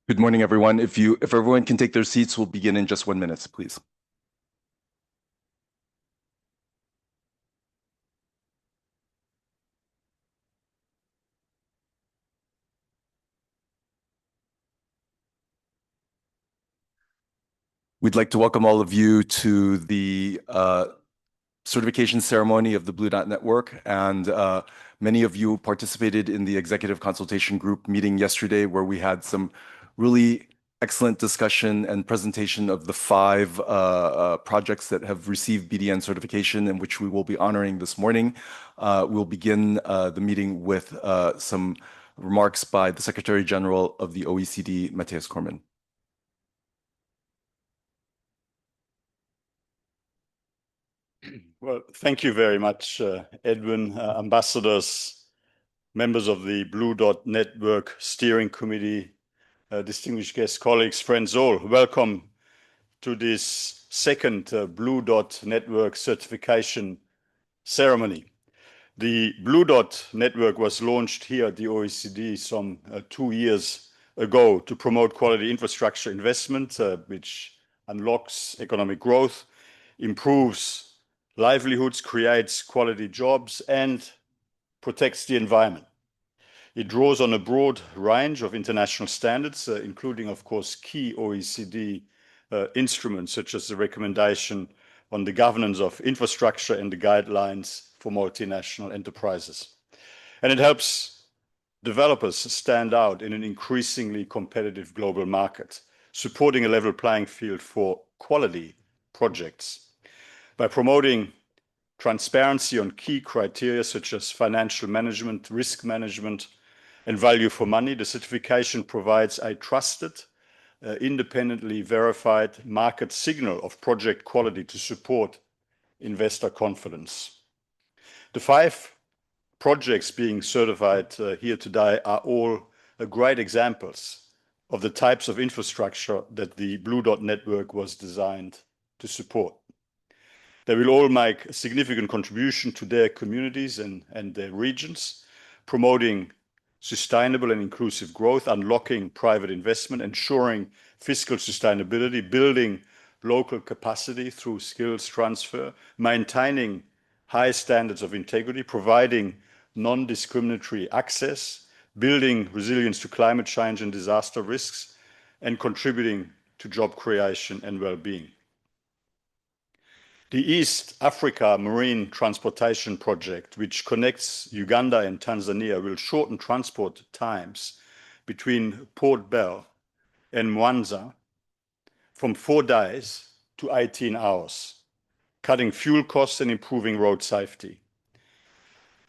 Good morning, everyone. If everyone can take their seats, we'll begin in just 1 minute, please. We'd like to welcome all of you to the certification ceremony of the Blue Dot Network, and many of you participated in the executive consultation group meeting yesterday, where we had some really excellent discussion and presentation of the 5 projects that have received BDN certification and which we will be honoring this morning. We'll begin the meeting with some remarks by the Secretary General of the OECD, Matthias Cormann. Well, thank you very much, Edwin, ambassadors, members of the Blue Dot Network Steering Committee, distinguished guests, colleagues, friends all. Welcome to this second Blue Dot Network certification ceremony. The Blue Dot Network was launched here at the OECD some 2 years ago to promote quality infrastructure investment, which unlocks economic growth, improves livelihoods, creates quality jobs, and protects the environment. It draws on a broad range of international standards, including, of course, key OECD instruments, such as the recommendation on the governance of infrastructure and the guidelines for multinational enterprises. And it helps developers stand out in an increasingly competitive global market, supporting a level playing field for quality projects. By promoting transparency on key criteria such as financial management, risk management, and value for money, the certification provides a trusted, independently verified market signal of project quality to support investor confidence. The 5 projects being certified here today are all great examples of the types of infrastructure that the Blue Dot Network was designed to support. They will all make a significant contribution to their communities and their regions, promoting sustainable and inclusive growth, unlocking private investment, ensuring fiscal sustainability, building local capacity through skills transfer, maintaining high standards of integrity, providing non-discriminatory access, building resilience to climate change and disaster risks, and contributing to job creation and well-being. The East Africa Marine Transportation Project, which connects Uganda and Tanzania, will shorten transport times between Port Bell and Mwanza from 4 days to 18 hours, cutting fuel costs and improving road safety.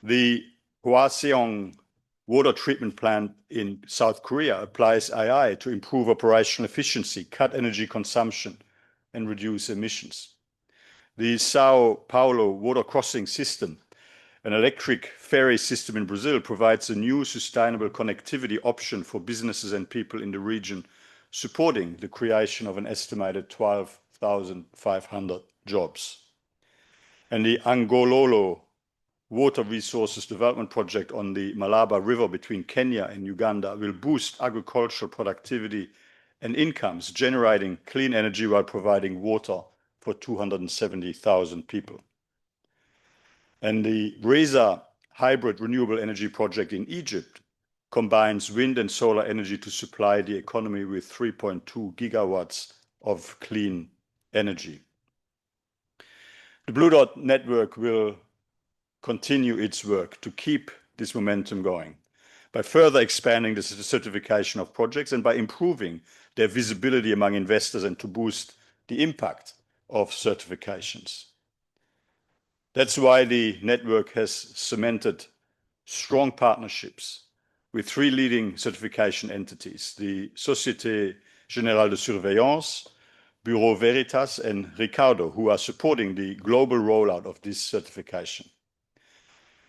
The Hwaseong water treatment plant in South Korea applies AI to improve operational efficiency, cut energy consumption, and reduce emissions. The Sao Paulo water crossing system, an electric ferry system in Brazil, provides a new sustainable connectivity option for businesses and people in the region, supporting the creation of an estimated 12,500 jobs. And the Angololo Water Resources Development Project on the Malaba River between Kenya and Uganda will boost agricultural productivity and incomes, generating clean energy while providing water for 270,000 people. And the Reza Hybrid Renewable Energy Project in Egypt combines wind and solar energy to supply the economy with 3.2 gigawatts of clean energy. The Blue Dot Network will continue its work to keep this momentum going by further expanding the certification of projects and by improving their visibility among investors and to boost the impact of certifications. That's why the network has cemented strong partnerships with 3 leading certification entities, the Société Générale de Surveillance, Bureau Veritas, and Ricardo, who are supporting the global rollout of this certification.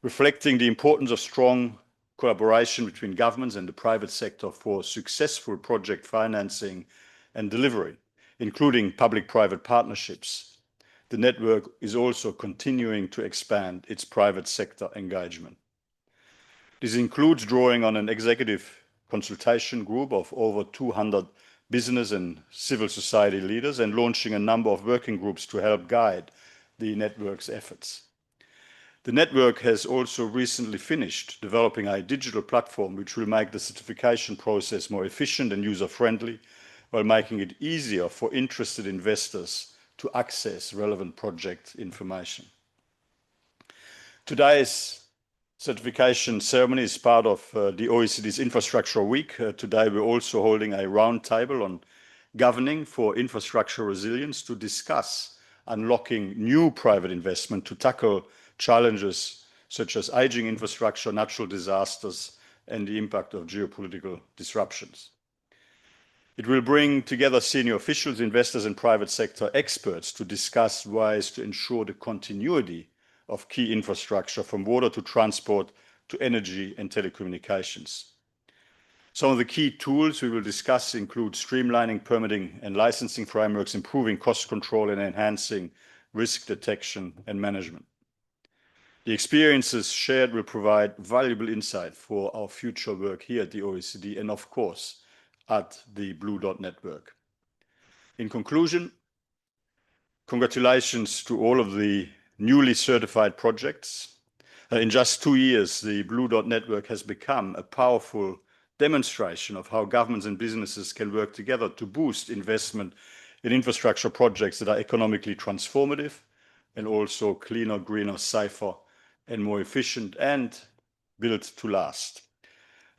Reflecting the importance of strong collaboration between governments and the private sector for successful project financing and delivery, including public-private partnerships, the network is also continuing to expand its private sector engagement. This includes drawing on an executive consultation group of over 200 business and civil society leaders and launching a number of working groups to help guide the network's efforts. The network has also recently finished developing a digital platform which will make the certification process more efficient and user-friendly, while making it easier for interested investors to access relevant project information. Today's certification ceremony is part of the OECD's Infrastructure Week. Today we're also holding a roundtable on governing for infrastructure resilience to discuss unlocking new private investment to tackle challenges such as aging infrastructure, natural disasters, and the impact of geopolitical disruptions. It will bring together senior officials, investors, and private sector experts to discuss ways to ensure the continuity of key infrastructure from water to transport to energy and telecommunications. Some of the key tools we will discuss include streamlining permitting and licensing frameworks, improving cost control, and enhancing risk detection and management. The experiences shared will provide valuable insight for our future work here at the OECD and, of course, at the Blue Dot Network. In conclusion, congratulations to all of the newly certified projects. In just 2 years, the Blue Dot Network has become a powerful demonstration of how governments and businesses can work together to boost investment in infrastructure projects that are economically transformative and also cleaner, greener, safer, and more efficient and built to last.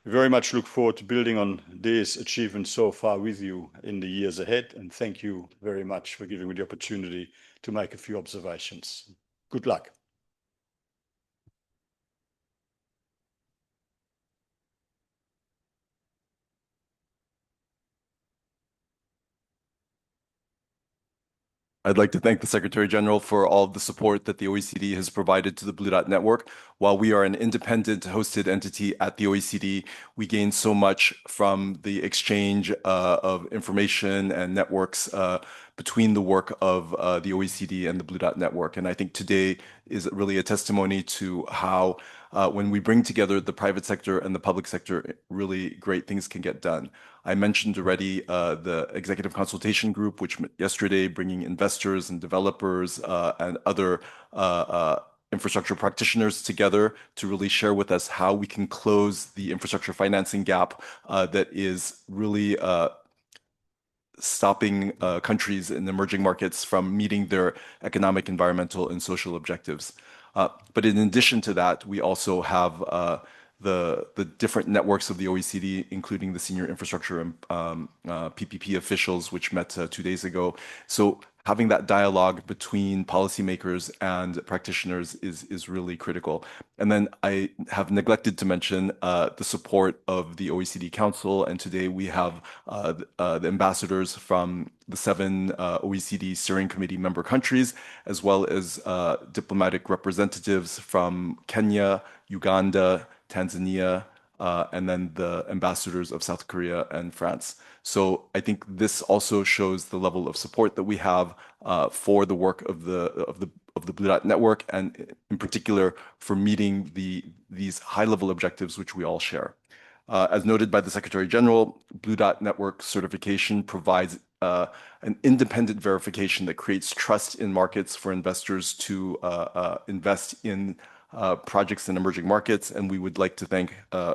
We very much look forward to building on these achievements so far with you in the years ahead, and thank you very much for giving me the opportunity to make a few observations. Good luck. I'd like to thank the Secretary General for all of the support that the OECD has provided to the Blue Dot Network. While we are an independent hosted entity at the OECD, we gain so much from the exchange of information and networks between the work of the OECD and the Blue Dot Network. And I think today is really a testimony to how when we bring together the private sector and the public sector, really great things can get done. I mentioned already the executive consultation group, which met yesterday, bringing investors and developers and other infrastructure practitioners together to really share with us how we can close the infrastructure financing gap that is really stopping countries in emerging markets from meeting their economic, environmental, and social objectives. But in addition to that, we also have the different networks of the OECD, including the senior infrastructure and PPP officials, which met 2 days ago. So having that dialogue between policymakers and practitioners is really critical. And then I have neglected to mention the support of the OECD Council. And today we have the ambassadors from the 7 OECD Steering Committee member countries, as well as diplomatic representatives from Kenya, Uganda, Tanzania, and then the ambassadors of South Korea and France. So I think this also shows the level of support that we have for the work of the Blue Dot Network, and in particular for meeting these high-level objectives which we all share. As noted by the Secretary General, Blue Dot Network certification provides an independent verification that creates trust in markets for investors to invest in projects in emerging markets. And we would like to thank,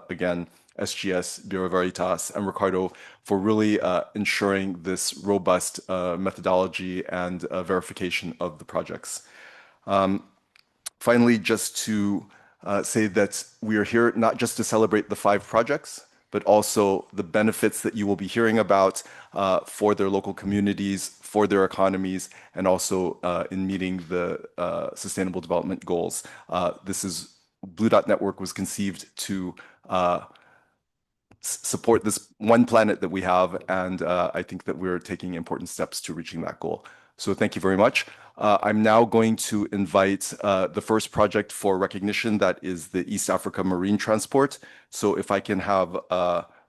again, SGS, Bureau Veritas, and Ricardo for really ensuring this robust methodology and verification of the projects. Finally, just to say that we are here not just to celebrate the 5 projects, but also the benefits that you will be hearing about for their local communities, for their economies, and also in meeting the Sustainable Development Goals. Blue Dot Network was conceived to support this one planet that we have, and I think that we're taking important steps to reaching that goal. So thank you very much. I'm now going to invite the first project for recognition, that is the East Africa Marine Transport. So if I can have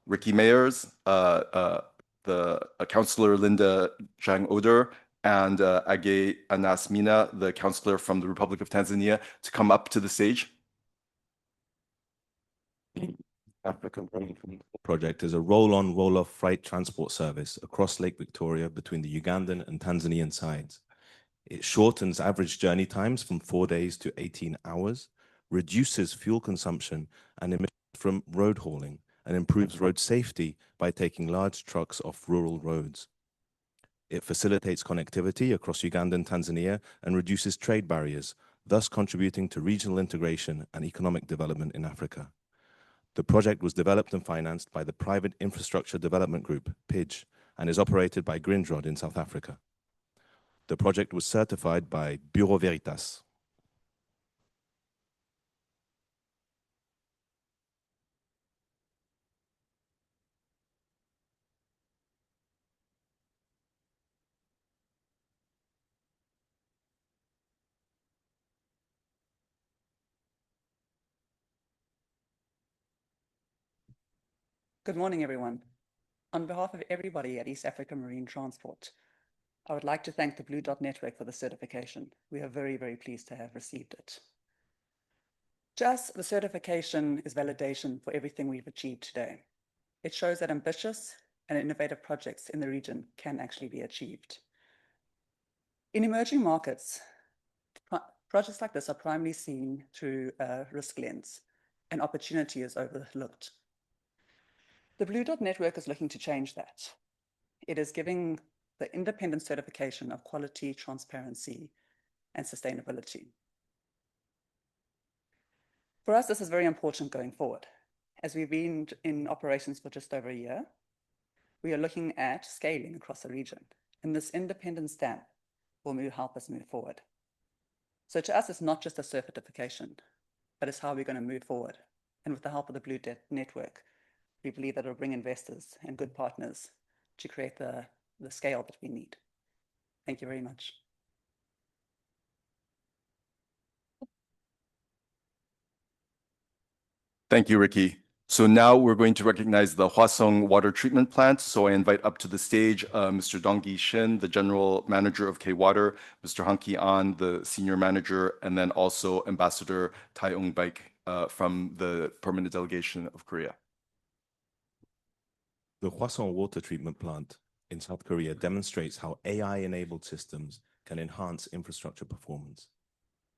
Ricky Mayers, the Councillor Linda Zhang Oder, and Age Anas Mina, the Councillor from the Republic of Tanzania, to come up to the stage. African project is a roll-on, roll-off freight transport service across Lake Victoria between the Ugandan and Tanzanian sides. It shortens average journey times from 4 days to 18 hours, reduces fuel consumption and emissions from road hauling, and improves road safety by taking large trucks off rural roads. It facilitates connectivity across Uganda and Tanzania and reduces trade barriers, thus contributing to regional integration and economic development in Africa. The project was developed and financed by the Private Infrastructure Development Group, PIDG, and is operated by Grindrod in South Africa. The project was certified by Bureau Veritas. Good morning, everyone. On behalf of everybody at East Africa Marine Transport, I would like to thank the Blue Dot Network for the certification. We are very, very pleased to have received it. To us, the certification is validation for everything we've achieved today. It shows that ambitious and innovative projects in the region can actually be achieved. In emerging markets, projects like this are primarily seen through a risk lens, and opportunity is overlooked. The Blue Dot Network is looking to change that. It is giving the independent certification of quality, transparency, and sustainability. For us, this is very important going forward. As we've been in operations for just over a year, we are looking at scaling across the region, and this independent stamp will help us move forward. So to us, it's not just a certification, but it's how we're going to move forward. And with the help of the Blue Dot Network, we believe that it will bring investors and good partners to create the scale that we need. Thank you very much. Thank you, Ricky. So now we're going to recognize the Hwasong Water Treatment Plant. So I invite up to the stage Mr. Donggi Shin, the General Manager of K-Water, Mr. Hanki An, the Senior Manager, and then also Ambassador Tai Ung-baik from the Permanent Delegation of Korea. The Hwasong Water Treatment Plant in South Korea demonstrates how AI-enabled systems can enhance infrastructure performance.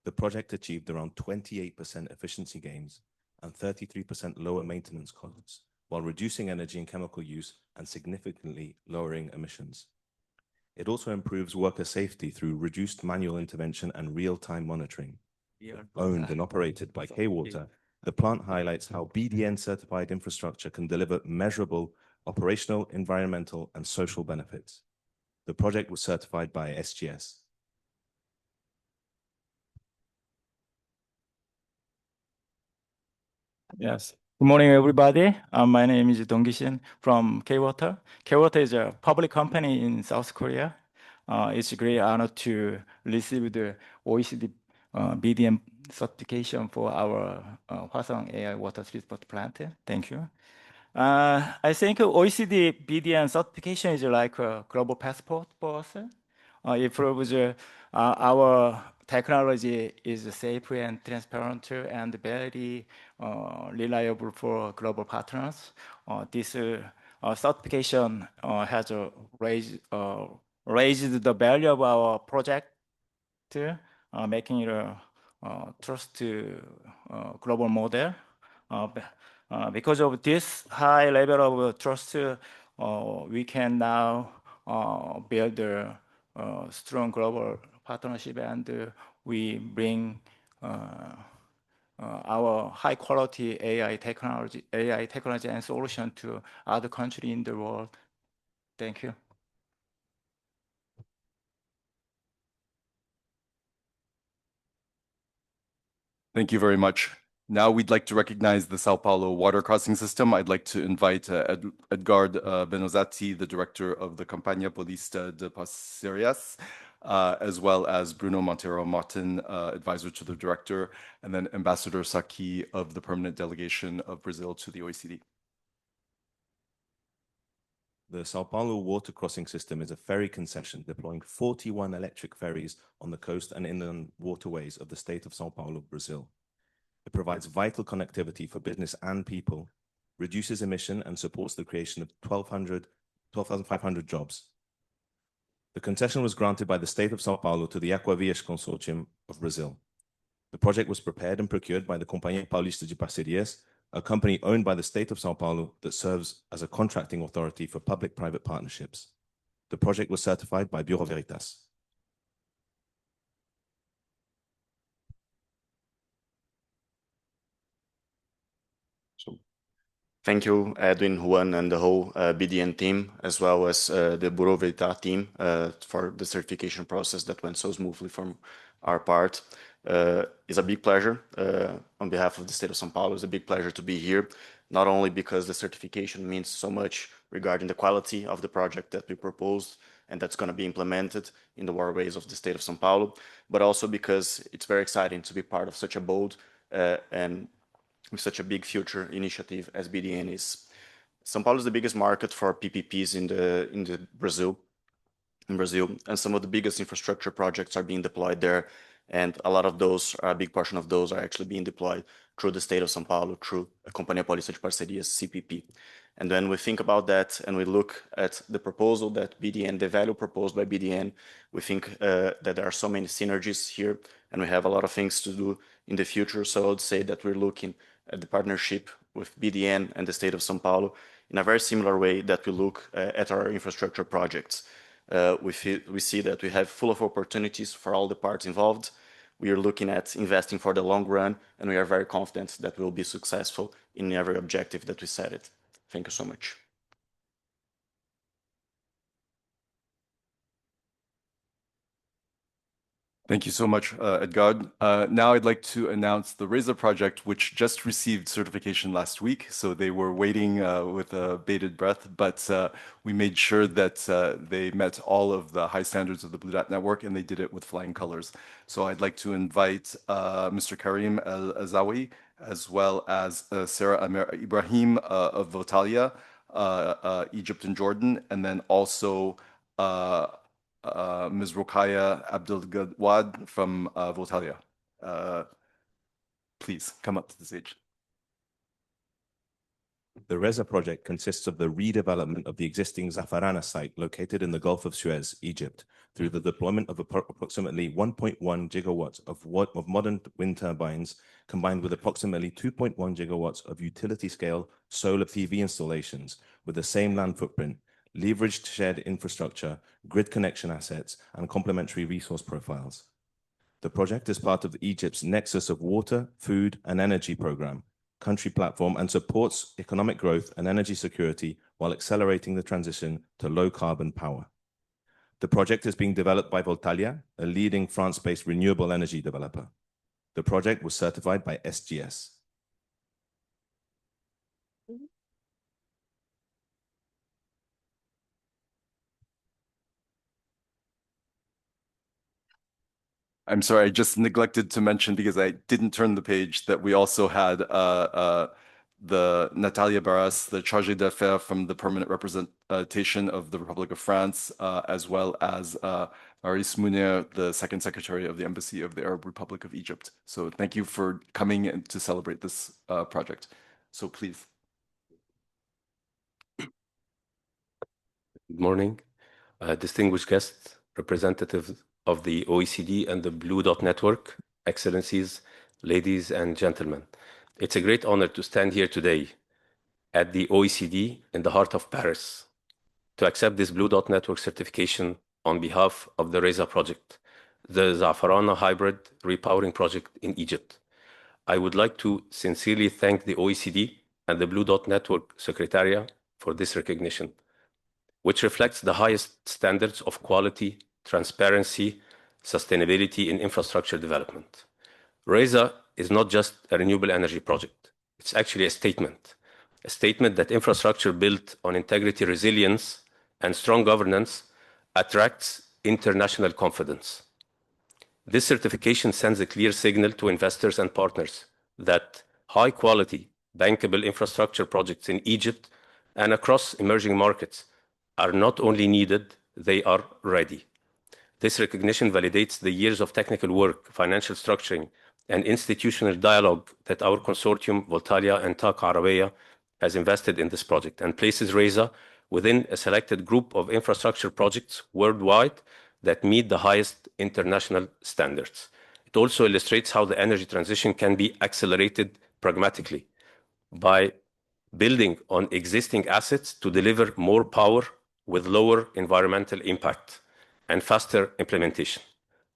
The project achieved around 28% efficiency gains and 33% lower maintenance costs, while reducing energy and chemical use and significantly lowering emissions. It also improves worker safety through reduced manual intervention and real-time monitoring. Owned and operated by K-Water, the plant highlights how BDN-certified infrastructure can deliver measurable operational, environmental, and social benefits. The project was certified by SGS. Yes. Good morning, everybody. My name is Donggi Shin from K-Water. K-Water is a public company in South Korea. It's a great honor to receive the OECD BDM certification for our Hwasong AI water treatment plant. Thank you. I think OECD BDM certification is like a global passport for us. It proves our technology is safe and transparent and very reliable for global partners. This certification has raised the value of our project, making it a trust global model. Because of this high level of trust, we can now build a strong global partnership, and we bring our high quality AI technology and solution to other countries in the world. Thank you. Thank you very much. Now we'd like to recognize the Sao Paulo Water Crossing System. I'd like to invite Edgard Benozati, the Director of the Campagna Paulista de Parcerias, as well as Bruno Montero Martin, Advisor to the Director, and then Ambassador Saki of the Permanent Delegation of Brazil to the OECD. The Sao Paulo Water Crossing System is a ferry concession deploying 41 electric ferries on the coast and inland waterways of the state of Sao Paulo, Brazil. It provides vital connectivity for business and people, reduces emission, and supports the creation of 12,500 jobs. The concession was granted by the state of São Paulo to the Aquavias Consortium of Brazil. The project was prepared and procured by the Companhia Paulista de Parcerias, a company owned by the state of São Paulo that serves as a contracting authority for public-private partnerships. The project was certified by Bureau Veritas. Thank you, Edwin, Juan, and the whole BDN team, as well as the Bureau Veritas team for the certification process that went so smoothly from our part. It's a big pleasure on behalf of the state of São Paulo. It's a big pleasure to be here, not only because the certification means so much regarding the quality of the project that we proposed and that's going to be implemented in the waterways of the state of São Paulo, but also because it's very exciting to be part of such a bold and with such a big future initiative as BDN is. São Paulo is the biggest market for PPPs in Brazil, and some of the biggest infrastructure projects are being deployed there, and a lot of those, a big portion of those, are actually being deployed through the state of São Paulo, through a Companhia Paulista de Parcerias, CPP. And when we think about that and we look at the proposal that BDN, the value proposed by BDN, we think that there are so many synergies here, and we have a lot of things to do in the future. So I would say that we're looking at the partnership with BDN and the state of São Paulo in a very similar way that we look at our infrastructure projects. We see that we have full of opportunities for all the parts involved. We are looking at investing for the long run, and we are very confident that we'll be successful in every objective that we set it. Thank you so much. Thank you so much, Edgard. Now I'd like to announce the RESA project, which just received certification last week. So they were waiting with bated breath, but we made sure that they met all of the high standards of the Blue Dot Network, and they did it with flying colors. So I'd like to invite Mr. Karim El Azawi, as well as Sarah Amer Ibrahim of Votalia, Egypt and Jordan, and then also Ms. Rokaya Abdelgawad from Votalia. Please come up to the stage. The RESA project consists of the redevelopment of the existing Zafarana site located in the Gulf of Suez, Egypt, through the deployment of approximately 1.1 gigawatts of modern wind turbines, combined with approximately 2.1 gigawatts of utility-scale solar PV installations with the same land footprint, leveraged shared infrastructure, grid connection assets, and complementary resource profiles. The project is part of Egypt's Nexus of Water, Food, and Energy program, country platform, and supports economic growth and energy security while accelerating the transition to low-carbon power. The project is being developed by Voltalia, a leading France-based renewable energy developer. The project was certified by SGS. I'm sorry, I just neglected to mention, because I didn't turn the page, that we also had the Natalia Barras, the chargée d'affaires from the permanent representation of the Republic of France, as well as Maurice Mounir, the second secretary of the Embassy of the Arab Republic of Egypt. So thank you for coming in to celebrate this project. So please. Good morning, distinguished guests, representatives of the OECD and the Blue Dot Network, excellencies, ladies and gentlemen. It's a great honor to stand here today at the OECD in the heart of Paris to accept this Blue Dot Network certification on behalf of the RESA project, the Zafarana Hybrid Repowering Project in Egypt. I would like to sincerely thank the OECD and the Blue Dot Network Secretariat for this recognition, which reflects the highest standards of quality, transparency, sustainability in infrastructure development. RESA is not just a renewable energy project. It's actually a statement that infrastructure built on integrity, resilience, and strong governance attracts international confidence. This certification sends a clear signal to investors and partners that high-quality, bankable infrastructure projects in Egypt and across emerging markets are not only needed, they are ready. This recognition validates the years of technical work, financial structuring, and institutional dialogue that our consortium, Voltalia and TAC Arabiya, has invested in this project and places Reza within a selected group of infrastructure projects worldwide that meet the highest international standards. It also illustrates how the energy transition can be accelerated pragmatically by building on existing assets to deliver more power with lower environmental impact and faster implementation.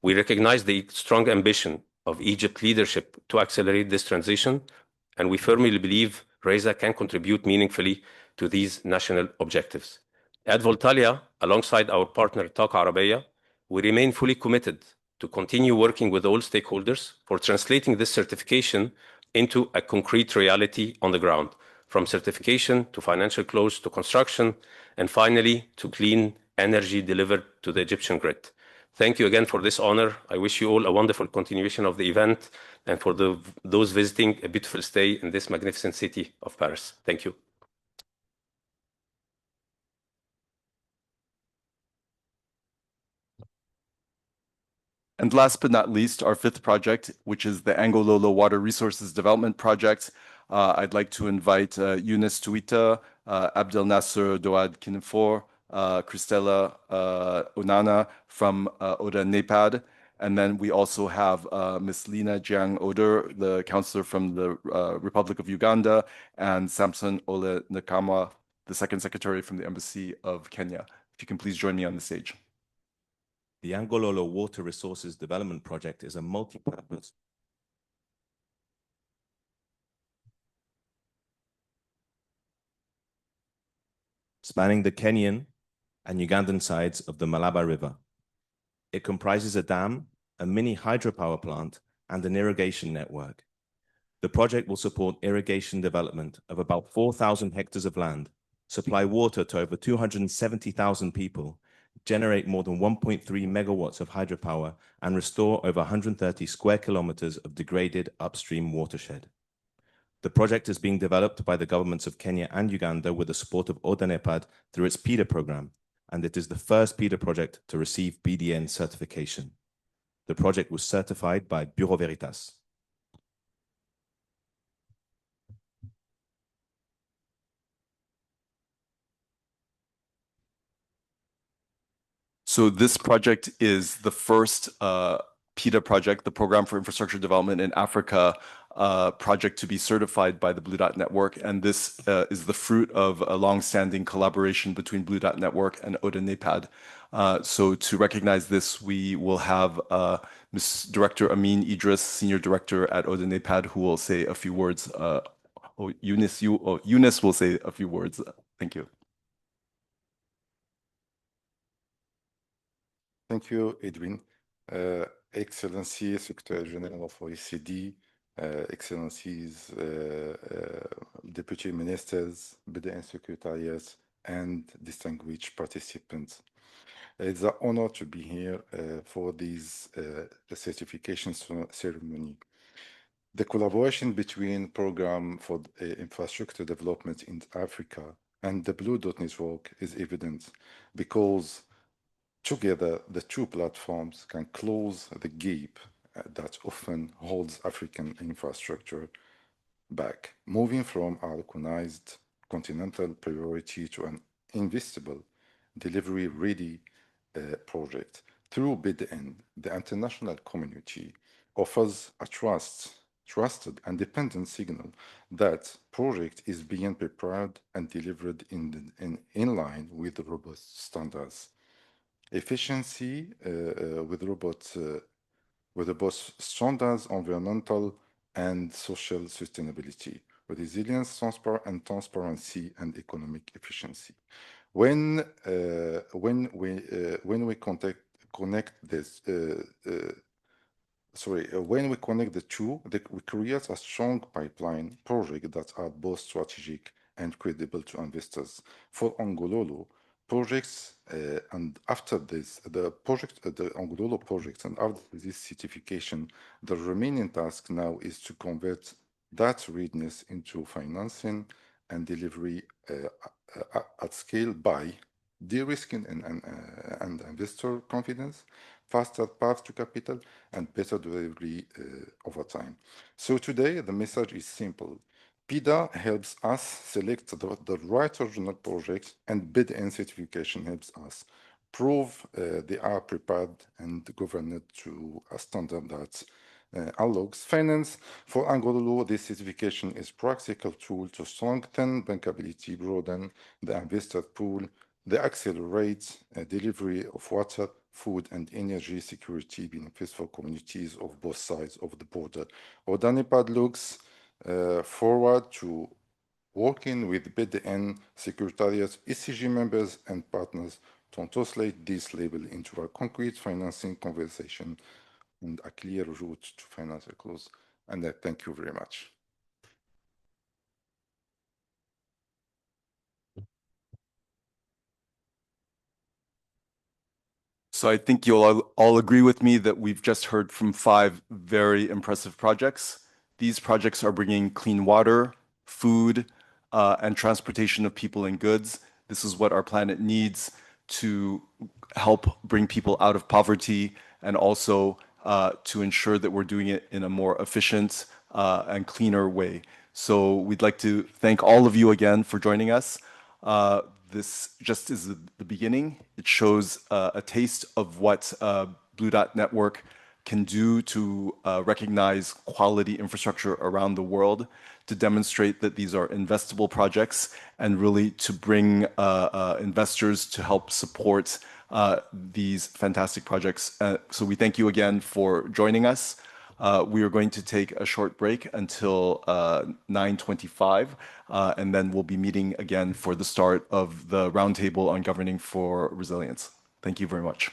We recognize the strong ambition of Egypt leadership to accelerate this transition, and we firmly believe Reza can contribute meaningfully to these national objectives. At Voltalia, alongside our partner Taqa Arabiya, we remain fully committed to continue working with all stakeholders for translating this certification into a concrete reality on the ground, from certification to financial close to construction, and finally to clean energy delivered to the Egyptian grid. Thank you again for this honor. I wish you all a wonderful continuation of the event, and for those visiting, a beautiful stay in this magnificent city of Paris. Thank you. And last but not least, our fifth project, which is the Angololo Water Resources Development Project. I'd like to invite Younes Touita, Abdel Nasser Doad Kinifor, Christella Onana from ODA NEPAD. And then we also have Ms. Lina Jiang Oder, the counselor from the Republic of Uganda, and Samson Ole Nakama, the second secretary from the Embassy of Kenya. If you can please join me on the stage. The Angololo Water Resources Development Project is a multi-purpose spanning the Kenyan and Ugandan sides of the Malaba River. It comprises a dam, a mini hydropower plant, and an irrigation network. The project will support irrigation development of about 4,000 hectares of land, supply water to over 270,000 people, generate more than 1.3 megawatts of hydropower, and restore over 130 square kilometers of degraded upstream watershed. The project is being developed by the governments of Kenya and Uganda with the support of ODA NEPAD through its PIDA program, and it is the first PIDA project to receive BDN certification. The project was certified by Bureau Veritas. So this project is the first PIDA project, the Program for Infrastructure Development in Africa project to be certified by the Blue Dot Network. And this is the fruit of a long-standing collaboration between Blue Dot Network and ODA NEPAD. So to recognize this, we will have Ms. Director Amin Idris, Senior Director at ODA NEPAD, who will say a few words. Younes will say a few words. Thank you. Thank you, Edwin. Excellency, Secretary General of OECD, Excellencies, Deputy Ministers, BDN Secretariats, and distinguished participants. It's an honor to be here for this certification ceremony. The collaboration between Program for Infrastructure Development in Africa and the Blue Dot Network is evident because together, the two platforms can close the gap that often holds African infrastructure back, moving from a recognized continental priority to an investable, delivery-ready project. Through BidN, the international community offers a trusted and dependent signal that project is being prepared and delivered in line with robust standards. Efficiency with robust standards, environmental and social sustainability, resilience, transparency, and economic efficiency. When we connect the two, we create a strong pipeline project that are both strategic and credible to investors. For Angololo projects, and after this, the Angololo projects, and after this certification, the remaining task now is to convert that readiness into financing and delivery at scale by de-risking and investor confidence, faster path to capital, and better delivery over time. So today, the message is simple. PIDA helps us select the right regional projects, and bid and certification helps us prove they are prepared and governed to a standard that allows finance. For Angolo, this certification is practical tool to strengthen bankability, broaden the investor pool, the accelerate delivery of water, food, and energy security benefits for communities of both sides of the border. Odanipad looks forward to working with BDN Secretariat, ECG members, and partners to translate this label into a concrete financing conversation and a clear route to financial close. And I thank you very much. So I think you'll all agree with me that we've just heard from 5 very impressive projects. These projects are bringing clean water, food, and transportation of people and goods. This is what our planet needs to help bring people out of poverty and also to ensure that we're doing it in a more efficient and cleaner way. So we'd like to thank all of you again for joining us. This just is the beginning. It shows a taste of what Blue Dot Network can do to recognize quality infrastructure around the world, to demonstrate that these are investable projects, and really to bring investors to help support these fantastic projects. So we thank you again for joining us. We are going to take a short break until 9:25, and then we'll be meeting again for the start of the roundtable on governing for resilience. Thank you very much.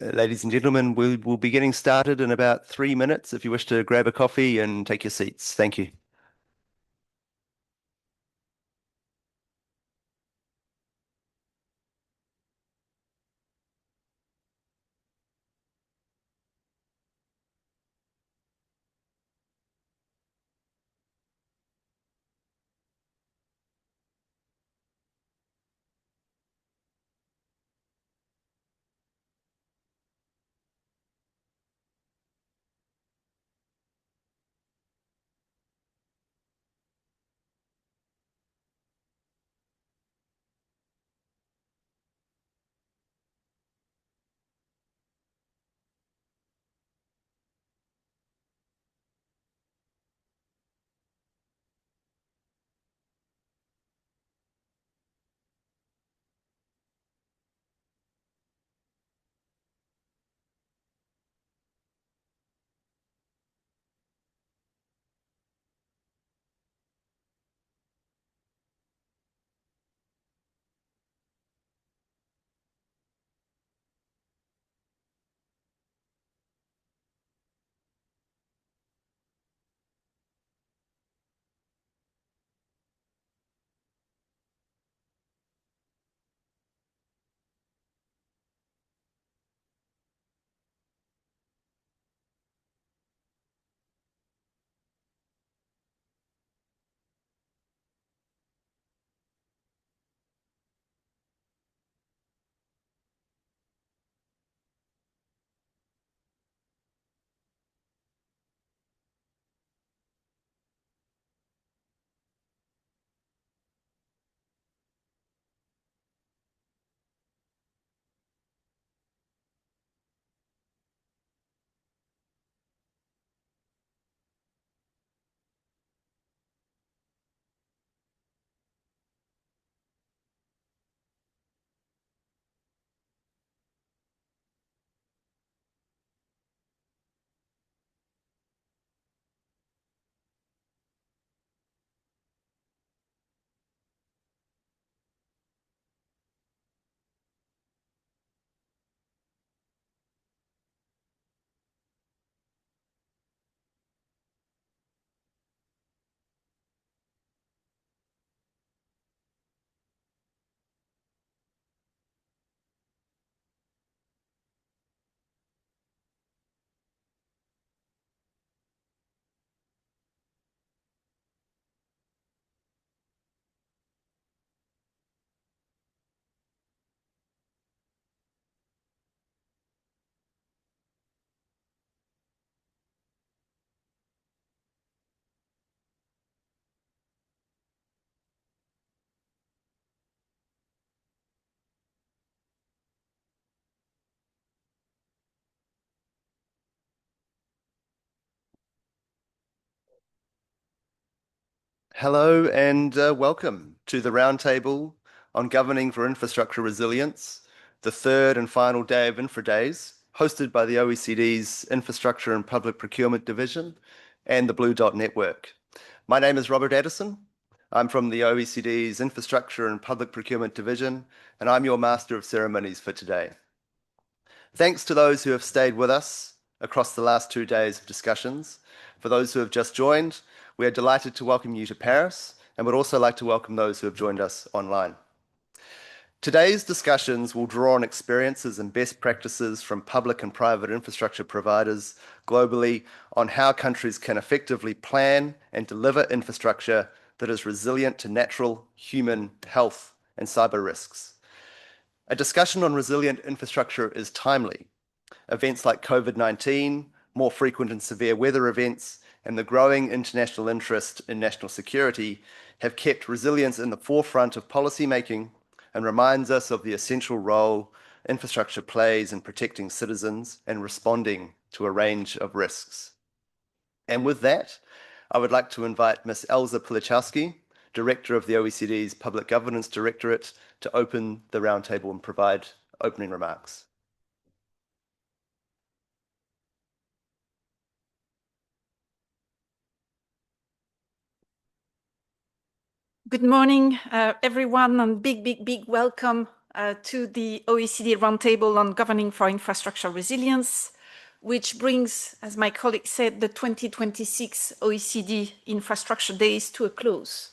Ladies and gentlemen, we will be getting started in about 3 minutes if you wish to grab a coffee and take your seats. Thank you. Hello and welcome to the Roundtable on Governing for Infrastructure Resilience, the third and final day of InfraDays, hosted by the OECD's Infrastructure and Public Procurement Division and the Blue Dot Network. My name is Robert Addison. I'm from the OECD's Infrastructure and Public Procurement Division, and I'm your Master of Ceremonies for today. Thanks to those who have stayed with us across the last 2 days of discussions. For those who have just joined, we are delighted to welcome you to Paris and would also like to welcome those who have joined us online. Today's discussions will draw on experiences and best practices from public and private infrastructure providers globally on how countries can effectively plan and deliver infrastructure that is resilient to natural, human, health, and cyber risks. A discussion on resilient infrastructure is timely. Events like COVID-19, more frequent and severe weather events, and the growing international interest in national security have kept resilience in the forefront of policymaking and reminds us of the essential role infrastructure plays in protecting citizens and responding to a range of risks. And with that, I would like to invite Ms. Elza Polichowski, Director of the OECD's Public Governance Directorate, to open the roundtable and provide opening remarks. Good morning, everyone, and big welcome to the OECD Roundtable on Governing for Infrastructure Resilience, which brings, as my colleague said, the 2026 OECD Infrastructure Days to a close.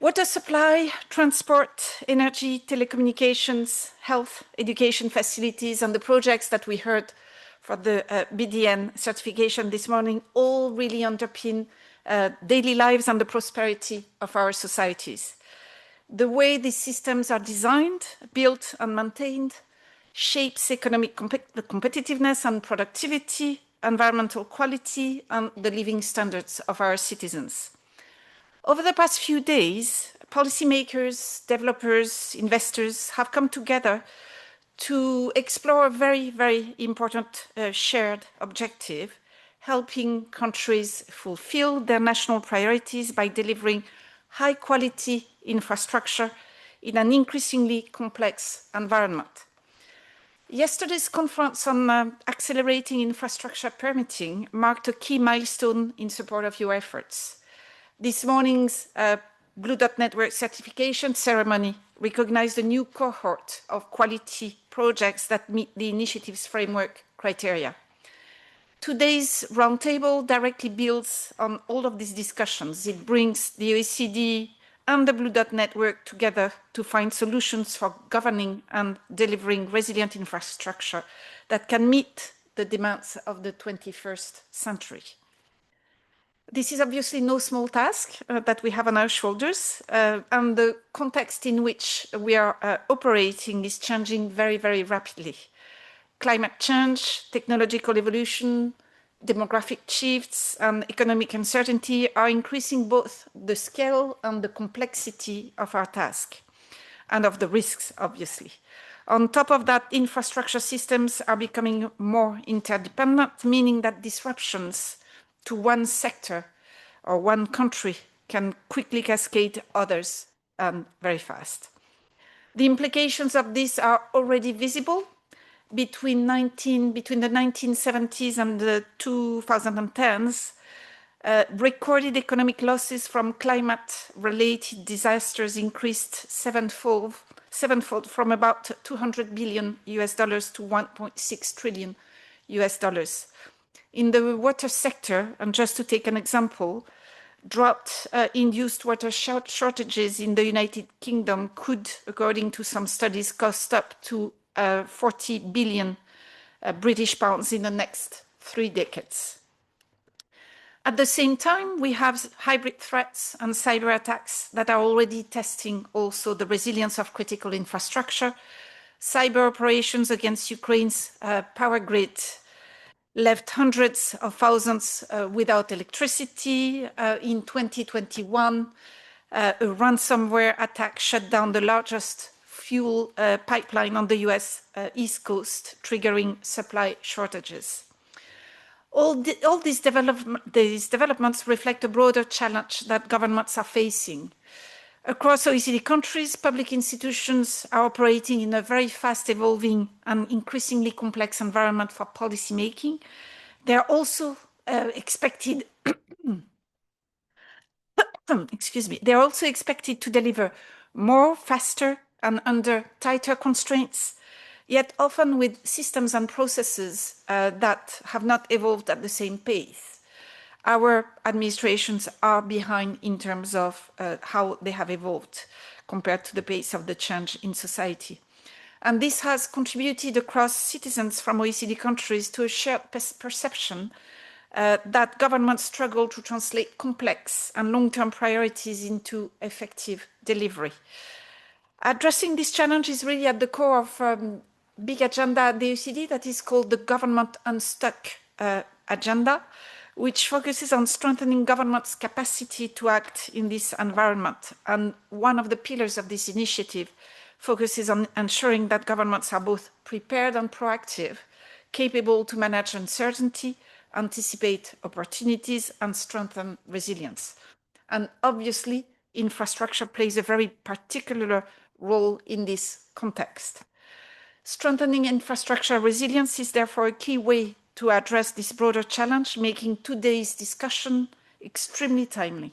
Water supply, transport, energy, telecommunications, health, education facilities, and the projects that we heard for the BDN certification this morning all really underpin daily lives and the prosperity of our societies. The way these systems are designed, built, and maintained shapes economic competitiveness and productivity, environmental quality, and the living standards of our citizens. Over the past few days, policymakers, developers, investors have come together to explore a very, very important shared objective, helping countries fulfill their national priorities by delivering high-quality infrastructure in an increasingly complex environment. Yesterday's conference on accelerating infrastructure permitting marked a key milestone in support of your efforts. This morning's Blue Dot Network certification ceremony recognized a new cohort of quality projects that meet the initiative's framework criteria. Today's roundtable directly builds on all of these discussions. It brings the OECD and the Blue Dot Network together to find solutions for governing and delivering resilient infrastructure that can meet the demands of the 21st century. This is obviously no small task that we have on our shoulders, and the context in which we are operating is changing very, very rapidly. Climate change, technological evolution, demographic shifts, and economic uncertainty are increasing both the scale and the complexity of our task, and of the risks, obviously. On top of that, infrastructure systems are becoming more interdependent, meaning that disruptions to one sector or one country can quickly cascade others very fast. The implications of this are already visible. Between the 1970s and the 2010s, recorded economic losses from climate-related disasters increased sevenfold from about $200 billion to $1.6 trillion. In the water sector, and just to take an example, drought-induced water shortages in the United Kingdom could, according to some studies, cost up to 40 billion British pounds in the next 3 decades. At the same time, we have hybrid threats and cyber attacks that are already testing also the resilience of critical infrastructure. Cyber operations against Ukraine's power grid left hundreds of thousands without electricity. In 2021, a ransomware attack shut down the largest fuel pipeline on the US East Coast, triggering supply shortages. All these developments reflect a broader challenge that governments are facing. Across OECD countries, public institutions are operating in a very fast evolving and increasingly complex environment for policymaking. They are also expected they are also expected to deliver more, faster, and under tighter constraints, yet often with systems and processes that have not evolved at the same pace. Our administrations are behind in terms of how they have evolved compared to the pace of the change in society. And this has contributed across citizens from OECD countries to a shared perception that governments struggle to translate complex and long-term priorities into effective delivery. Addressing this challenge is really at the core of a big agenda at the OECD that is called the Government Unstuck Agenda, which focuses on strengthening government's capacity to act in this environment. And one of the pillars of this initiative focuses on ensuring that governments are both prepared and proactive, capable to manage uncertainty, anticipate opportunities, and strengthen resilience. And obviously, infrastructure plays a very particular role in this context. Strengthening infrastructure resilience is therefore a key way to address this broader challenge, making today's discussion extremely timely.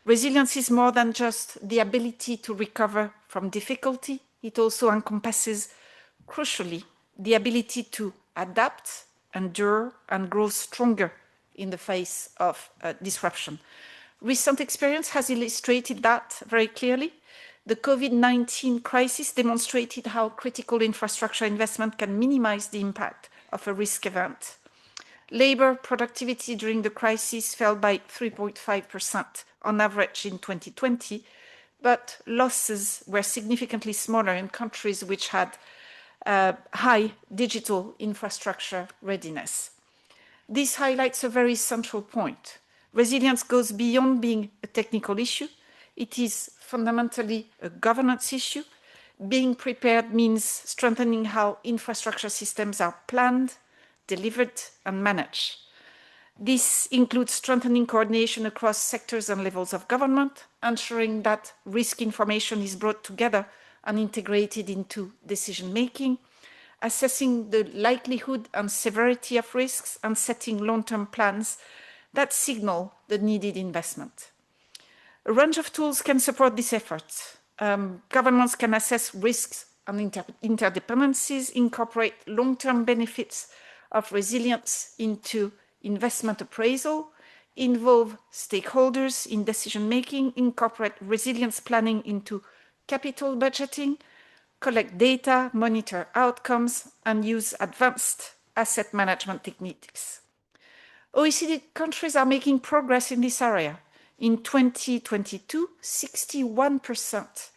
Resilience is more than just the ability to recover from difficulty. It also encompasses, crucially, the ability to adapt, endure, and grow stronger in the face of disruption. Recent experience has illustrated that very clearly. The COVID-19 crisis demonstrated how critical infrastructure investment can minimize the impact of a risk event. Labor productivity during the crisis fell by 3.5% on average in 2020, but losses were significantly smaller in countries which had high digital infrastructure readiness. This highlights a very central point. Resilience goes beyond being a technical issue. It is fundamentally a governance issue. Being prepared means strengthening how infrastructure systems are planned, delivered, and managed. This includes strengthening coordination across sectors and levels of government, ensuring that risk information is brought together and integrated into decision-making, assessing the likelihood and severity of risks, and setting long-term plans that signal the needed investment. A range of tools can support this effort. Governments can assess risks and interdependencies, incorporate long-term benefits of resilience into investment appraisal, involve stakeholders in decision-making, incorporate resilience planning into capital budgeting, collect data, monitor outcomes, and use advanced asset management techniques. OECD countries are making progress in this area. In 2022, 61%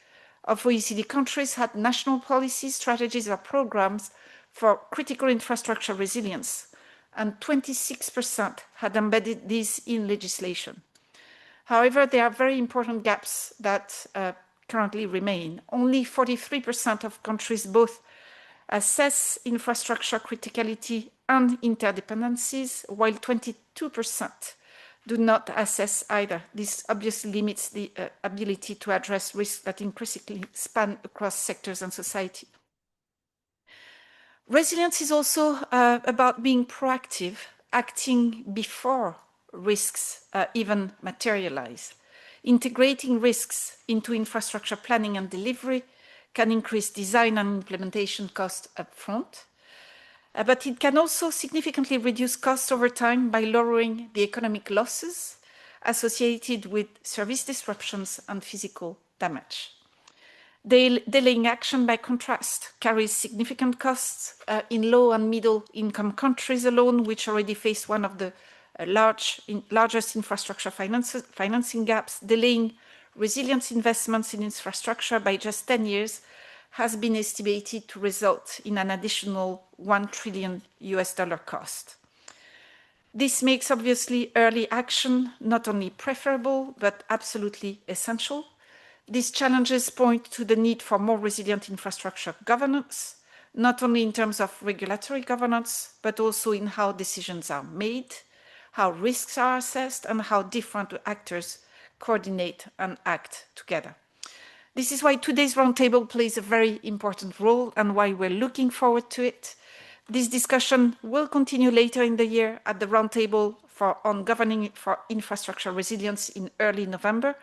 of OECD countries had national policies, strategies, or programs for critical infrastructure resilience, and 26% had embedded these in legislation. However, there are very important gaps that currently remain. Only 43% of countries both assess infrastructure criticality and interdependencies, while 22% do not assess either. This obviously limits the ability to address risks that increasingly span across sectors and society. Resilience is also about being proactive, acting before risks even materialize. Integrating risks into infrastructure planning and delivery can increase design and implementation costs upfront, but it can also significantly reduce costs over time by lowering the economic losses associated with service disruptions and physical damage. Delaying action, by contrast, carries significant costs in low and middle income countries alone, which already face one of the largest infrastructure financing gaps. Delaying resilience investments in infrastructure by just 10 years has been estimated to result in an additional $1 trillion cost. This makes obviously early action not only preferable, but absolutely essential. These challenges point to the need for more resilient infrastructure governance, not only in terms of regulatory governance, but also in how decisions are made, how risks are assessed, and how different actors coordinate and act together. This is why today's roundtable plays a very important role and why we're looking forward to it. This discussion will continue later in the year at the roundtable on governing for infrastructure resilience in early November,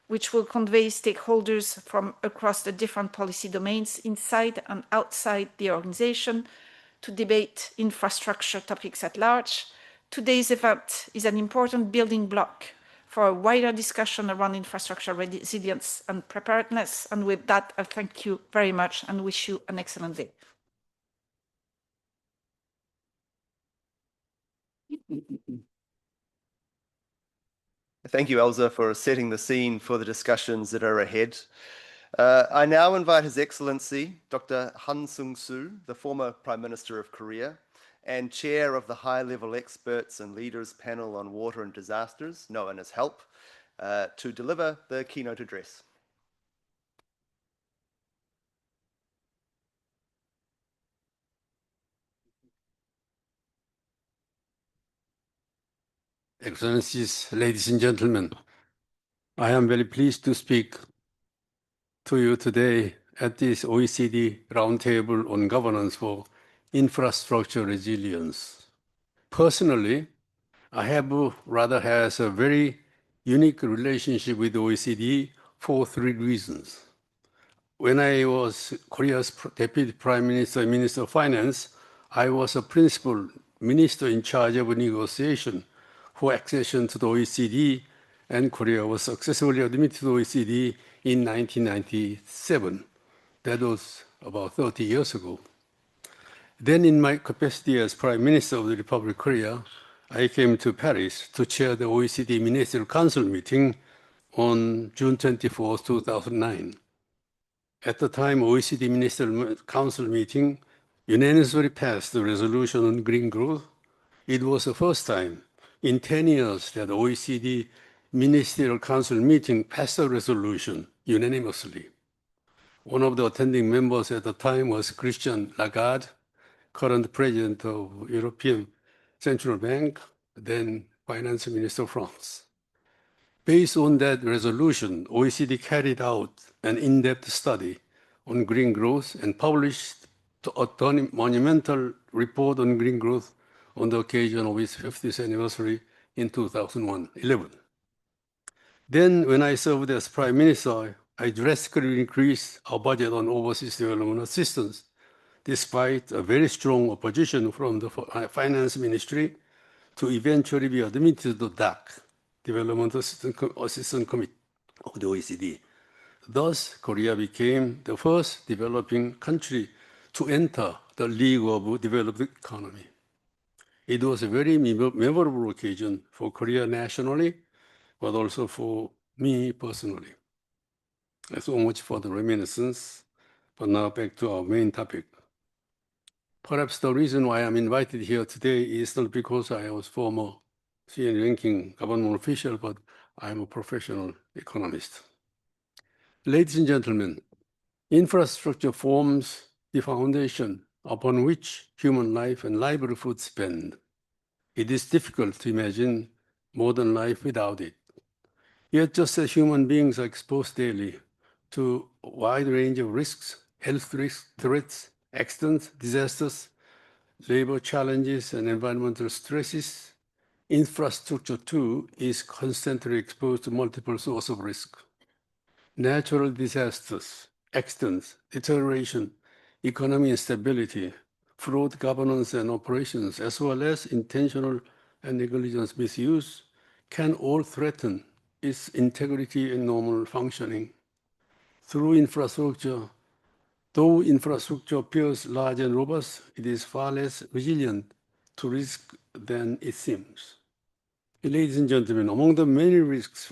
which will convey stakeholders from across the different policy domains inside and outside the organization to debate infrastructure topics at large. Today's event is an important building block for a wider discussion around infrastructure resilience and preparedness. And with that, I thank you very much and wish you an excellent day. Thank you, Elsa, for setting the scene for the discussions that are ahead. I now invite His Excellency, Dr. Han Sung-soo, the former Prime Minister of Korea and Chair of the High-Level Experts and Leaders Panel on Water and Disasters, known as HELP, to deliver the keynote address. Excellencies, ladies and gentlemen, I am very pleased to speak to you today at this OECD Roundtable on Governance for Infrastructure Resilience. Personally, I have rather has a very unique relationship with OECD for three reasons. When I was Korea's Deputy Prime Minister and Minister of Finance, I was a principal minister in charge of negotiation for accession to the OECD, and Korea was successfully admitted to the OECD in 1997. That was about 30 years ago. Then, in my capacity as Prime Minister of the Republic of Korea, I came to Paris to chair the OECD Ministerial Council meeting on June 24, 2009. At the time, OECD Ministerial Council meeting unanimously passed the resolution on green growth. It was the first time in 10 years that the OECD Ministerial Council meeting passed a resolution unanimously. One of the attending members at the time was Christian Lagarde, current president of European Central Bank, then Finance Minister of France. Based on that resolution, OECD carried out an in-depth study on green growth and published a monumental report on green growth on the occasion of its 50th anniversary in 2011. Then, when I served as Prime Minister, I drastically increased our budget on overseas development assistance, despite a very strong opposition from the Finance Ministry, to eventually be admitted to the DAC, Development Assistance Committee of the OECD. Thus, Korea became the first developing country to enter the League of Developed Economies. It was a very memorable occasion for Korea nationally, but also for me personally. So much for the reminiscence, but now back to our main topic. Perhaps the reason why I'm invited here today is not because I was former senior ranking government official, but I'm a professional economist. Ladies and gentlemen, infrastructure forms the foundation upon which human life and livelihood depend. It is difficult to imagine modern life without it. Yet, just as human beings are exposed daily to a wide range of risks, health risks, threats, accidents, disasters, labor challenges, and environmental stresses, infrastructure too is constantly exposed to multiple sources of risk. Natural disasters, accidents, deterioration, economic instability, fraud, governance, and operations, as well as intentional and negligent misuse, can all threaten its integrity and normal functioning. Though infrastructure appears large and robust, it is far less resilient to risk than it seems. Ladies and gentlemen, among the many risks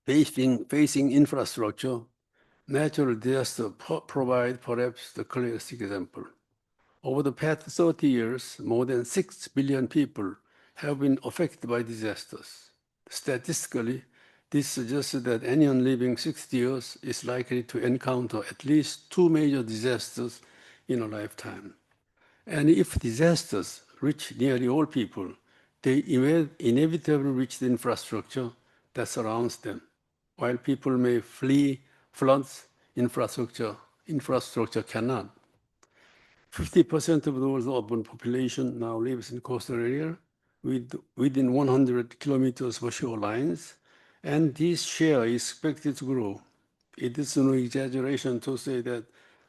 facing infrastructure, natural disasters provide perhaps the clearest example. Over the past 30 years, more than 6 billion people have been affected by disasters. Statistically, this suggests that anyone living 60 years is likely to encounter at least 2 major disasters in a lifetime. And if disasters reach nearly all people, they inevitably reach the infrastructure that surrounds them. While people may flee floods, infrastructure cannot. 50% of the world's urban population now lives in coastal area within 100 kilometers of shorelines, and this share is expected to grow. It is no exaggeration to say that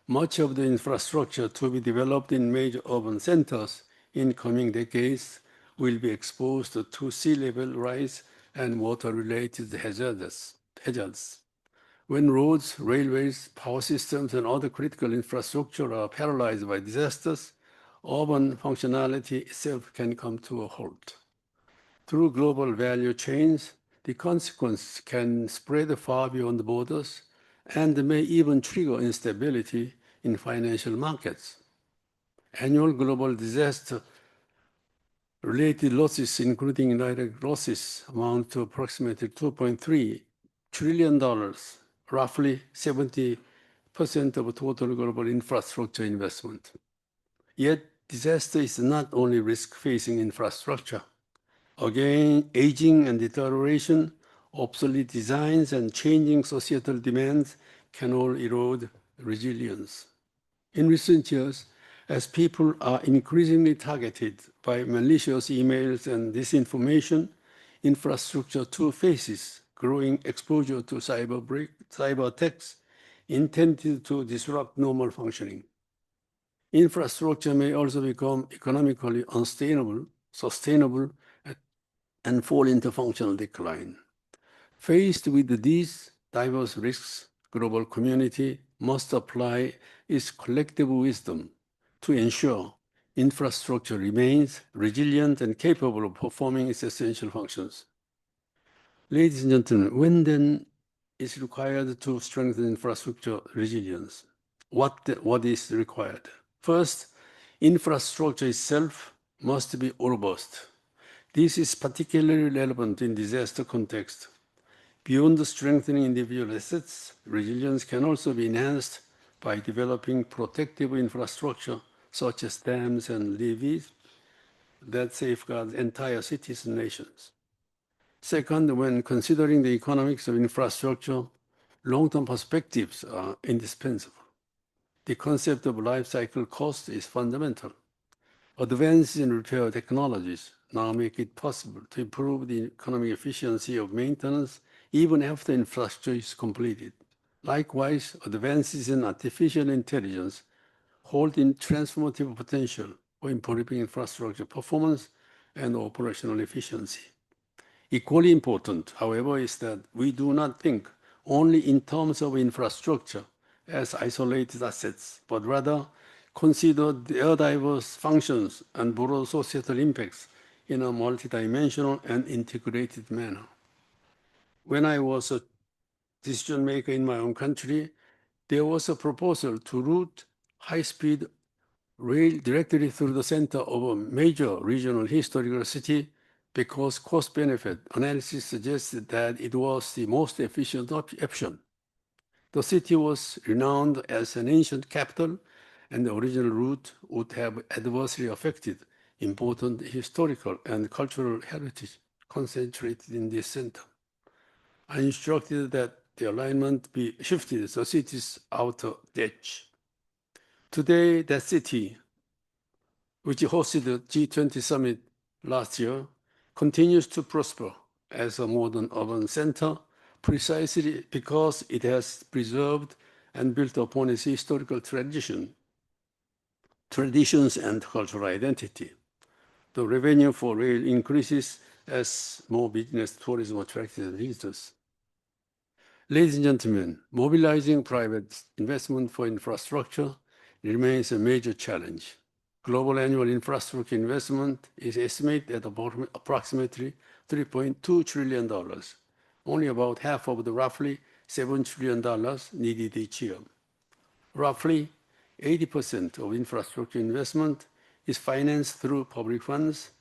much of the infrastructure to be developed in major urban centers in coming decades will be exposed to sea level rise and water-related hazards. When roads, railways, power systems, and other critical infrastructure are paralyzed by disasters, urban functionality itself can come to a halt. Through global value chains, the consequence can spread far beyond the borders and may even trigger instability in financial markets. Annual global disaster-related losses, including indirect losses, amount to approximately $2.3 trillion, roughly 70% of total global infrastructure investment. Yet, disaster is not only risk facing infrastructure. Again, aging and deterioration, obsolete designs, and changing societal demands can all erode resilience. In recent years, as people are increasingly targeted by malicious emails and disinformation, infrastructure too faces growing exposure to cyber attacks intended to disrupt normal functioning. Infrastructure may also become economically sustainable, and fall into functional decline. Faced with these diverse risks, global community must apply its collective wisdom to ensure infrastructure remains resilient and capable of performing its essential functions. Ladies and gentlemen, when then is required to strengthen infrastructure resilience? What is required? First, infrastructure itself must be robust. This is particularly relevant in disaster context. Beyond strengthening individual assets, resilience can also be enhanced by developing protective infrastructure such as dams and levees that safeguard entire cities and nations. Second, when considering the economics of infrastructure, long-term perspectives are indispensable. The concept of life cycle cost is fundamental. Advances in repair technologies now make it possible to improve the economic efficiency of maintenance even after infrastructure is completed. Likewise, advances in artificial intelligence hold in transformative potential for improving infrastructure performance and operational efficiency. Equally important, however, is that we do not think only in terms of infrastructure as isolated assets, but rather consider their diverse functions and broad societal impacts in a multidimensional and integrated manner. When I was a decision maker in my own country, there was a proposal to route high-speed rail directly through the center of a major regional historical city because cost-benefit analysis suggested that it was the most efficient option. The city was renowned as an ancient capital, and the original route would have adversely affected important historical and cultural heritage concentrated in this center. I instructed that the alignment be shifted to the city's outer edge. Today, that city, which hosted the G20 summit last year, continues to prosper as a modern urban center precisely because it has preserved and built upon its historical traditions and cultural identity. The revenue for rail increases as more business tourism attracts visitors. Ladies and gentlemen, mobilizing private investment for infrastructure remains a major challenge. Global annual infrastructure investment is estimated at approximately $3.2 trillion, only about half of the roughly $7 trillion needed each year. Roughly 80% of infrastructure investment is financed through public funds,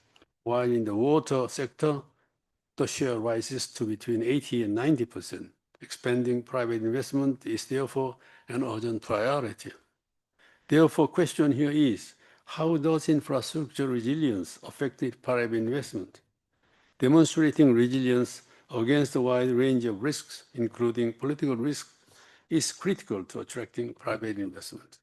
while in the water sector, the share rises to between 80 and 90%. Expanding private investment is therefore an urgent priority. Therefore, question here is, how does infrastructure resilience affect private investment? Demonstrating resilience against a wide range of risks, including political risk, is critical to attracting private investment.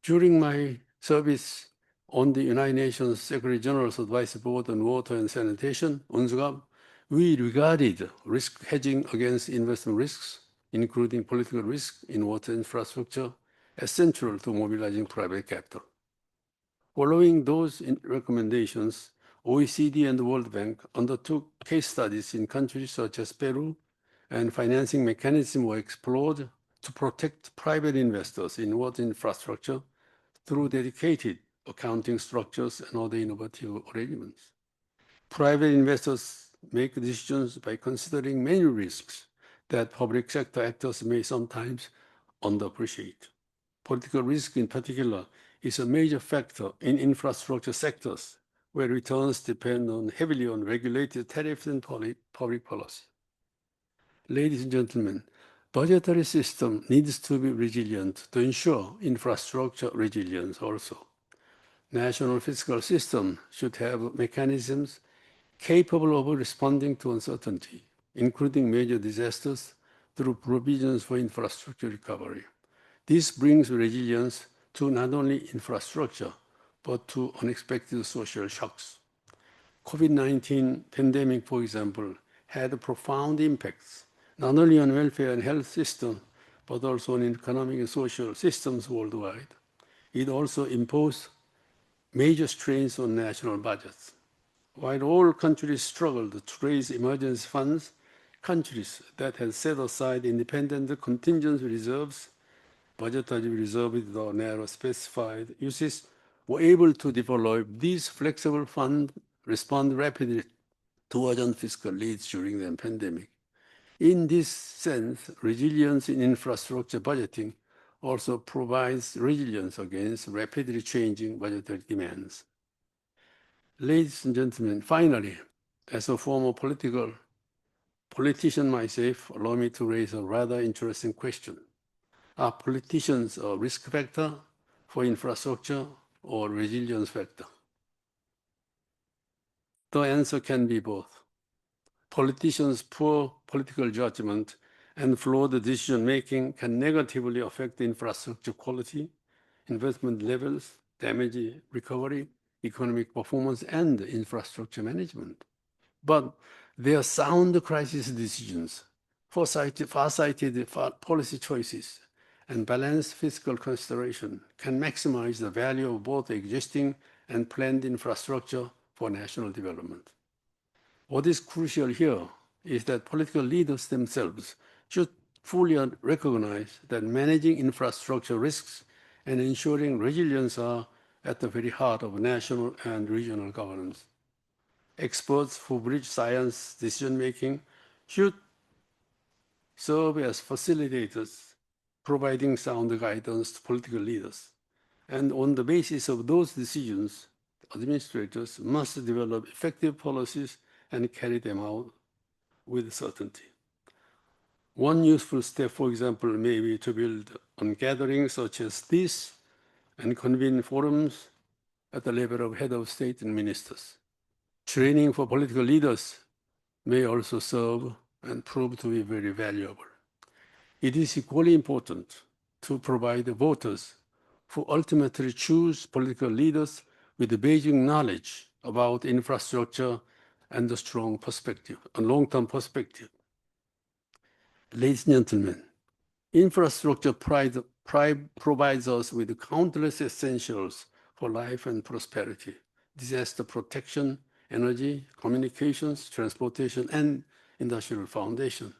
During my service on the United Nations Secretary General's Advisory Board on Water and Sanitation, UNSGAB, we regarded risk hedging against investment risks, including political risk in water infrastructure, as central to mobilizing private capital. Following those recommendations, OECD and the World Bank undertook case studies in countries such as Peru, and financing mechanisms were explored to protect private investors in water infrastructure through dedicated accounting structures and other innovative arrangements. Private investors make decisions by considering many risks that public sector actors may sometimes underappreciate. Political risk, in particular, is a major factor in infrastructure sectors where returns depend heavily on regulated tariffs and public policy. Ladies and gentlemen, budgetary system needs to be resilient to ensure infrastructure resilience also. National fiscal system should have mechanisms capable of responding to uncertainty, including major disasters, through provisions for infrastructure recovery. This brings resilience to not only infrastructure, but to unexpected social shocks. COVID-19 pandemic, for example, had profound impacts, not only on welfare and health systems, but also on economic and social systems worldwide. It also imposed major strains on national budgets. While all countries struggled to raise emergency funds, countries that had set aside independent contingency reserves, budgetary reserves with narrow specified uses, were able to develop these flexible funds, respond rapidly to urgent fiscal needs during the pandemic. In this sense, resilience in infrastructure budgeting also provides resilience against rapidly changing budgetary demands. Ladies and gentlemen, finally, as a former politician myself, allow me to raise a rather interesting question. Are politicians a risk factor for infrastructure or resilience factor? The answer can be both. Politicians' poor political judgment and flawed decision-making can negatively affect infrastructure quality, investment levels, damage recovery, economic performance, and infrastructure management. But their sound crisis decisions, far-sighted policy choices, and balanced fiscal consideration can maximize the value of both existing and planned infrastructure for national development. What is crucial here is that political leaders themselves should fully recognize that managing infrastructure risks and ensuring resilience are at the very heart of national and regional governance. Experts who bridge science decision-making should serve as facilitators, providing sound guidance to political leaders. And on the basis of those decisions, administrators must develop effective policies and carry them out with certainty. One useful step, for example, may be to build on gatherings such as this and convene forums at the level of head of state and ministers. Training for political leaders may also serve and prove to be very valuable. It is equally important to provide the voters who ultimately choose political leaders with the basic knowledge about infrastructure and a strong perspective, a long-term perspective. Ladies and gentlemen, infrastructure provides us with countless essentials for life and prosperity: disaster protection, energy, communications, transportation, and industrial foundation.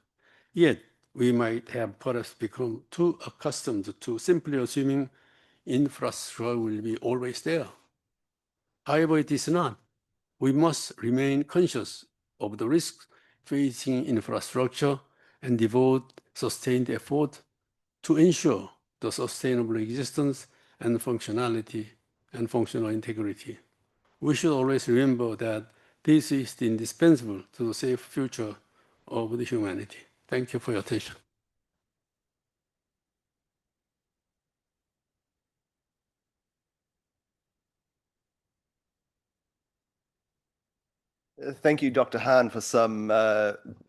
Yet, we might have perhaps become too accustomed to simply assuming infrastructure will be always there. However, it is not. We must remain conscious of the risks facing infrastructure and devote sustained effort to ensure the sustainable existence and functionality and functional integrity. We should always remember that this is indispensable to the safe future of the humanity. Thank you for your attention. Thank you, Dr. Han, for some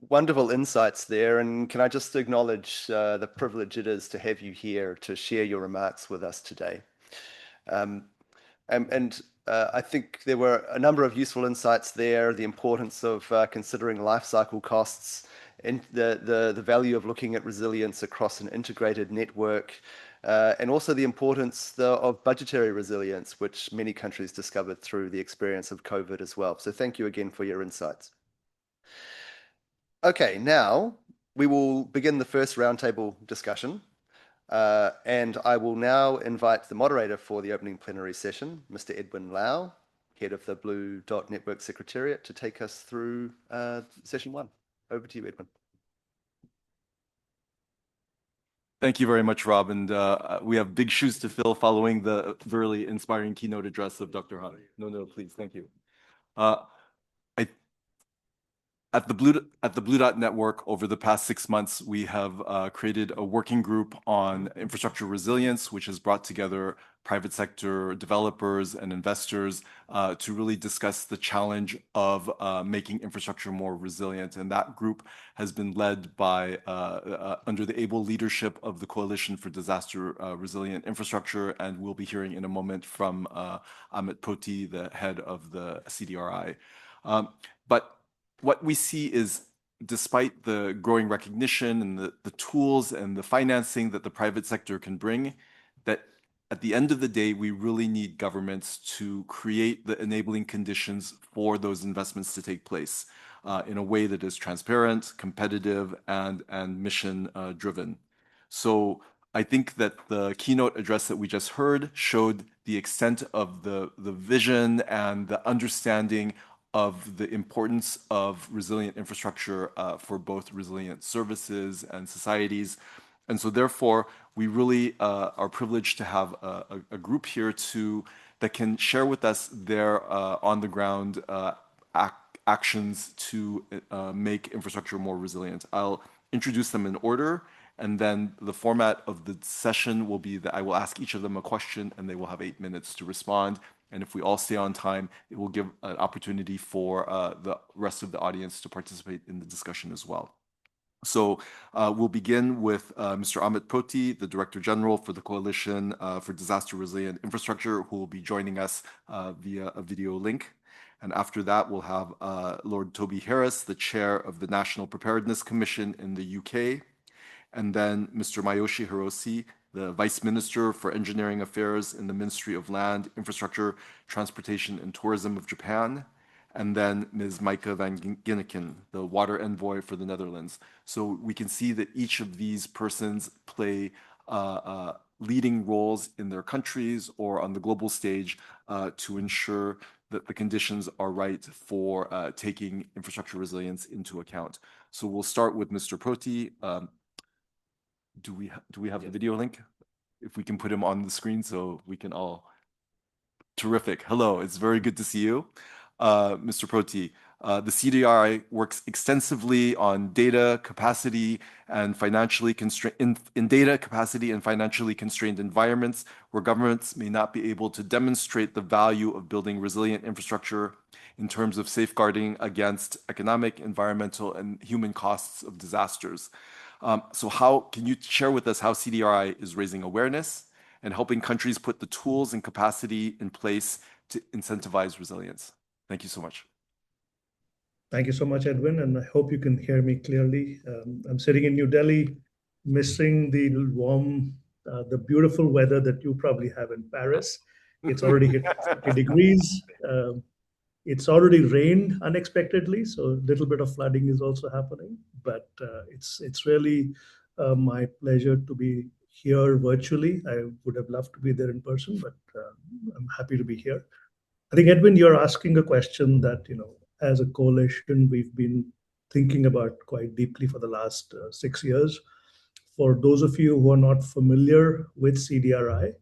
wonderful insights there. And can I just acknowledge the privilege it is to have you here to share your remarks with us today. I think there were a number of useful insights there, the importance of considering life cycle costs, and the value of looking at resilience across an integrated network, and also the importance of budgetary resilience, which many countries discovered through the experience of COVID as well. So thank you again for your insights. Okay, now we will begin the first roundtable discussion. And I will now invite the moderator for the opening plenary session, Mr. Edwin Lau, head of the Blue Dot Network Secretariat, to take us through session one. Over to you, Edwin. Thank you very much, Rob. And we have big shoes to fill following the really inspiring keynote address of Dr. Han. No, please. Thank you. At the Blue Dot Network, over the past 6 months, we have created a working group on infrastructure resilience, which has brought together private sector developers and investors to really discuss the challenge of making infrastructure more resilient. And that group has been led by, under the able leadership of the Coalition for Disaster Resilient Infrastructure, and we'll be hearing in a moment from Amit Poti, the head of the CDRI. But what we see is despite the growing recognition and the tools and the financing that the private sector can bring, that at the end of the day, we really need governments to create the enabling conditions for those investments to take place in a way that is transparent, competitive, and mission driven. So I think that the keynote address that we just heard showed the extent of the vision and the understanding of the importance of resilient infrastructure for both resilient services and societies. And so therefore, we really are privileged to have a group here that can share with us their on-the-ground actions to make infrastructure more resilient. I'll introduce them in order, and then the format of the session will be that I will ask each of them a question, and they will have 8 minutes to respond. And if we all stay on time, it will give an opportunity for the rest of the audience to participate in the discussion as well. So we'll begin with Mr. Amit Proti, the Director General for the Coalition for Disaster Resilient Infrastructure, who will be joining us via a video link. And after that, we'll have Lord Toby Harris, the Chair of the National Preparedness Commission in the UK. And then Mr. Mayoshi Hiroshi, the Vice Minister for Engineering Affairs in the Ministry of Land, Infrastructure, Transportation, and Tourism of Japan. And then Ms. Maaike van Ginneken, the Water Envoy for the Netherlands. So we can see that each of these persons play leading roles in their countries or on the global stage to ensure that the conditions are right for taking infrastructure resilience into account. So we'll start with Mr. Proti. Do we have the video link? If we can put him on the screen so we can all... Terrific. Hello, it's very good to see you. Mr. Proti, the CDRI works extensively on data capacity and financially constrained environments where governments may not be able to demonstrate the value of building resilient infrastructure in terms of safeguarding against economic, environmental, and human costs of disasters. So how can you share with us how CDRI is raising awareness and helping countries put the tools and capacity in place to incentivize resilience? Thank you so much. Thank you so much, Edwin, and I hope you can hear me clearly. I'm sitting in New Delhi, missing the warm, the beautiful weather that you probably have in Paris. It's already hit 50 degrees. It's already rained unexpectedly, so a little bit of flooding is also happening. But it's really my pleasure to be here virtually. I would have loved to be there in person, but I'm happy to be here. I think, Edwin, you're asking a question that, as a coalition, we've been thinking about quite deeply for the last 6 years. For those of you who are not familiar with CDRI,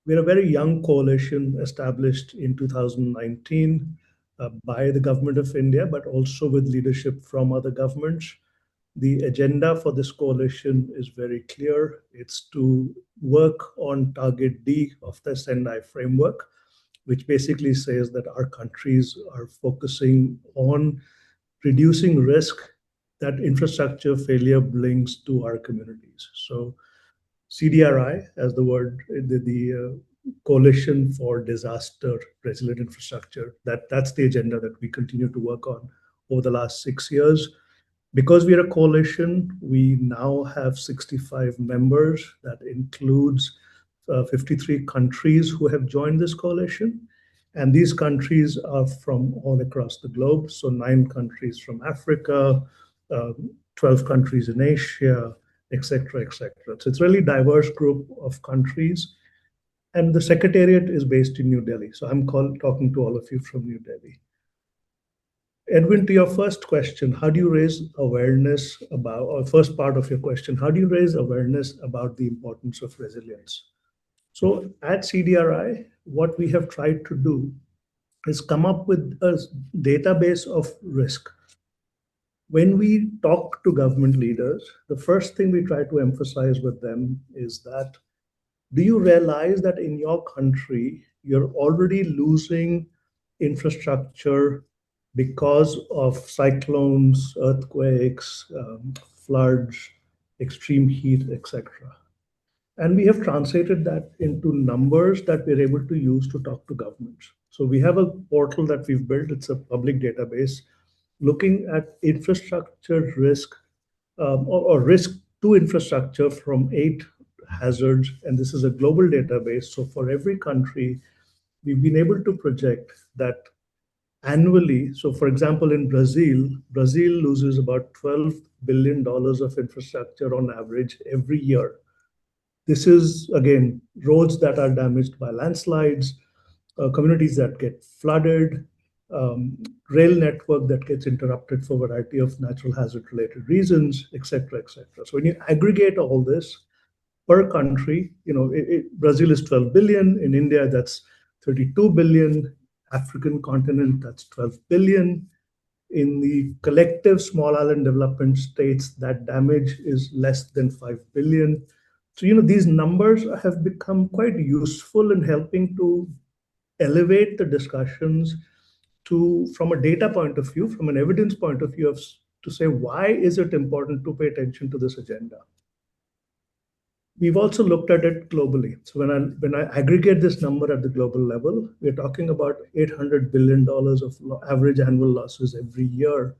we're a very young coalition established in 2019 by the government of India, but also with leadership from other governments. The agenda for this coalition is very clear. It's to work on Target D of the Sendai framework, which basically says that our countries are focusing on reducing risk that infrastructure failure brings to our communities. So CDRI, as the word, the Coalition for Disaster Resilient Infrastructure, that's the agenda that we continue to work on over the last 6 years. Because we are a coalition, we now have 65 members. That includes 53 countries who have joined this coalition. And these countries are from all across the globe. So 9 countries from Africa, 12 countries in Asia, et cetera, et cetera. So it's a really diverse group of countries. And the secretariat is based in New Delhi. So I'm talking to all of you from New Delhi. Edwin, to your first question, how do you raise awareness about, or first part of your question, how do you raise awareness about the importance of resilience? So at CDRI, what we have tried to do is come up with a database of risk. When we talk to government leaders, the first thing we try to emphasize with them is that, do you realize that in your country, you're already losing infrastructure because of cyclones, earthquakes, floods, extreme heat, etc.? And we have translated that into numbers that we're able to use to talk to governments. So we have a portal that we've built. It's a public database. looking at infrastructure risk or risk to infrastructure from 8 hazards. And this is a global database. So for every country, we've been able to project that annually. So for example, in Brazil loses about $12 billion of infrastructure on average every year. This is, again, roads that are damaged by landslides, communities that get flooded, rail network that gets interrupted for a variety of natural hazard related reasons, et cetera, et cetera. So when you aggregate all this per country, Brazil is 12 billion. In India, that's 32 billion. African continent, that's 12 billion. In the collective small island development states, that damage is less than 5 billion. So, these numbers have become quite useful in helping to elevate the discussions from a data point of view, from an evidence point of view, to say, why is it important to pay attention to this agenda? We've also looked at it globally. So when I aggregate this number at the global level, we're talking about $800 billion of average annual losses every year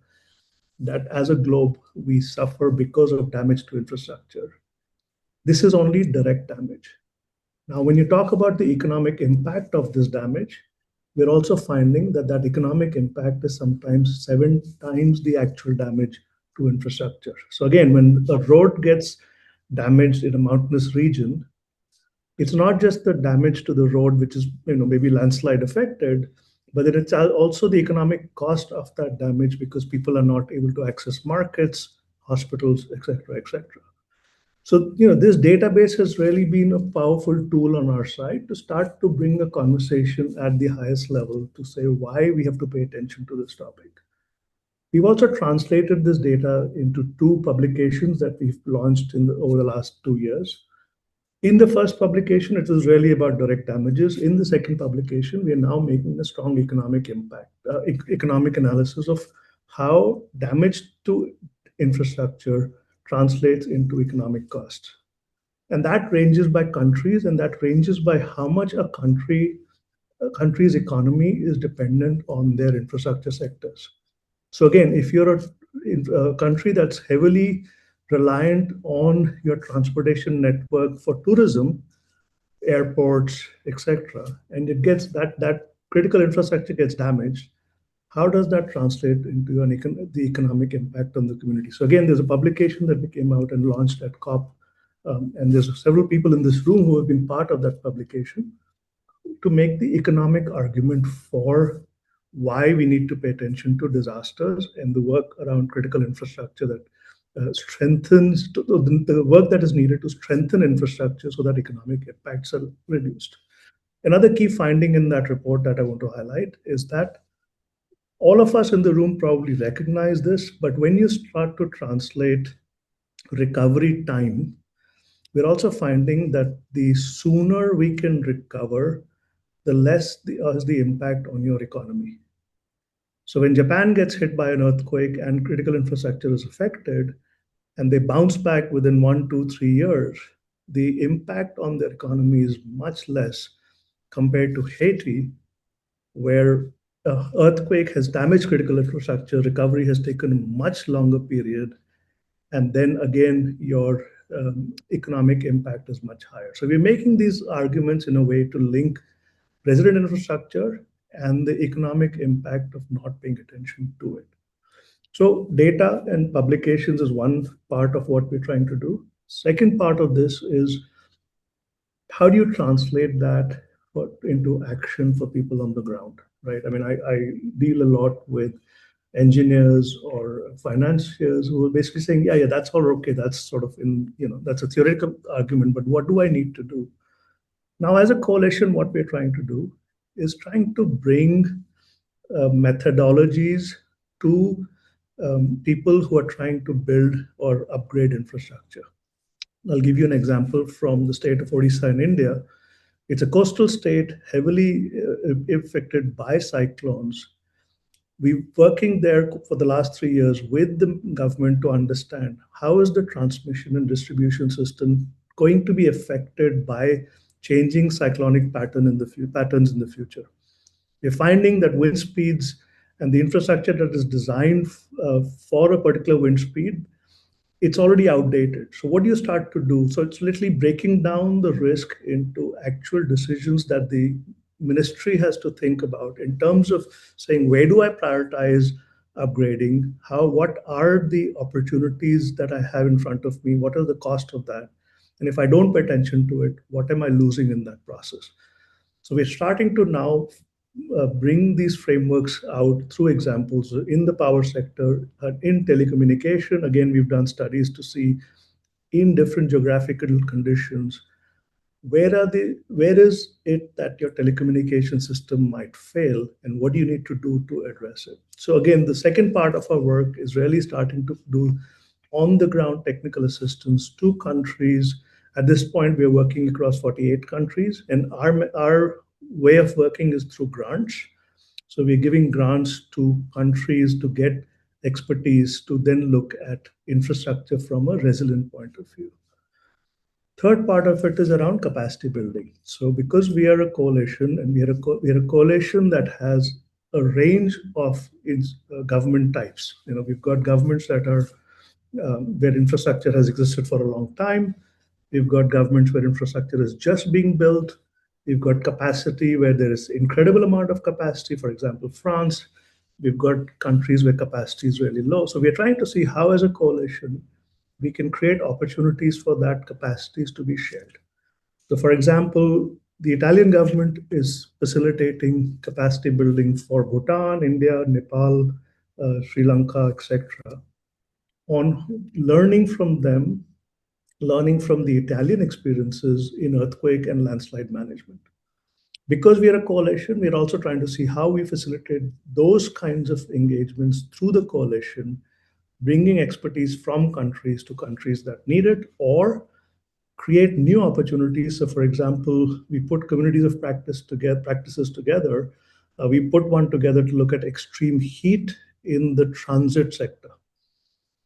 that as a globe we suffer because of damage to infrastructure. This is only direct damage. Now, when you talk about the economic impact of this damage, we're also finding that that economic impact is sometimes 7 times the actual damage to infrastructure. So again, when a road gets damaged in a mountainous region, it's not just the damage to the road, which is maybe landslide affected, but it's also the economic cost of that damage because people are not able to access markets, hospitals, et cetera, et cetera. So, this database has really been a powerful tool on our side to start to bring a conversation at the highest level to say why we have to pay attention to this topic. We've also translated this data into 2 publications that we've launched over the last 2 years. In the first publication, it was really about direct damages. In the second publication, we are now making a strong economic impact, economic analysis of how damage to infrastructure translates into economic costs. And that ranges by countries, and that ranges by how much a country's economy is dependent on their infrastructure sectors. So again, if you're a country that's heavily reliant on your transportation network for tourism, airports, etc., and it gets that critical infrastructure gets damaged, how does that translate into the economic impact on the community? So again, there's a publication that we came out and launched at COP, and there's several people in this room who have been part of that publication to make the economic argument for why we need to pay attention to disasters and the work around critical infrastructure that strengthens the work that is needed to strengthen infrastructure so that economic impacts are reduced. Another key finding in that report that I want to highlight is that all of us in the room probably recognize this, but when you start to translate recovery time, we're also finding that the sooner we can recover, the less is the impact on your economy. So when Japan gets hit by an earthquake and critical infrastructure is affected, and they bounce back within 1, 2, 3 years, the impact on their economy is much less compared to Haiti, where an earthquake has damaged critical infrastructure, recovery has taken a much longer period, and then again, your economic impact is much higher. So we're making these arguments in a way to link resident infrastructure and the economic impact of not paying attention to it. So data and publications is one part of what we're trying to do. Second part of this is how do you translate that into action for people on the ground, right? I mean, I deal a lot with engineers or financiers who are basically saying, yeah, that's all okay. That's sort of that's a theoretical argument, but what do I need to do? Now, as a coalition, what we're trying to do is trying to bring methodologies to people who are trying to build or upgrade infrastructure. I'll give you an example from the state of Odisha in India. It's a coastal state heavily affected by cyclones. We're working there for the last 3 years with the government to understand how is the transmission and distribution system going to be affected by changing cyclonic patterns in the future. We're finding that wind speeds and the infrastructure that is designed for a particular wind speed, it's already outdated. So what do you start to do? So it's literally breaking down the risk into actual decisions that the ministry has to think about in terms of saying, where do I prioritize upgrading? What are the opportunities that I have in front of me? What are the cost of that? And if I don't pay attention to it, what am I losing in that process? So we're starting to now bring these frameworks out through examples in the power sector, in telecommunication. Again, we've done studies to see in different geographical conditions, where is it that your telecommunication system might fail, and what do you need to do to address it? So again, the second part of our work is really starting to do on the ground technical assistance to countries. At this point, we are working across 48 countries, and our way of working is through grants. So we're giving grants to countries to get expertise to then look at infrastructure from a resilient point of view. Third part of it is around capacity building. So because we are a coalition, and we are a coalition that has a range of government types. We've got governments that are where infrastructure has existed for a long time. We've got governments where infrastructure is just being built. We've got capacity where there is incredible amount of capacity, for example, France. We've got countries where capacity is really low. So we're trying to see how, as a coalition, we can create opportunities for that capacities to be shared. So, for example, the Italian government is facilitating capacity building for Bhutan, India, Nepal, Sri Lanka, etc., on learning from them, learning from the Italian experiences in earthquake and landslide management. Because we are a coalition, we're also trying to see how we facilitate those kinds of engagements through the coalition, bringing expertise from countries to countries that need it, or create new opportunities. So, for example, we put communities of practices together. We put one together to look at extreme heat in the transit sector.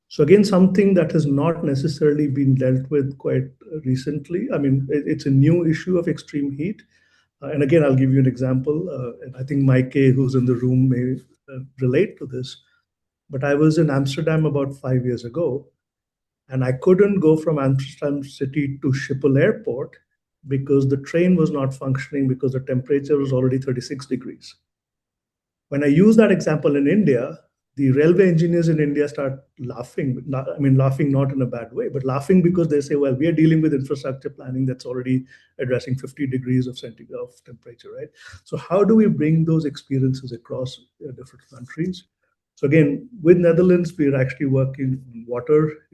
So again, something that has not necessarily been dealt with quite recently. I mean, it's a new issue of extreme heat. And again, I'll give you an example. And I think Mike, who's in the room, may relate to this. But I was in Amsterdam about 5 years ago, and I couldn't go from Amsterdam city to Schiphol Airport because the train was not functioning because the temperature was already 36 degrees. When I use that example in India, the railway engineers in India start laughing. Laughing not in a bad way, but laughing because they say, well, we are dealing with infrastructure planning that's already addressing 50 degrees of centigrade of temperature, right? So how do we bring those experiences across different countries? So again, with Netherlands, we're actually working on water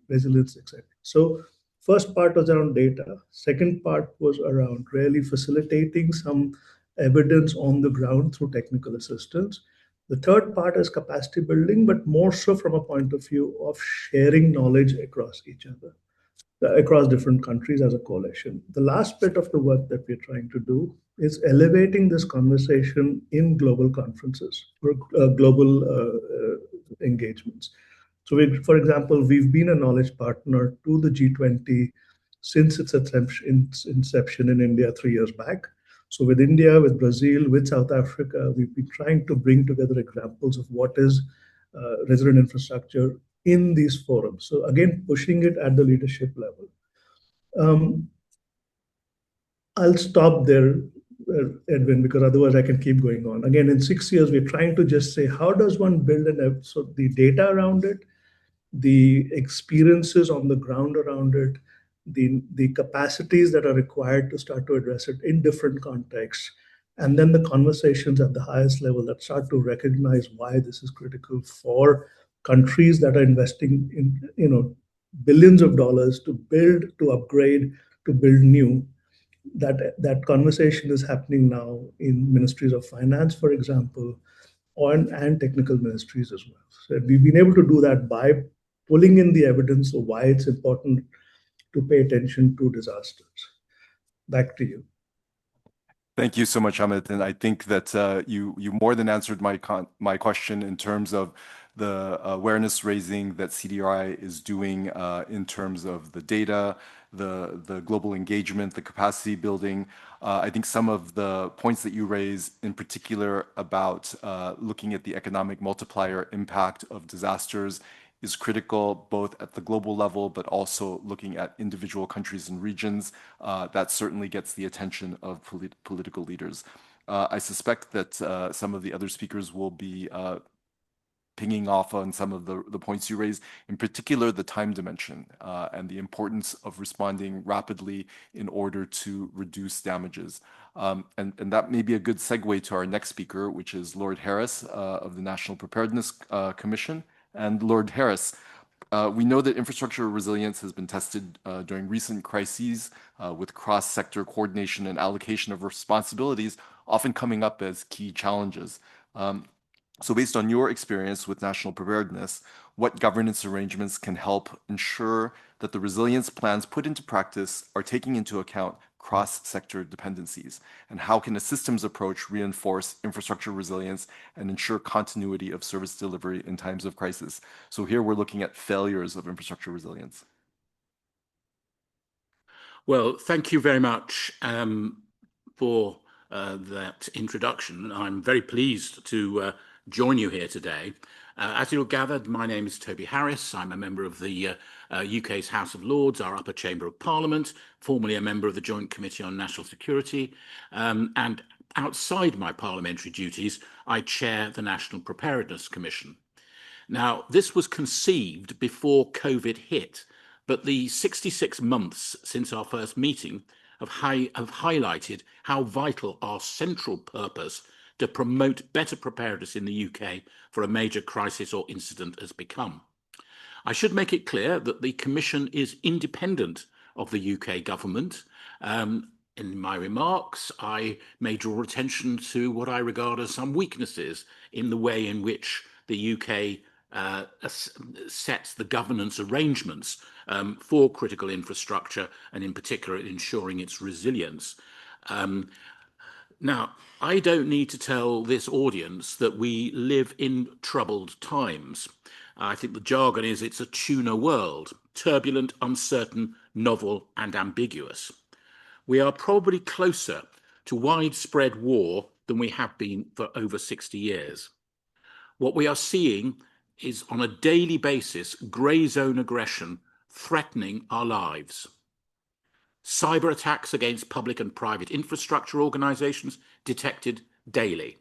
resilience, etc. So first part was around data. Second part was around really facilitating some evidence on the ground through technical assistance. The third part is capacity building, but more so from a point of view of sharing knowledge across each other, across different countries as a coalition. The last bit of the work that we're trying to do is elevating this conversation in global conferences or global engagements. So, for example, we've been a knowledge partner to the G20 since its inception in India 3 years back. So with India, with Brazil, with South Africa, we've been trying to bring together examples of what is resilient infrastructure in these forums. So again, pushing it at the leadership level. I'll stop there, Edwin, because otherwise I can keep going on. Again, in 6 years, we're trying to just say, how does one build so the data around it, the experiences on the ground around it, the capacities that are required to start to address it in different contexts, and then the conversations at the highest level that start to recognize why this is critical for countries that are investing in billions of dollars to build, to upgrade, to build new. That conversation is happening now in ministries of finance, for example, and technical ministries as well. So we've been able to do that by pulling in the evidence of why it's important to pay attention to disasters. Back to you. Thank you so much, Amit. And I think that you more than answered my question in terms of the awareness raising that CDRI is doing in terms of the data the global engagement, the capacity building. I think some of the points that you raise, in particular about looking at the economic multiplier impact of disasters, is critical both at the global level, but also looking at individual countries and regions. That certainly gets the attention of political leaders. I suspect that some of the other speakers will be pinging off on some of the points you raised, in particular the time dimension and the importance of responding rapidly in order to reduce damages. And that may be a good segue to our next speaker, which is Lord Harris of the National Preparedness Commission. And Lord Harris, we know that infrastructure resilience has been tested during recent crises with cross-sector coordination and allocation of responsibilities often coming up as key challenges. So based on your experience with national preparedness, what governance arrangements can help ensure that the resilience plans put into practice are taking into account cross-sector dependencies? And how can a systems approach reinforce infrastructure resilience and ensure continuity of service delivery in times of crisis? So here we're looking at failures of infrastructure resilience. Well, thank you very much for that introduction. I'm very pleased to join you here today. As you'll gathered, my name is Toby Harris. I'm a member of the UK's House of Lords, our upper chamber of Parliament, formerly a member of the Joint Committee on National Security. And outside my parliamentary duties, I chair the National Preparedness Commission. Now, this was conceived before COVID hit, but the 66 months since our first meeting have highlighted how vital our central purpose to promote better preparedness in the UK for a major crisis or incident has become. I should make it clear that the Commission is independent of the UK government. In my remarks, I may draw attention to what I regard as some weaknesses in the way in which the UK sets the governance arrangements for critical infrastructure, and in particular ensuring its resilience. Now, I don't need to tell this audience that we live in troubled times. I think the jargon is it's a tuna world, turbulent, uncertain, novel, and ambiguous. We are probably closer to widespread war than we have been for over 60 years. What we are seeing is on a daily basis, grey zone aggression threatening our lives. Cyber attacks against public and private infrastructure organisations detected daily.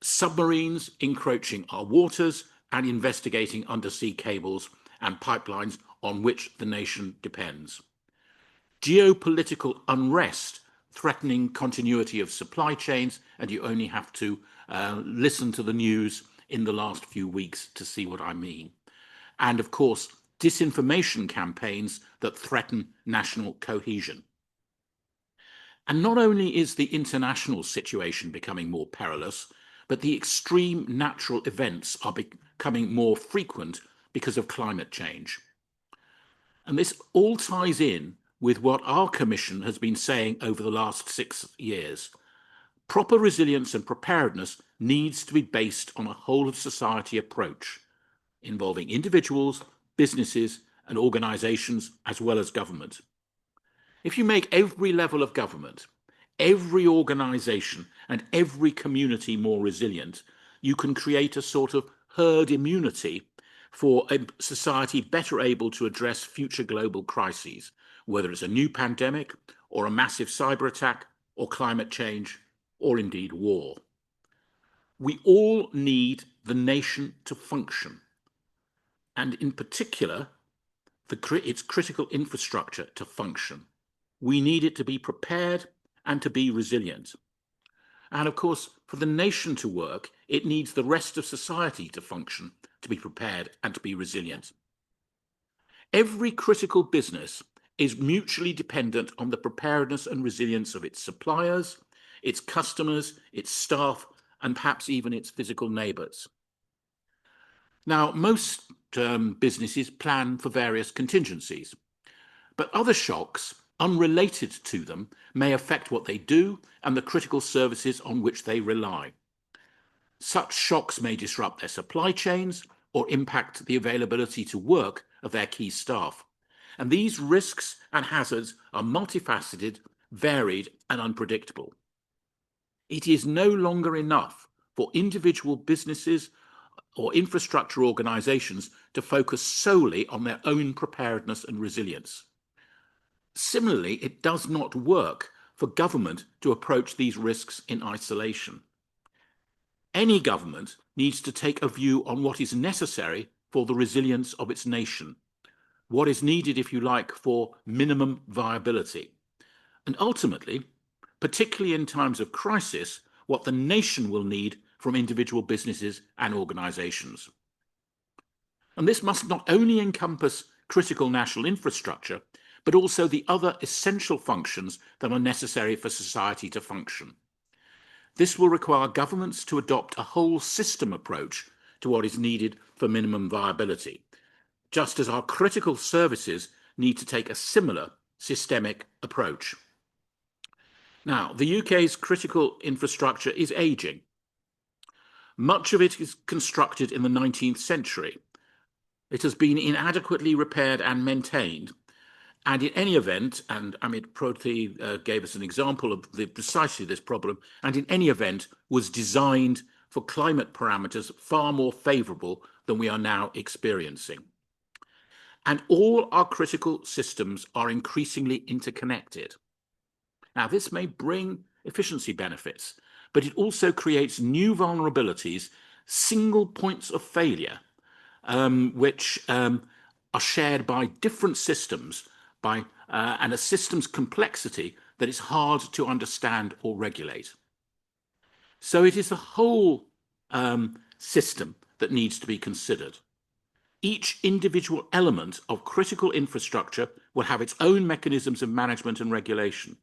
Submarines encroaching our waters and investigating undersea cables and pipelines on which the nation depends. Geopolitical unrest threatening continuity of supply chains, and you only have to listen to the news in the last few weeks to see what I mean. And of course, disinformation campaigns that threaten national cohesion. And not only is the international situation becoming more perilous, but the extreme natural events are becoming more frequent because of climate change. And this all ties in with what our Commission has been saying over the last 6 years. Proper resilience and preparedness needs to be based on a whole of society approach, involving individuals, businesses, and organisations, as well as government. If you make every level of government, every organisation, and every community more resilient, you can create a sort of herd immunity for a society better able to address future global crises, whether it's a new pandemic, or a massive cyber attack, or climate change, or indeed war. We all need the nation to function, and in particular, its critical infrastructure to function. We need it to be prepared and to be resilient. And of course, for the nation to work, it needs the rest of society to function, to be prepared and to be resilient. Every critical business is mutually dependent on the preparedness and resilience of its suppliers, its customers, its staff, and perhaps even its physical neighbours. Now, most businesses plan for various contingencies, but other shocks unrelated to them may affect what they do and the critical services on which they rely. Such shocks may disrupt their supply chains or impact the availability to work of their key staff. And these risks and hazards are multifaceted, varied, and unpredictable. It is no longer enough for individual businesses or infrastructure organizations to focus solely on their own preparedness and resilience. Similarly, it does not work for government to approach these risks in isolation. Any government needs to take a view on what is necessary for the resilience of its nation, what is needed, if you like, for minimum viability, and ultimately, particularly in times of crisis, what the nation will need from individual businesses and organizations. And this must not only encompass critical national infrastructure, but also the other essential functions that are necessary for society to function. This will require governments to adopt a whole system approach to what is needed for minimum viability, just as our critical services need to take a similar systemic approach. Now, the UK's critical infrastructure is ageing. Much of it is constructed in the 19th century. It has been inadequately repaired and maintained. And in any event, and Amit Proti gave us an example of precisely this problem, and in any event was designed for climate parameters far more favourable than we are now experiencing. And all our critical systems are increasingly interconnected. Now, this may bring efficiency benefits, but it also creates new vulnerabilities, single points of failure, which are shared by different systems, and a system's complexity that is hard to understand or regulate. So it is the whole system that needs to be considered. Each individual element of critical infrastructure will have its own mechanisms of management and regulation.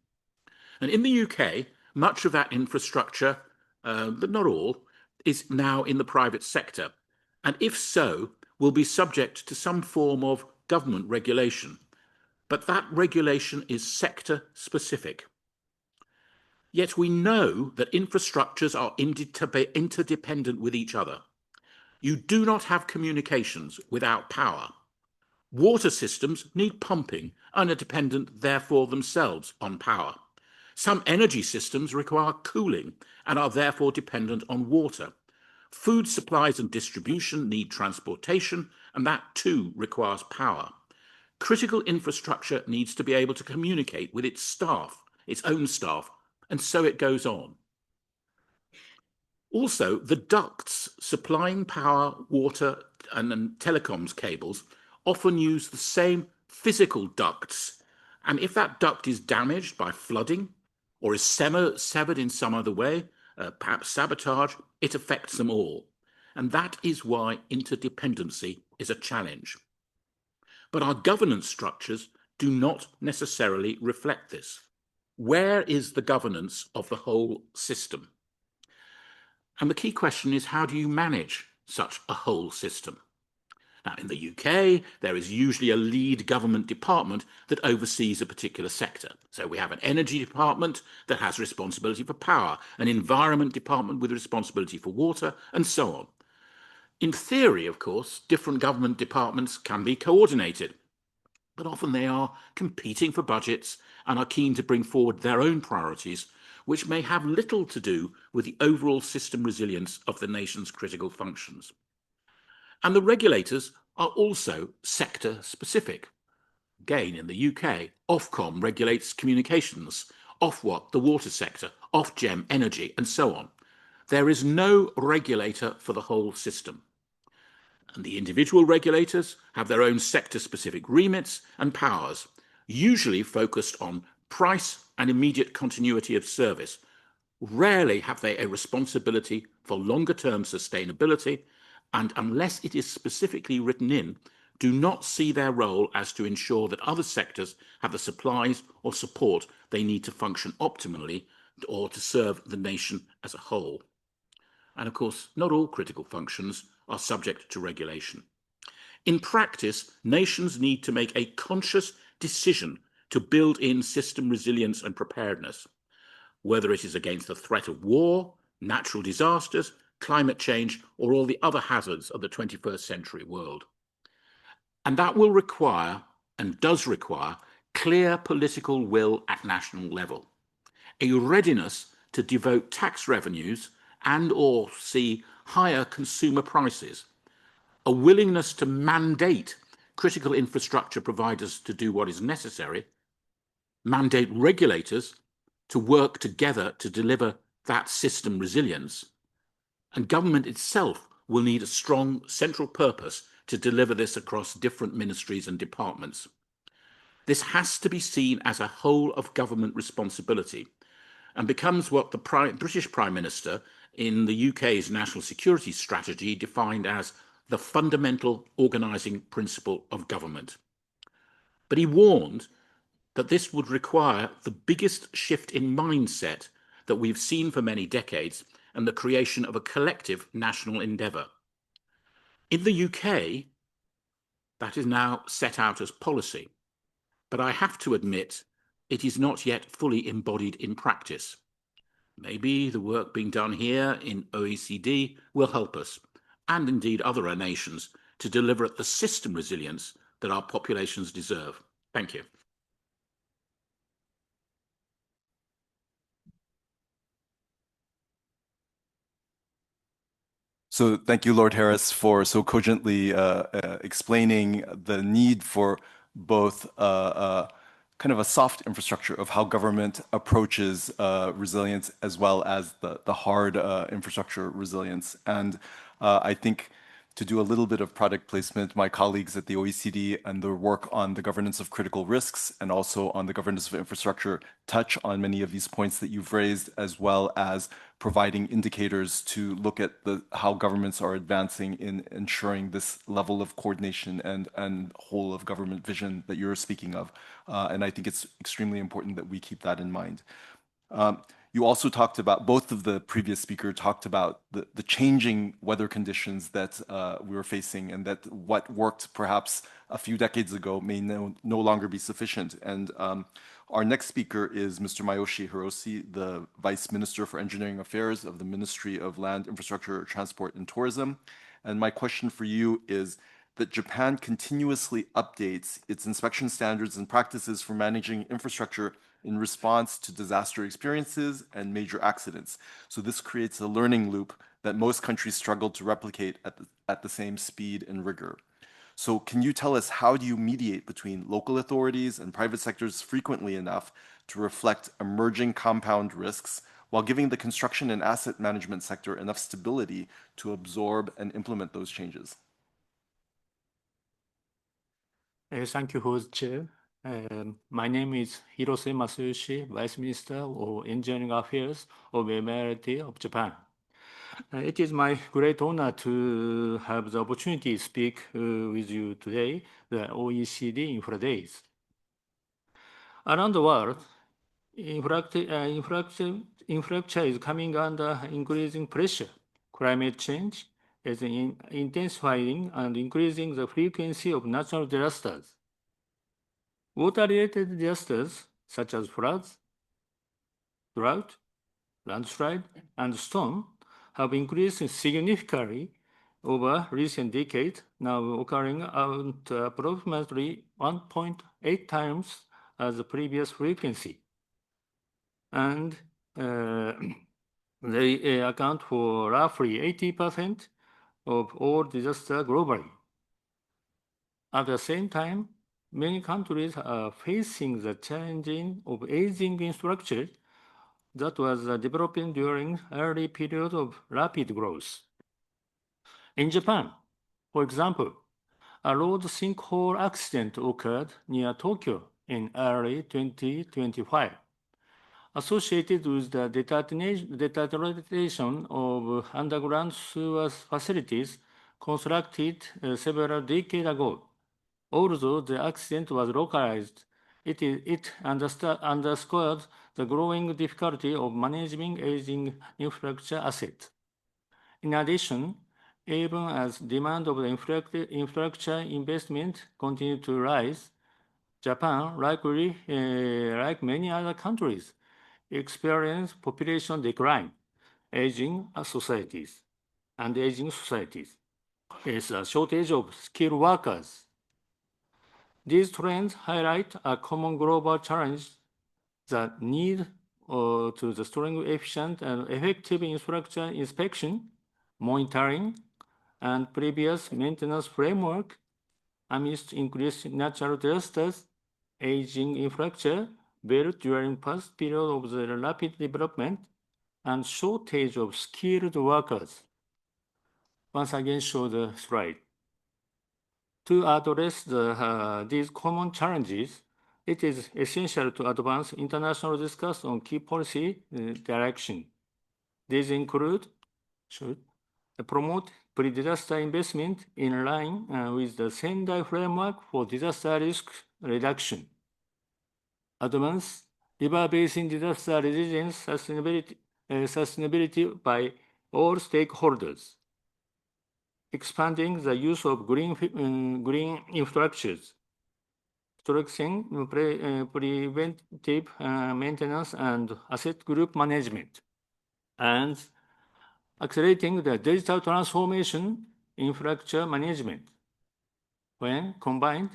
And in the UK, much of that infrastructure, but not all, is now in the private sector, and if so, will be subject to some form of government regulation. But that regulation is sector specific. Yet we know that infrastructures are interdependent with each other. You do not have communications without power. Water systems need pumping and are dependent, therefore, themselves on power. Some energy systems require cooling and are therefore dependent on water. Food supplies and distribution need transportation, and that too requires power. Critical infrastructure needs to be able to communicate with its staff, its own staff, and so it goes on. Also, the ducts supplying power, water, and telecoms cables often use the same physical ducts, and if that duct is damaged by flooding or is severed in some other way, perhaps sabotage, it affects them all. And that is why interdependency is a challenge. But our governance structures do not necessarily reflect this. Where is the governance of the whole system? And the key question is, how do you manage such a whole system? Now, in the UK, there is usually a lead government department that oversees a particular sector. So we have an energy department that has responsibility for power, an environment department with responsibility for water, and so on. In theory, of course, different government departments can be coordinated, but often they are competing for budgets and are keen to bring forward their own priorities, which may have little to do with the overall system resilience of the nation's critical functions. And the regulators are also sector specific. Again, in the UK, Ofcom regulates communications, Ofwat the water sector, Ofgem energy, and so on. There is no regulator for the whole system. And the individual regulators have their own sector-specific remits and powers, usually focused on price and immediate continuity of service. Rarely have they a responsibility for longer-term sustainability, and unless it is specifically written in, do not see their role as to ensure that other sectors have the supplies or support they need to function optimally or to serve the nation as a whole. And of course, not all critical functions are subject to regulation. In practice, nations need to make a conscious decision to build in system resilience and preparedness, whether it is against the threat of war, natural disasters, climate change, or all the other hazards of the 21st century world. And that will require and does require clear political will at national level, a readiness to devote tax revenues and/or see higher consumer prices, a willingness to mandate critical infrastructure providers to do what is necessary, mandate regulators to work together to deliver that system resilience, and government itself will need a strong central purpose to deliver this across different ministries and departments. This has to be seen as a whole of government responsibility and becomes what the British Prime Minister in the UK's national security strategy defined as the fundamental organising principle of government. But he warned that this would require the biggest shift in mindset that we've seen for many decades and the creation of a collective national endeavour. In the UK, that is now set out as policy, but I have to admit it is not yet fully embodied in practice. Maybe the work being done here in OECD will help us, and indeed other nations, to deliver the system resilience that our populations deserve. Thank you. So thank you, Lord Harris, for so cogently explaining the need for both kind of a soft infrastructure of how government approaches resilience as well as the hard infrastructure resilience. And I think to do a little bit of product placement, my colleagues at the OECD and their work on the governance of critical risks and also on the governance of infrastructure touch on many of these points that you've raised, as well as providing indicators to look at how governments are advancing in ensuring this level of coordination and whole of government vision that you're speaking of. And I think it's extremely important that we keep that in mind. You also talked about, both of the previous speakers talked about the changing weather conditions that we were facing, and that what worked perhaps a few decades ago may no longer be sufficient. And our next speaker is Mr. Mayoshi Hiroshi, the Vice Minister for Engineering Affairs of the Ministry of Land, Infrastructure, Transport, and Tourism. And my question for you is that Japan continuously updates its inspection standards and practices for managing infrastructure in response to disaster experiences and major accidents. So this creates a learning loop that most countries struggle to replicate at the same speed and rigor. So can you tell us, how do you mediate between local authorities and private sectors frequently enough to reflect emerging compound risks while giving the construction and asset management sector enough stability to absorb and implement those changes? Thank you, Host Chair. My name is Hirose Masayoshi, Vice Minister of Engineering Affairs of Emirate of Japan. It is my great honor to have the opportunity to speak with you today, the OECD InfraDays. Around the world, infrastructure is coming under increasing pressure. Climate change is intensifying and increasing the frequency of natural disasters. Water-related disasters such as floods, drought, landslide, and storm have increased significantly over recent decades, now occurring at approximately 1.8 times as the previous frequency. And they account for roughly 80% of all disasters globally. At the same time, many countries are facing the challenge of aging infrastructure that was developing during early period of rapid growth. In Japan, for example, a road sinkhole accident occurred near Tokyo in early 2025, associated with the deterioration of underground sewer facilities constructed several decades ago. Although the accident was localized, it underscored the growing difficulty of managing aging infrastructure assets. In addition, even as demand of the infrastructure investment continued to rise, Japan, like many other countries, experienced population decline, aging societies. There's a shortage of skilled workers. These trends highlight a common global challenge, the need to the strong, efficient, and effective infrastructure inspection, monitoring, and previous maintenance framework amidst increased natural disasters, aging infrastructure built during past period of the rapid development, and shortage of skilled workers. Once again, show the slide. To address these common challenges, it is essential to advance international discussion on key policy direction. These include promote pre-disaster investment in line with the Sendai framework for disaster risk reduction. Advance river basin disaster resilience sustainability by all stakeholders. Expanding the use of green infrastructures. Strengthening preventive maintenance and asset group management. And accelerating the digital transformation infrastructure management. When combined,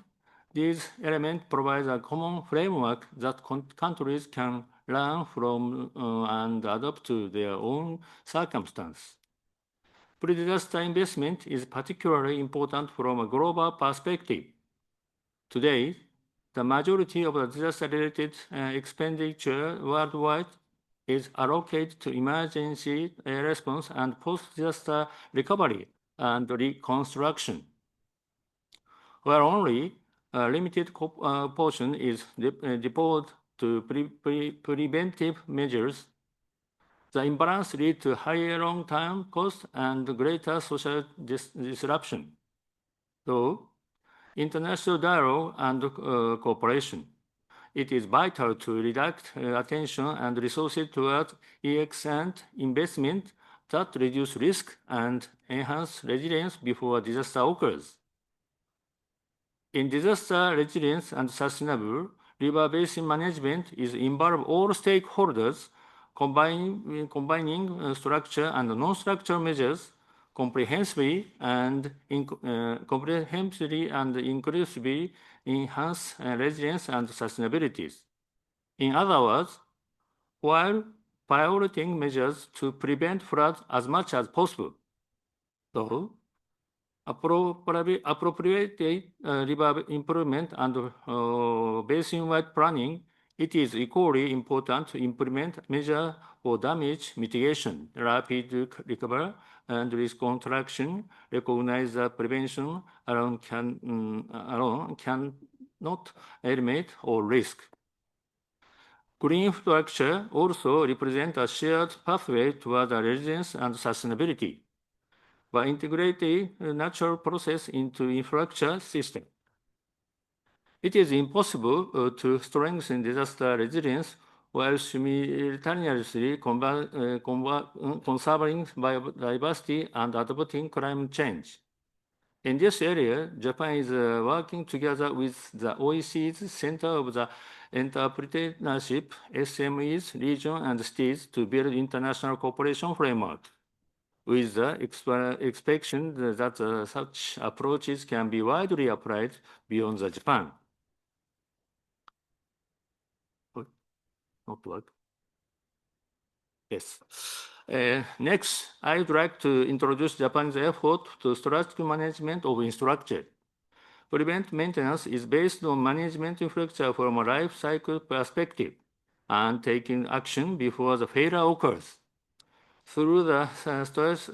these elements provide a common framework that countries can learn from and adapt to their own circumstances. Pre-disaster investment is particularly important from a global perspective. Today, the majority of the disaster-related expenditure worldwide is allocated to emergency response and post-disaster recovery and reconstruction, where only a limited portion is devoted to preventive measures. The imbalance leads to higher long-term costs and greater social disruption. So, international dialogue and cooperation. It is vital to redirect attention and resources towards excellent investment that reduce risk and enhance resilience before disaster occurs. In disaster resilience and sustainable river basin management is involve all stakeholders, combining structure and non-structural measures comprehensively and inclusively enhance resilience and sustainability. In other words, while prioritizing measures to prevent flood as much as possible, though appropriate river improvement and basin-wide planning, it is equally important to implement measures for damage mitigation, rapid recovery, and reconstruction. Recognize that prevention alone cannot eliminate all risk. Green infrastructure also represents a shared pathway toward resilience and sustainability. By integrating natural process into infrastructure system, it is impossible to strengthen disaster resilience while simultaneously conserving biodiversity and adapting climate change. In this area, Japan is working together with the OECD's Center of the Entrepreneurship, SMEs, region, and states to build international cooperation framework, with the expectation that such approaches can be widely applied beyond Japan. Not work. Yes. Next, I would like to introduce Japan's effort to strategic management of infrastructure. Preventive maintenance is based on management infrastructure from a life cycle perspective and taking action before the failure occurs. Through the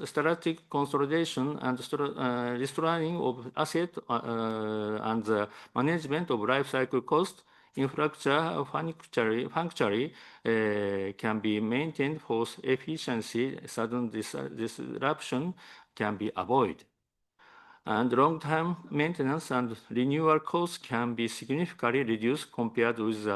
strategic consolidation and restructuring of assets and the management of life cycle cost, infrastructure functionally can be maintained for efficiency, sudden disruption can be avoided. And long-term maintenance and renewal costs can be significantly reduced compared with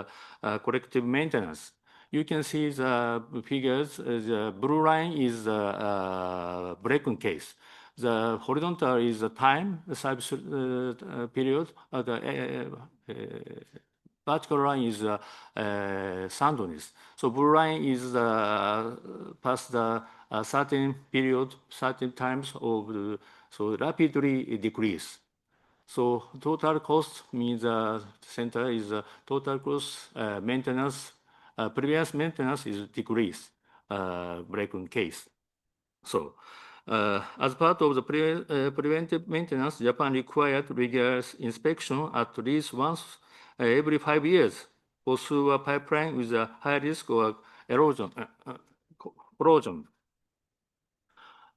corrective maintenance. You can see the figures. The blue line is the break-in case. The horizontal is the time, the service period. The vertical line is soundness. So blue line is past the certain period, certain times of so rapidly decrease. So total cost means the center is total cost maintenance. Previous maintenance is decreased break-in case. So as part of the preventive maintenance, Japan required rigorous inspection at least once every 5 years for sewer pipeline with a high risk of corrosion.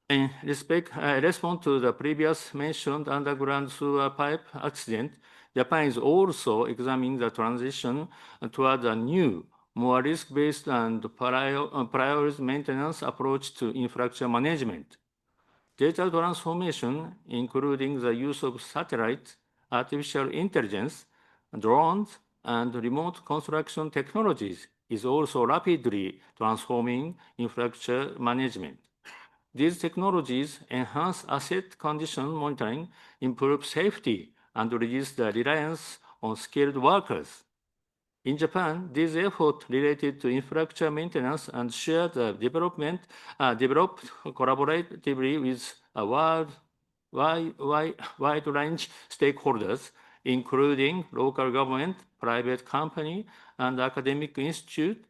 In response to the previous mentioned underground sewer pipe accident, Japan is also examining the transition toward a new, more risk-based and priority maintenance approach to infrastructure management. Data transformation, including the use of satellite, artificial intelligence, drones, and remote construction technologies, is also rapidly transforming infrastructure management. These technologies enhance asset condition monitoring, improve safety, and reduce the reliance on skilled workers. In Japan, these efforts related to infrastructure maintenance and shared development developed collaboratively with a wide range stakeholders, including local government, private company, and academic institute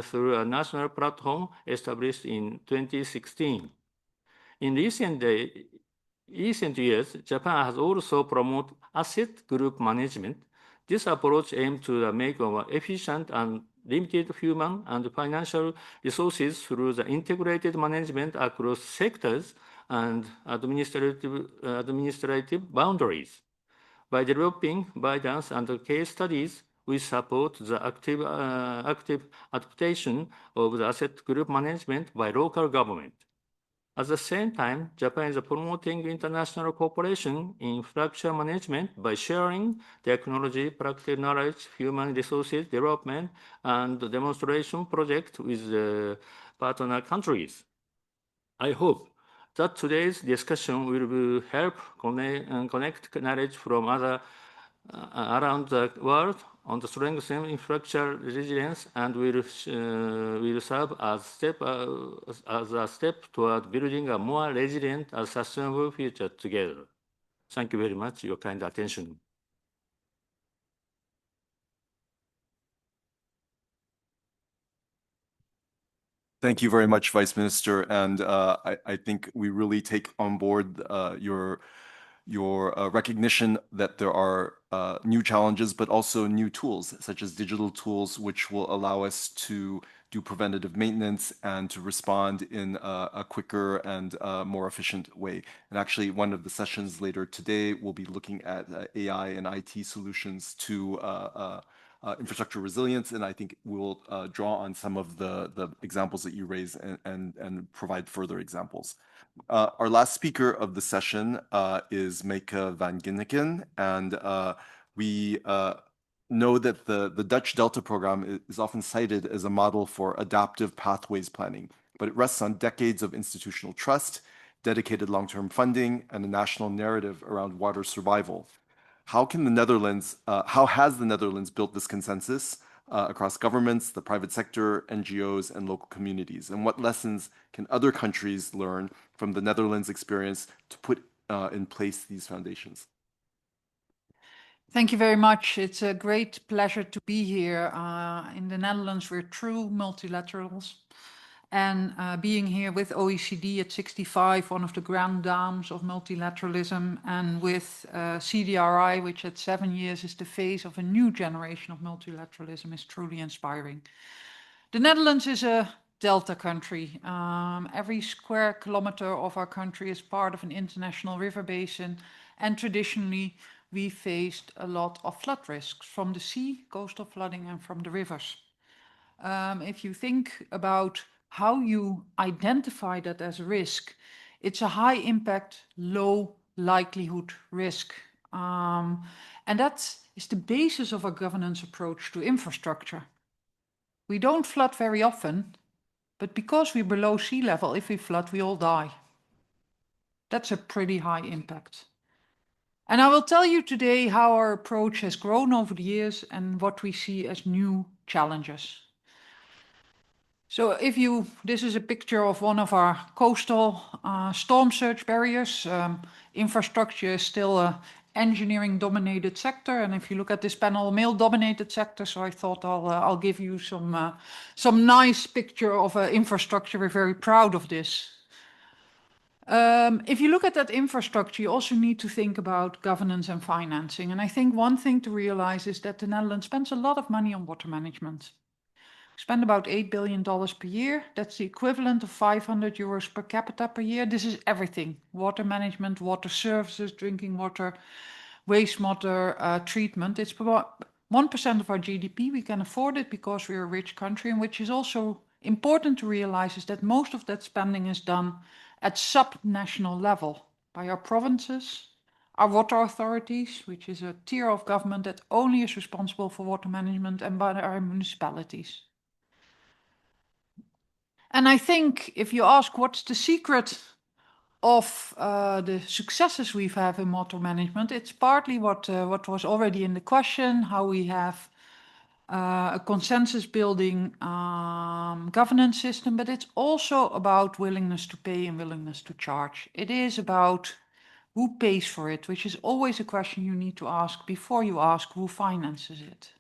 through a national platform established in 2016. In recent years, Japan has also promoted asset group management. This approach aims to make more efficient and limited human and financial resources through the integrated management across sectors and administrative boundaries. By developing guidance and case studies, we support the active adaptation of the asset group management by local government. At the same time, Japan is promoting international cooperation in infrastructure management by sharing technology, practical knowledge, human resources development, and demonstration projects with partner countries. I hope that today's discussion will help connect knowledge from around the world on the strengthening infrastructure resilience and will serve as a step toward building a more resilient and sustainable future together. Thank you very much for your kind attention. Thank you very much, Vice Minister. And I think we really take on board your recognition that there are new challenges, but also new tools, such as digital tools, which will allow us to do preventative maintenance and to respond in a quicker and more efficient way. And actually, one of the sessions later today will be looking at AI and IT solutions to infrastructure resilience, and I think we'll draw on some of the examples that you raised and provide further examples. Our last speaker of the session is Meike van Ginneken, and we know that the Dutch Delta program is often cited as a model for adaptive pathways planning, but it rests on decades of institutional trust, dedicated long-term funding, and a national narrative around water survival. How has the Netherlands built this consensus across governments, the private sector, NGOs, and local communities? And what lessons can other countries learn from the Netherlands' experience to put in place these foundations? Thank you very much. It's a great pleasure to be here. In the Netherlands, we're true multilaterals. And being here with OECD at 65, one of the grand dames of multilateralism, and with CDRI, which at 7 years is the face of a new generation of multilateralism, is truly inspiring. The Netherlands is a delta country. Every square kilometer of our country is part of an international river basin, and traditionally we faced a lot of flood risks from the sea, coastal flooding, and from the rivers. If you think about how you identify that as a risk, it's a high impact, low likelihood risk. And that is the basis of our governance approach to infrastructure. We don't flood very often, but because we're below sea level, if we flood, we all die. That's a pretty high impact. And I will tell you today how our approach has grown over the years and what we see as new challenges. So this is a picture of one of our coastal storm surge barriers. Infrastructure is still an engineering-dominated sector, and if you look at this panel, male-dominated sector. So I thought I'll give you some nice picture of infrastructure. We're very proud of this. If you look at that infrastructure, you also need to think about governance and financing. And I think one thing to realize is that the Netherlands spends a lot of money on water management. We spend about $8 billion per year. That's the equivalent of 500 euros per capita per year. This is everything: water management, water services, drinking water, wastewater treatment. It's about 1% of our GDP. We can afford it because we're a rich country, and which is also important to realize is that most of that spending is done at sub-national level by our provinces, our water authorities, which is a tier of government that only is responsible for water management, and by our municipalities. And I think if you ask what's the secret of the successes we've had in water management, it's partly what was already in the question, how we have a consensus building governance system, but it's also about willingness to pay and willingness to charge. It is about who pays for it, which is always a question you need to ask before you ask who finances it.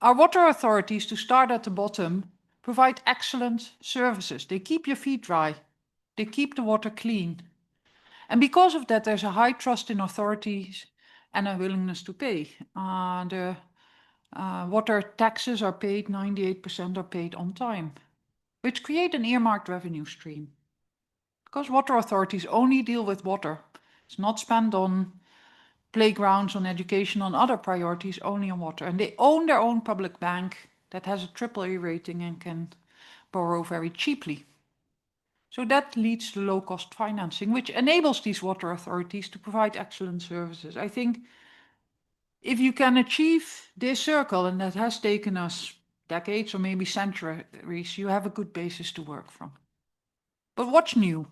Our water authorities, to start at the bottom, provide excellent services. They keep your feet dry. They keep the water clean. And because of that, there's a high trust in authorities and a willingness to pay. The water taxes are paid, 98% are paid on time, which create an earmarked revenue stream. Because water authorities only deal with water. It's not spent on playgrounds, on education, on other priorities, only on water. And they own their own public bank that has a AAA rating and can borrow very cheaply. So that leads to low-cost financing, which enables these water authorities to provide excellent services. I think if you can achieve this circle, and that has taken us decades or maybe centuries, you have a good basis to work from. But what's new?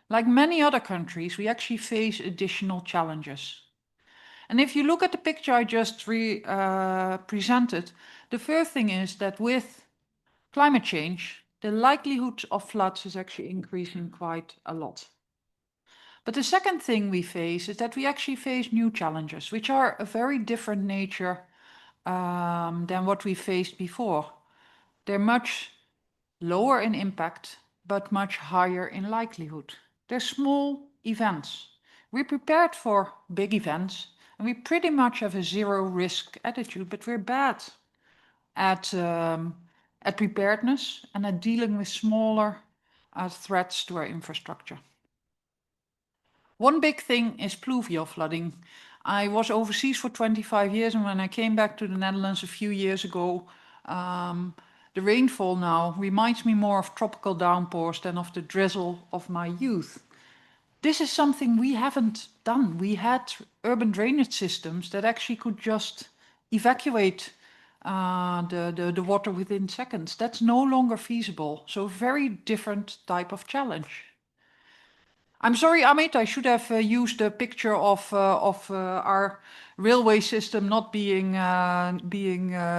Like many other countries, we actually face additional challenges. And if you look at the picture I just presented, the first thing is that with climate change, the likelihood of floods is actually increasing quite a lot. But the second thing we face is that we actually face new challenges, which are a very different nature than what we faced before. They're much lower in impact, but much higher in likelihood. They're small events. We're prepared for big events, and we pretty much have a zero risk attitude, but we're bad at preparedness and at dealing with smaller threats to our infrastructure. One big thing is pluvial flooding. I was overseas for 25 years, and when I came back to the Netherlands a few years ago, the rainfall now reminds me more of tropical downpours than of the drizzle of my youth. This is something we haven't done. We had urban drainage systems that actually could just evacuate the water within seconds. That's no longer feasible. So very different type of challenge. I'm sorry, Amit, I should have used a picture of our railway system not being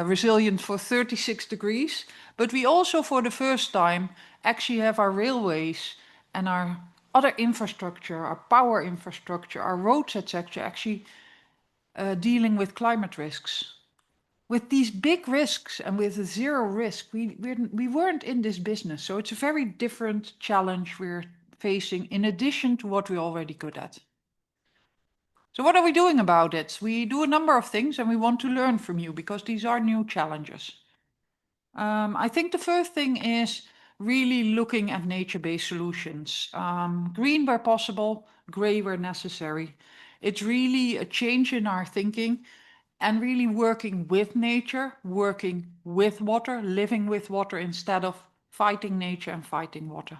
resilient for 36 degrees. But we also, for the first time, actually have our railways and our other infrastructure, our power infrastructure, our roads, etc., actually dealing with climate risks. With these big risks and with zero risk, we weren't in this business. So it's a very different challenge we're facing in addition to what we're already good at. So what are we doing about it? We do a number of things, and we want to learn from you because these are new challenges. I think the first thing is really looking at nature-based solutions. Green where possible, gray where necessary. It's really a change in our thinking and really working with nature, working with water, living with water instead of fighting nature and fighting water.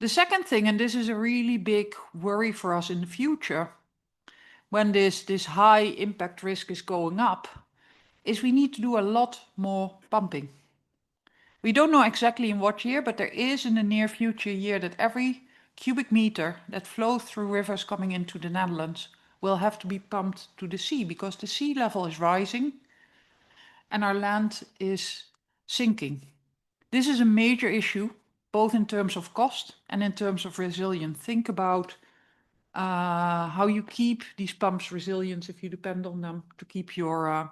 The second thing, and this is a really big worry for us in the future, when this high impact risk is going up, is we need to do a lot more pumping. We don't know exactly in what year, but there is in the near future year that every cubic meter that flows through rivers coming into the Netherlands will have to be pumped to the sea because the sea level is rising and our land is sinking. This is a major issue, both in terms of cost and in terms of resilience. Think about how you keep these pumps resilient if you depend on them to keep your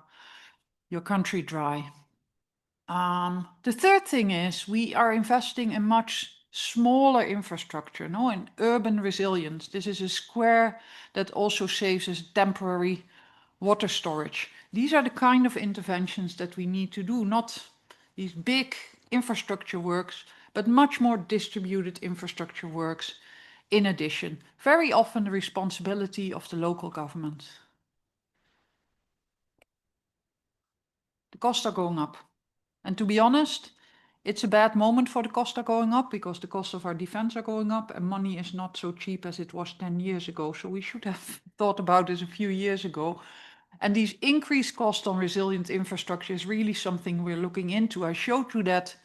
country dry. The third thing is we are investing in much smaller infrastructure, no, in urban resilience. This is a square that also saves us temporary water storage. These are the kind of interventions that we need to do, not these big infrastructure works, but much more distributed infrastructure works in addition. Very often the responsibility of the local government. The costs are going up. And to be honest, it's a bad moment for the costs are going up because the costs of our defense are going up and money is not so cheap as it was 10 years ago. So we should have thought about this a few years ago. And these increased costs on resilient infrastructure is really something we're looking into. I showed you that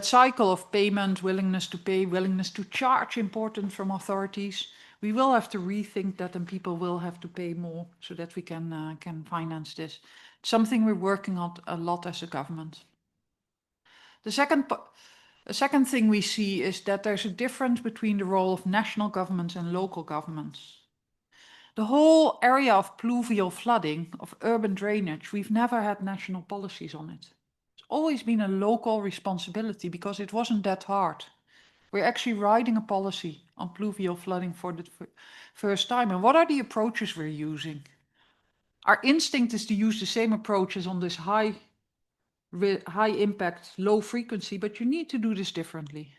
cycle of payment, willingness to pay, willingness to charge, important from authorities. We will have to rethink that and people will have to pay more so that we can finance this. It's something we're working on a lot as a government. The second thing we see is that there's a difference between the role of national governments and local governments. The whole area of pluvial flooding, of urban drainage, we've never had national policies on it. It's always been a local responsibility because it wasn't that hard. We're actually writing a policy on pluvial flooding for the first time. And what are the approaches we're using? Our instinct is to use the same approaches on this high impact, low frequency, but you need to do this differently.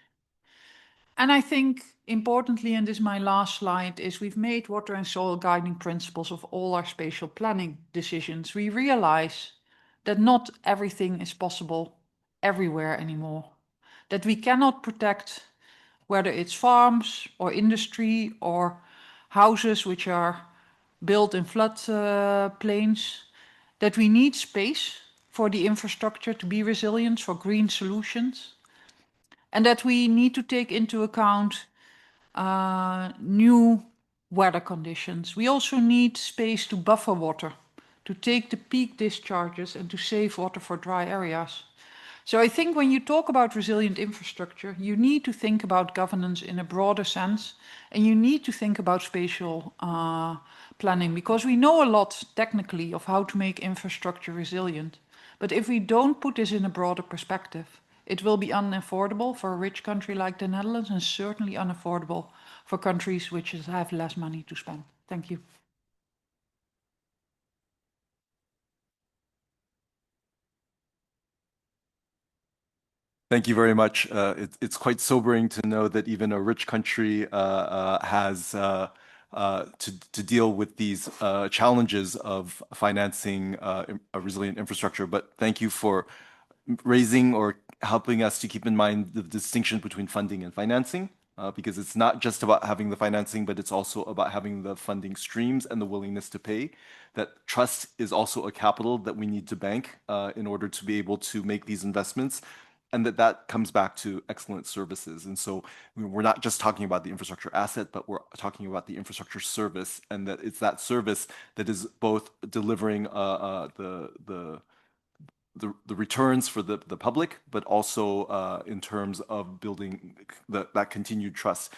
And I think importantly, and this is my last slide, is we've made water and soil guiding principles of all our spatial planning decisions. We realize that not everything is possible everywhere anymore, that we cannot protect whether it's farms or industry or houses which are built in flood plains, that we need space for the infrastructure to be resilient, for green solutions, and that we need to take into account new weather conditions. We also need space to buffer water, to take the peak discharges and to save water for dry areas. So I think when you talk about resilient infrastructure, you need to think about governance in a broader sense, and you need to think about spatial planning, because we know a lot technically of how to make infrastructure resilient. But if we don't put this in a broader perspective, it will be unaffordable for a rich country like the Netherlands and certainly unaffordable for countries which have less money to spend. Thank you. Thank you very much. It's quite sobering to know that even a rich country has to deal with these challenges of financing a resilient infrastructure. But thank you for raising or helping us to keep in mind the distinction between funding and financing, because it's not just about having the financing, but it's also about having the funding streams and the willingness to pay. That trust is also a capital that we need to bank in order to be able to make these investments. And that comes back to excellent services. And so we're not just talking about the infrastructure asset, but we're talking about the infrastructure service, and that it's that service that is both delivering the returns for the public, but also in terms of building that continued trust.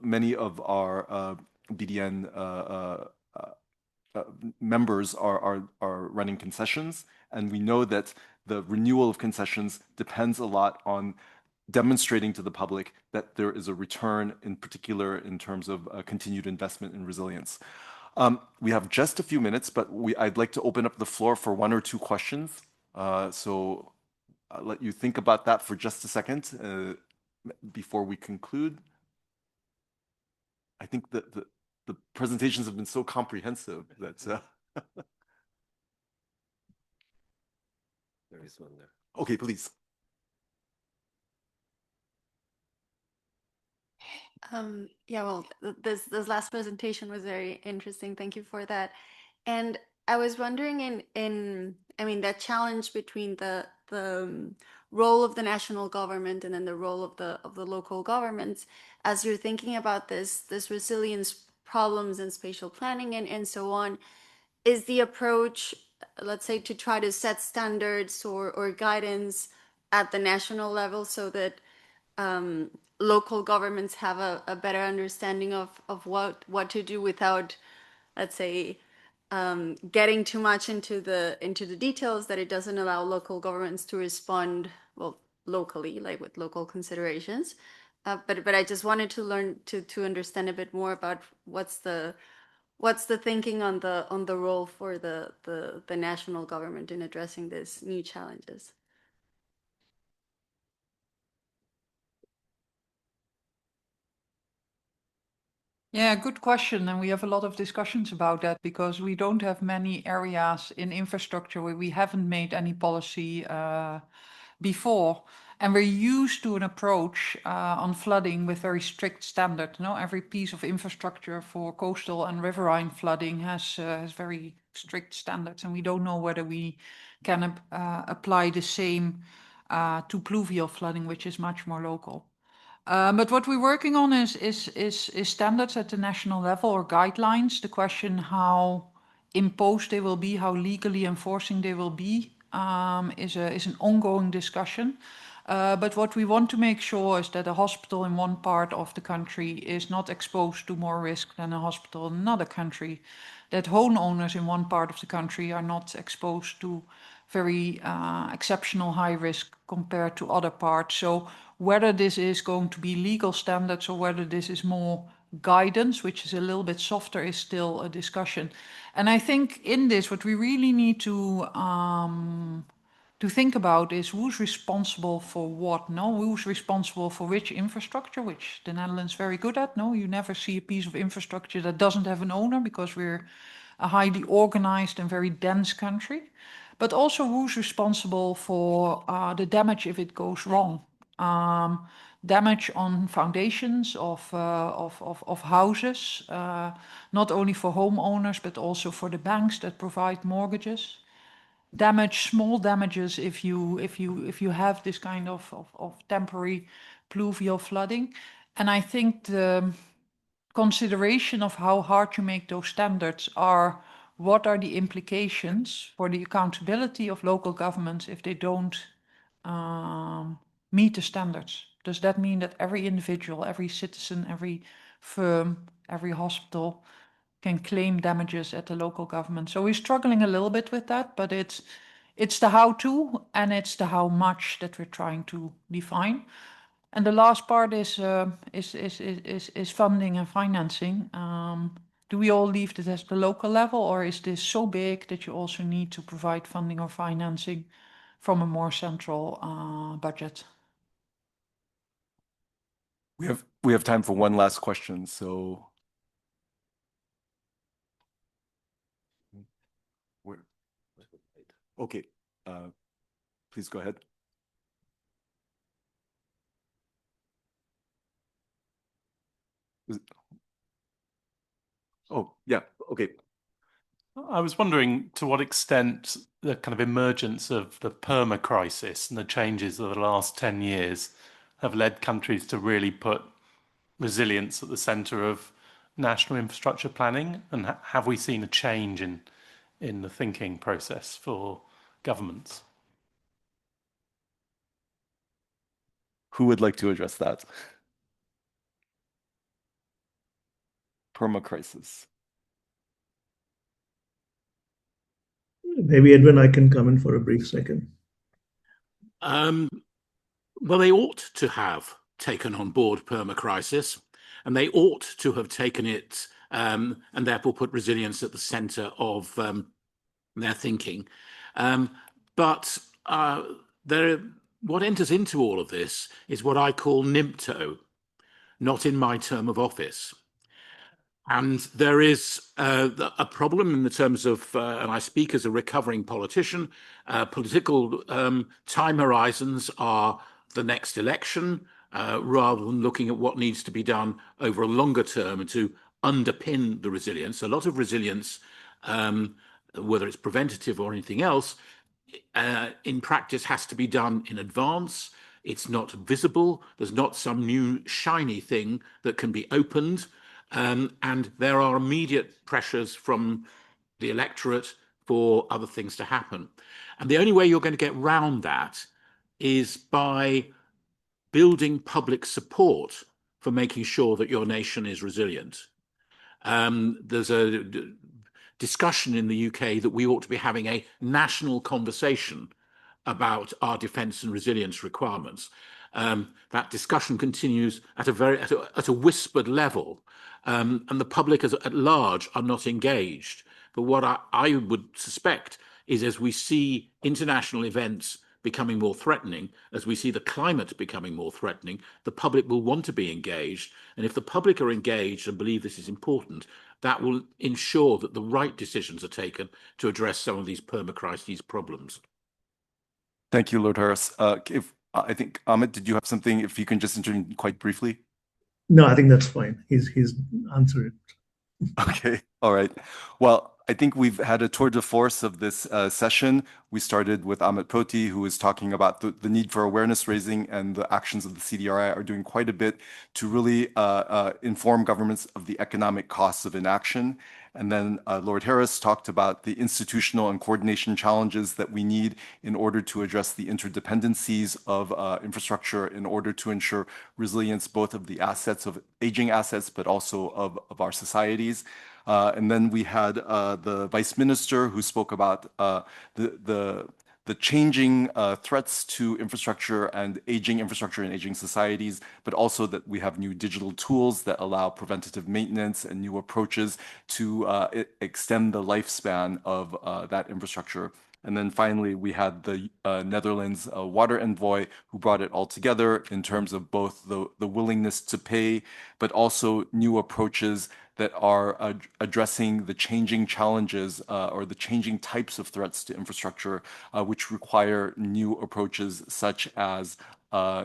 Many of our BDN members are running concessions, and we know that the renewal of concessions depends a lot on demonstrating to the public that there is a return, in particular in terms of continued investment in resilience. We have just a few minutes, but I'd like to open up the floor for one or two questions. So I'll let you think about that for just a second before we conclude. I think that the presentations have been so comprehensive that there is one there. Okay, please. Yeah, well, this last presentation was very interesting. Thank you for that. And I was wondering I mean, that challenge between the role of the national government and then the role of the local governments, as you're thinking about this resilience problems and spatial planning and so on, is the approach, let's say, to try to set standards or guidance at the national level so that local governments have a better understanding of what to do without, let's say, getting too much into the details, that it doesn't allow local governments to respond well locally, like with local considerations. But I just wanted to learn to understand a bit more about what's the thinking on the role for the national government in addressing these new challenges. Yeah, good question. And we have a lot of discussions about that because we don't have many areas in infrastructure where we haven't made any policy before. And we're used to an approach on flooding with very strict standards. No, every piece of infrastructure for coastal and riverine flooding has very strict standards, and we don't know whether we can apply the same to pluvial flooding, which is much more local. But what we're working on is standards at the national level or guidelines. The question how imposed they will be, how legally enforcing they will be, is an ongoing discussion. But what we want to make sure is that a hospital in one part of the country is not exposed to more risk than a hospital in another country. That homeowners in one part of the country are not exposed to very exceptional high risk compared to other parts. So whether this is going to be legal standards or whether this is more guidance, which is a little bit softer, is still a discussion. And I think in this, what we really need to think about is who's responsible for what, no? Who's responsible for which infrastructure, which the Netherlands is very good at, no? You never see a piece of infrastructure that doesn't have an owner because we're a highly organized and very dense country. But also who's responsible for the damage if it goes wrong. Damage on foundations of houses, not only for homeowners, but also for the banks that provide mortgages. Small damages if you have this kind of temporary pluvial flooding. And I think the consideration of how hard you make those standards are what are the implications for the accountability of local governments if they don't meet the standards. Does that mean that every individual, every citizen, every firm, every hospital can claim damages at the local government? So we're struggling a little bit with that, but it's the how-to and it's the how much that we're trying to define. And the last part is funding and financing. Do we all leave this at the local level, or is this so big that you also need to provide funding or financing from a more central budget? We have time for one last question. So, okay, please go ahead. Oh, yeah, okay. I was wondering to what extent the kind of emergence of the perma crisis and the changes of the last 10 years have led countries to really put resilience at the center of national infrastructure planning, and have we seen a change in the thinking process for governments? Who would like to address that? Perma crisis. Maybe Edwin, I can come in for a brief second. Well, they ought to have taken on board perma crisis, and they ought to have taken it and therefore put resilience at the center of their thinking. But what enters into all of this is what I call NIMTO, not in my term of office. And there is a problem in the terms of, and I speak as a recovering politician, political time horizons are the next election, rather than looking at what needs to be done over a longer term and to underpin the resilience. A lot of resilience, whether it's preventative or anything else, in practice has to be done in advance. It's not visible. There's not some new shiny thing that can be opened. And there are immediate pressures from the electorate for other things to happen. And the only way you're going to get round that is by building public support for making sure that your nation is resilient. There's a discussion in the UK that we ought to be having a national conversation about our defence and resilience requirements. That discussion continues at a whispered level, and the public at large are not engaged. But what I would suspect is, as we see international events becoming more threatening, as we see the climate becoming more threatening, the public will want to be engaged. And if the public are engaged and believe this is important, that will ensure that the right decisions are taken to address some of these permacrises problems. Thank you, Lord Harris. I think, Ahmed, did you have something, if you can just intervene quite briefly? No, I think that's fine. He's answered it. Okay, all right. Well, I think we've had a tour de force of this session. We started with Ahmed Proti, who was talking about the need for awareness raising, and the actions of the CDRI are doing quite a bit to really inform governments of the economic costs of inaction. And then Lord Harris talked about the institutional and coordination challenges that we need in order to address the interdependencies of infrastructure in order to ensure resilience both of the assets, of aging assets, but also of our societies. And then we had the Vice Minister who spoke about the changing threats to infrastructure and aging societies, but also that we have new digital tools that allow preventative maintenance and new approaches to extend the lifespan of that infrastructure. And then finally, we had the Netherlands water envoy who brought it all together in terms of both the willingness to pay, but also new approaches that are addressing the changing challenges or the changing types of threats to infrastructure, which require new approaches such as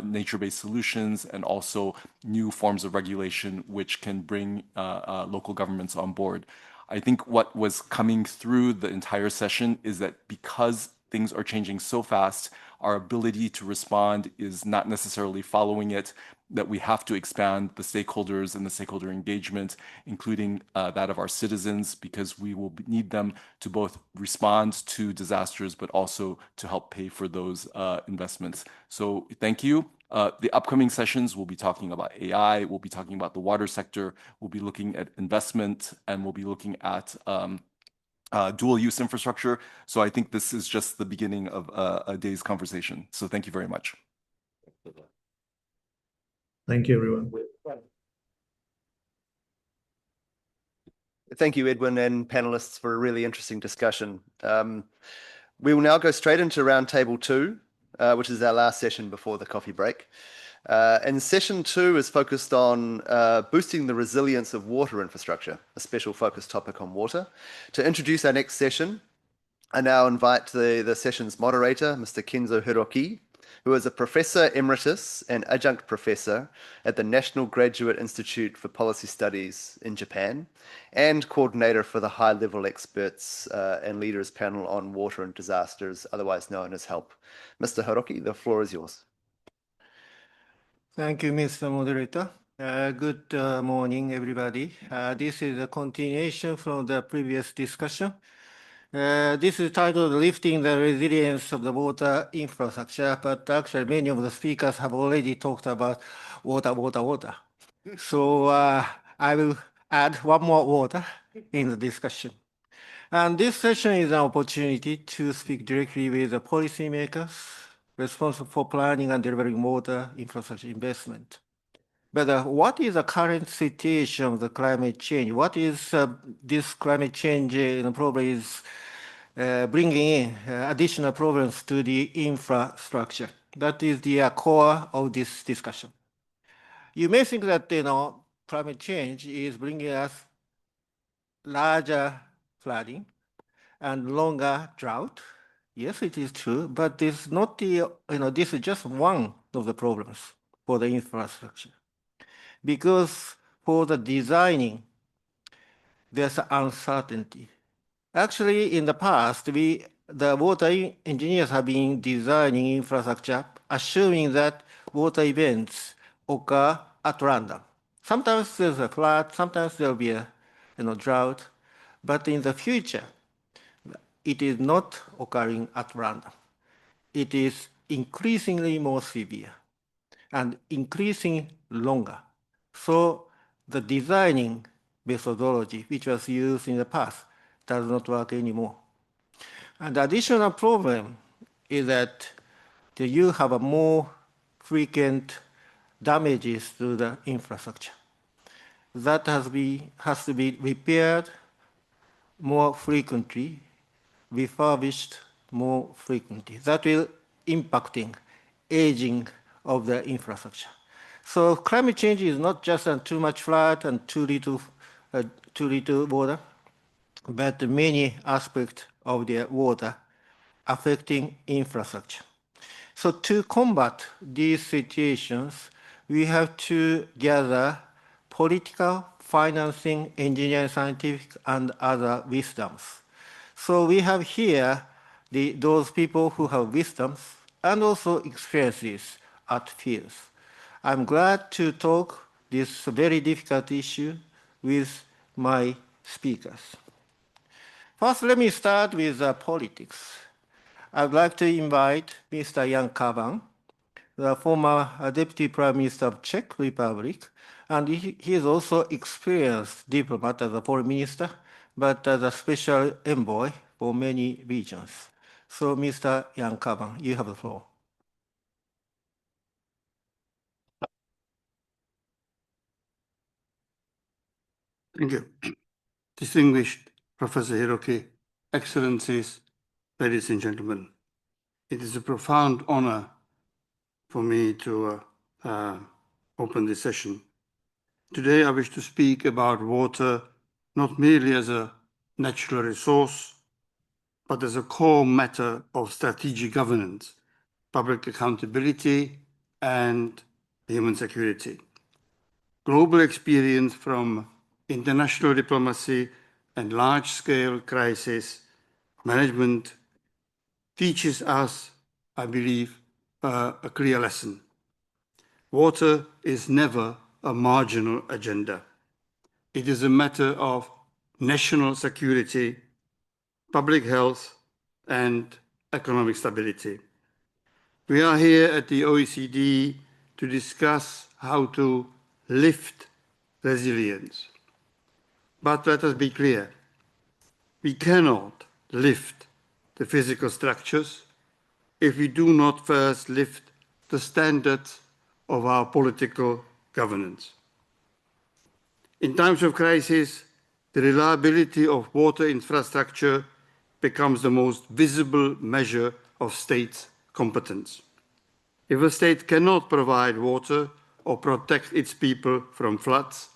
nature-based solutions and also new forms of regulation which can bring local governments on board. I think what was coming through the entire session is that because things are changing so fast, our ability to respond is not necessarily following it, that we have to expand the stakeholders and the stakeholder engagement, including that of our citizens, because we will need them to both respond to disasters, but also to help pay for those investments. So thank you. The upcoming sessions, we'll be talking about AI, we'll be talking about the water sector, we'll be looking at investment, and we'll be looking at dual-use infrastructure. So I think this is just the beginning of a day's conversation. So thank you very much. Thank you, everyone. Thank you, Edwin, and panelists for a really interesting discussion. We will now go straight into roundtable 2, which is our last session before the coffee break. And session 2 is focused on boosting the resilience of water infrastructure, a special focus topic on water. To introduce our next session, I now invite the session's moderator, Mr. Kenzo Hiroki, who is a Professor Emeritus and Adjunct Professor at the National Graduate Institute for Policy Studies in Japan, and Coordinator for the High-Level Experts and Leaders Panel on Water and Disasters, otherwise known as HELP. Mr. Hiroki, the floor is yours. Thank you, Mr. Moderator. Good morning, everybody. This is a continuation from the previous discussion. This is titled Lifting the Resilience of the Water Infrastructure, but actually many of the speakers have already talked about water. So I will add one more water in the discussion. And this session is an opportunity to speak directly with the policymakers responsible for planning and delivering water infrastructure investment. But what is the current situation of the climate change? What is this climate change problem is bringing in additional problems to the infrastructure? That is the core of this discussion. You may think that climate change is bringing us larger flooding and longer drought. Yes, it is true, but this is not the this is just one of the problems for the infrastructure. Because for the designing, there's uncertainty. Actually, in the past, the water engineers have been designing infrastructure, assuming that water events occur at random. Sometimes there's a flood, sometimes there'll be a drought, but in the future, it is not occurring at random. It is increasingly more severe. and increasing longer. So the designing methodology, which was used in the past, does not work anymore. And the additional problem is that you have a more frequent damages to the infrastructure. That has to be repaired more frequently, refurbished more frequently. That will impacting aging of the infrastructure. So climate change is not just too much flood and too little water, but many aspects of the water affecting infrastructure. So to combat these situations, we have to gather political, financing, engineering, scientific, and other wisdoms. So we have here those people who have wisdoms and also experiences at fields. I'm glad to talk this very difficult issue with my speakers. First, let me start with politics. I'd like to invite Mr. Jan Kavan, the former Deputy Prime Minister of Czech Republic, and he is also experienced diplomat as a foreign minister, but as a special envoy for many regions. So, Mr. Jan Kavan, you have the floor. Thank you. Distinguished Professor Hiroki, Excellencies, ladies and gentlemen, it is a profound honor for me to open this session. Today I wish to speak about water not merely as a natural resource, but as a core matter of strategic governance, public accountability, and human security. Global experience from international diplomacy and large-scale crisis management teaches us, I believe, a clear lesson. Water is never a marginal agenda. It is a matter of national security, public health, and economic stability. We are here at the OECD to discuss how to lift resilience. But let us be clear, we cannot lift the physical structures if we do not first lift the standards of our political governance. In times of crisis, the reliability of water infrastructure becomes the most visible measure of state competence. If a state cannot provide water or protect its people from floods,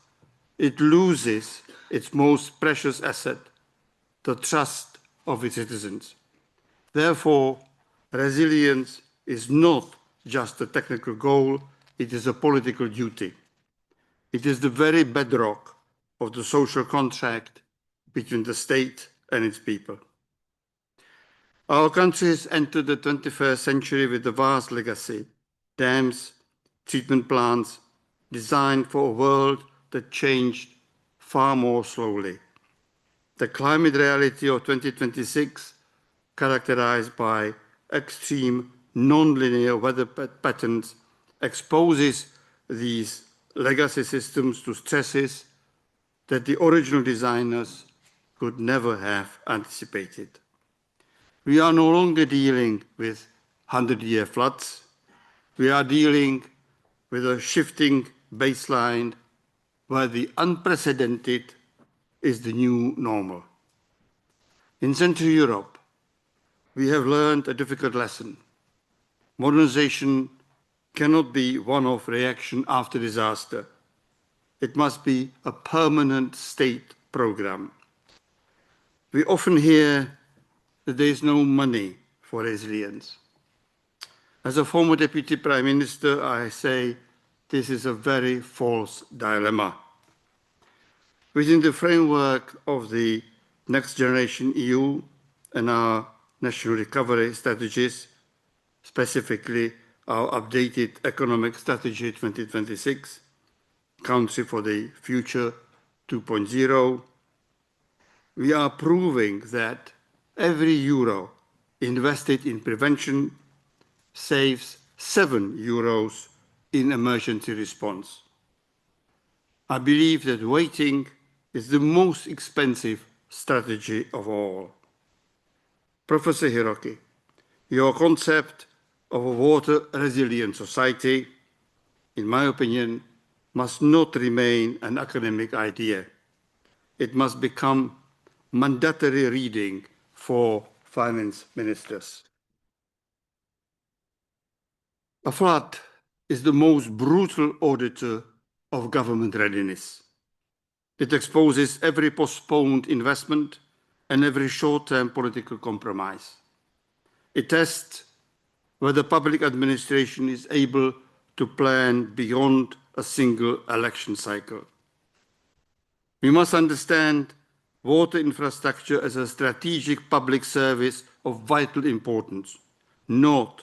it loses its most precious asset, the trust of its citizens. Therefore, resilience is not just a technical goal, it is a political duty. It is the very bedrock of the social contract between the state and its people. Our countries entered the 21st century with a vast legacy, dams, treatment plants, designed for a world that changed far more slowly. The climate reality of 2026, characterized by extreme non-linear weather patterns, exposes these legacy systems to stresses that the original designers could never have anticipated. We are no longer dealing with 100-year floods. We are dealing with a shifting baseline where the unprecedented is the new normal. In Central Europe, we have learned a difficult lesson. Modernization cannot be one-off reaction after disaster. It must be a permanent state program. We often hear that there is no money for resilience. As a former Deputy Prime Minister, I say this is a very false dilemma. Within the framework of the Next Generation EU and our national recovery strategies, specifically our updated economic strategy 2026, Country for the Future 2.0, we are proving that every euro invested in prevention saves 7 euros in emergency response. I believe that waiting is the most expensive strategy of all. Professor Hiroki, your concept of a water-resilient society, in my opinion, must not remain an academic idea. It must become mandatory reading for finance ministers. A flood is the most brutal auditor of government readiness. It exposes every postponed investment and every short-term political compromise. It tests whether public administration is able to plan beyond a single election cycle. We must understand water infrastructure as a strategic public service of vital importance, not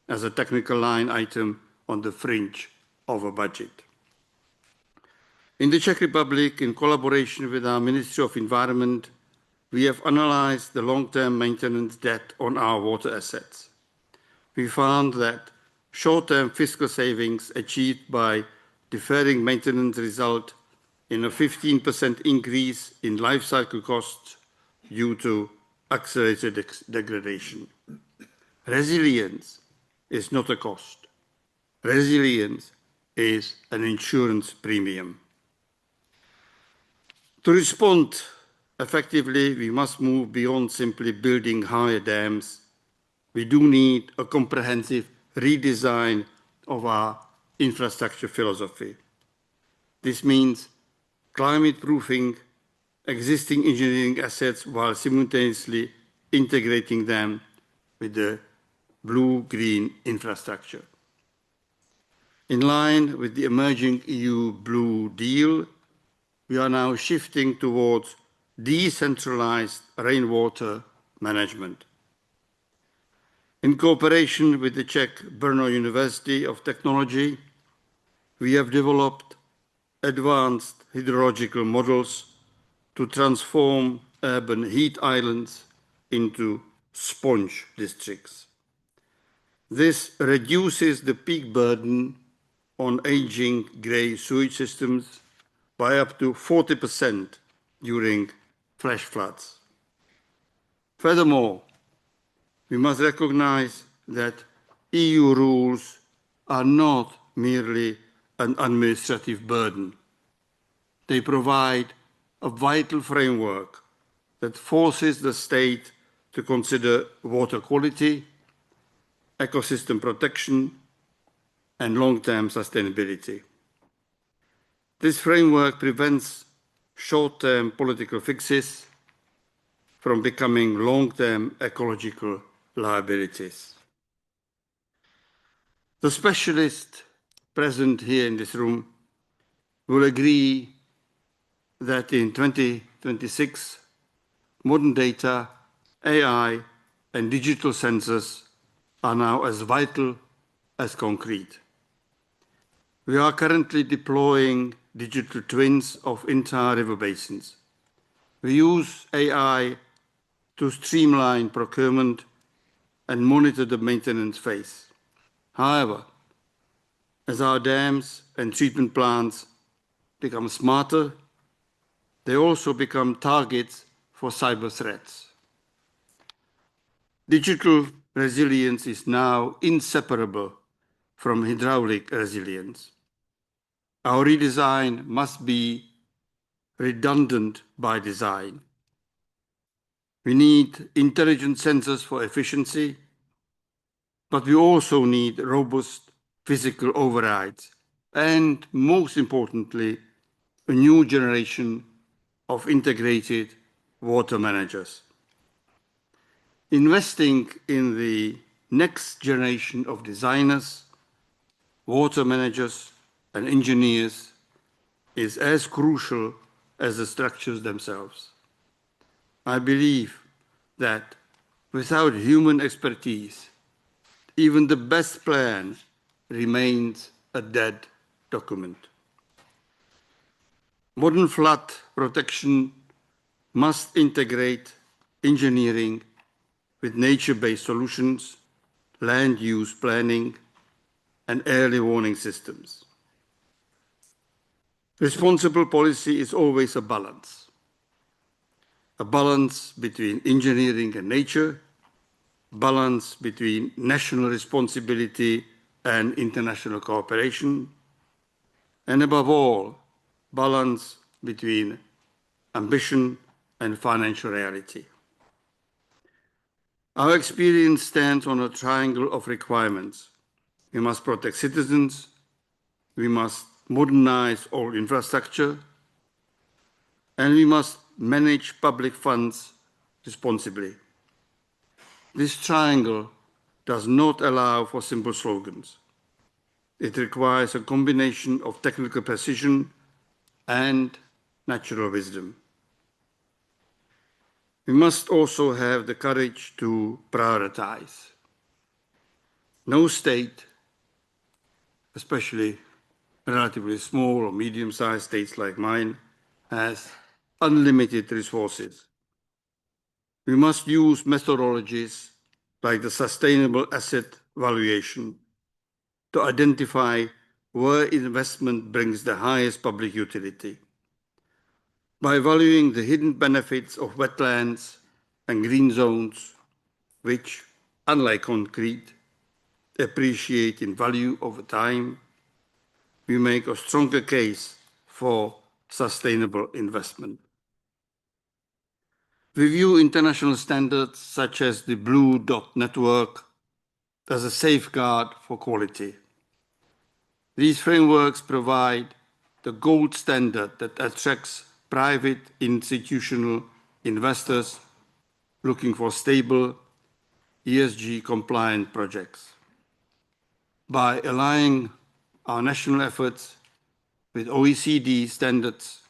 as a technical line item on the fringe of a budget. In the Czech Republic, in collaboration with our Ministry of Environment, we have analyzed the long-term maintenance debt on our water assets. We found that short-term fiscal savings achieved by deferring maintenance result in a 15% increase in life cycle costs due to accelerated degradation. Resilience is not a cost. Resilience is an insurance premium. To respond effectively, we must move beyond simply building higher dams. We do need a comprehensive redesign of our infrastructure philosophy. This means climate-proofing existing engineering assets while simultaneously integrating them with the blue-green infrastructure. In line with the emerging EU Blue Deal, we are now shifting towards decentralized rainwater management. In cooperation with the Czech Brno University of Technology, we have developed advanced hydrological models to transform urban heat islands into sponge districts. This reduces the peak burden on aging grey sewage systems by up to 40% during flash floods. Furthermore, we must recognize that EU rules are not merely an administrative burden. They provide a vital framework that forces the state to consider water quality, ecosystem protection, and long-term sustainability. This framework prevents short-term political fixes from becoming long-term ecological liabilities. The specialists present here in this room will agree that in 2026, modern data, AI, and digital sensors are now as vital as concrete. We are currently deploying digital twins of entire river basins. We use AI to streamline procurement and monitor the maintenance phase. However, as our dams and treatment plants become smarter, they also become targets for cyber threats. Digital resilience is now inseparable from hydraulic resilience. Our redesign must be redundant by design. We need intelligent sensors for efficiency, but we also need robust physical overrides and, most importantly, a new generation of integrated water managers. Investing in the next generation of designers, water managers, and engineers is as crucial as the structures themselves. I believe that without human expertise, even the best plan remains a dead document. Modern flood protection must integrate engineering with nature-based solutions, land use planning, and early warning systems. Responsible policy is always a balance between engineering and nature, balance between national responsibility and international cooperation, and above all, balance between ambition and financial reality. Our experience stands on a triangle of requirements. We must protect citizens, we must modernize all infrastructure, and we must manage public funds responsibly. This triangle does not allow for simple slogans. It requires a combination of technical precision and natural wisdom. We must also have the courage to prioritize. No state, especially relatively small or medium-sized states like mine, has unlimited resources. We must use methodologies like the sustainable asset valuation to identify where investment brings the highest public utility. By valuing the hidden benefits of wetlands and green zones, which, unlike concrete, appreciate in value over time, we make a stronger case for sustainable investment. We view international standards such as the Blue Dot Network as a safeguard for quality. These frameworks provide the gold standard that attracts private institutional investors looking for stable, ESG-compliant projects. By aligning our national efforts with OECD standards,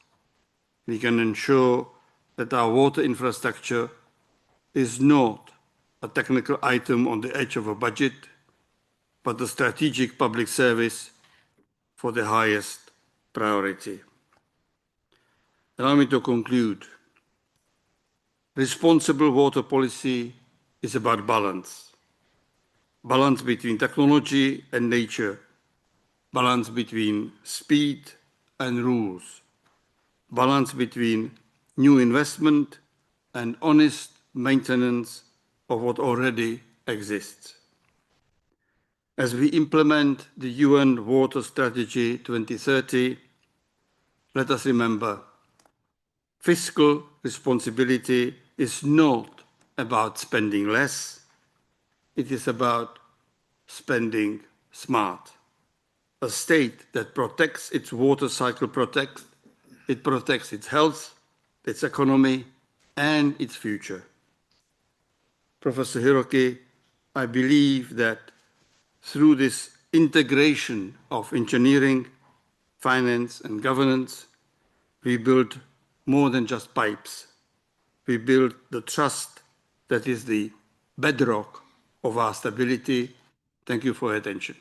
we can ensure that our water infrastructure is not a technical item on the edge of a budget, but a strategic public service for the highest priority. Allow me to conclude. Responsible water policy is about balance. Balance between technology and nature. Balance between speed and rules. Balance between new investment and honest maintenance of what already exists. As we implement the UN Water Strategy 2030, let us remember, fiscal responsibility is not about spending less, it is about spending smart. A state that protects its water cycle protects its health, its economy, and its future. Professor Hiroki, I believe that through this integration of engineering, finance, and governance, we build more than just pipes. We build the trust that is the bedrock of our stability. Thank you for your attention.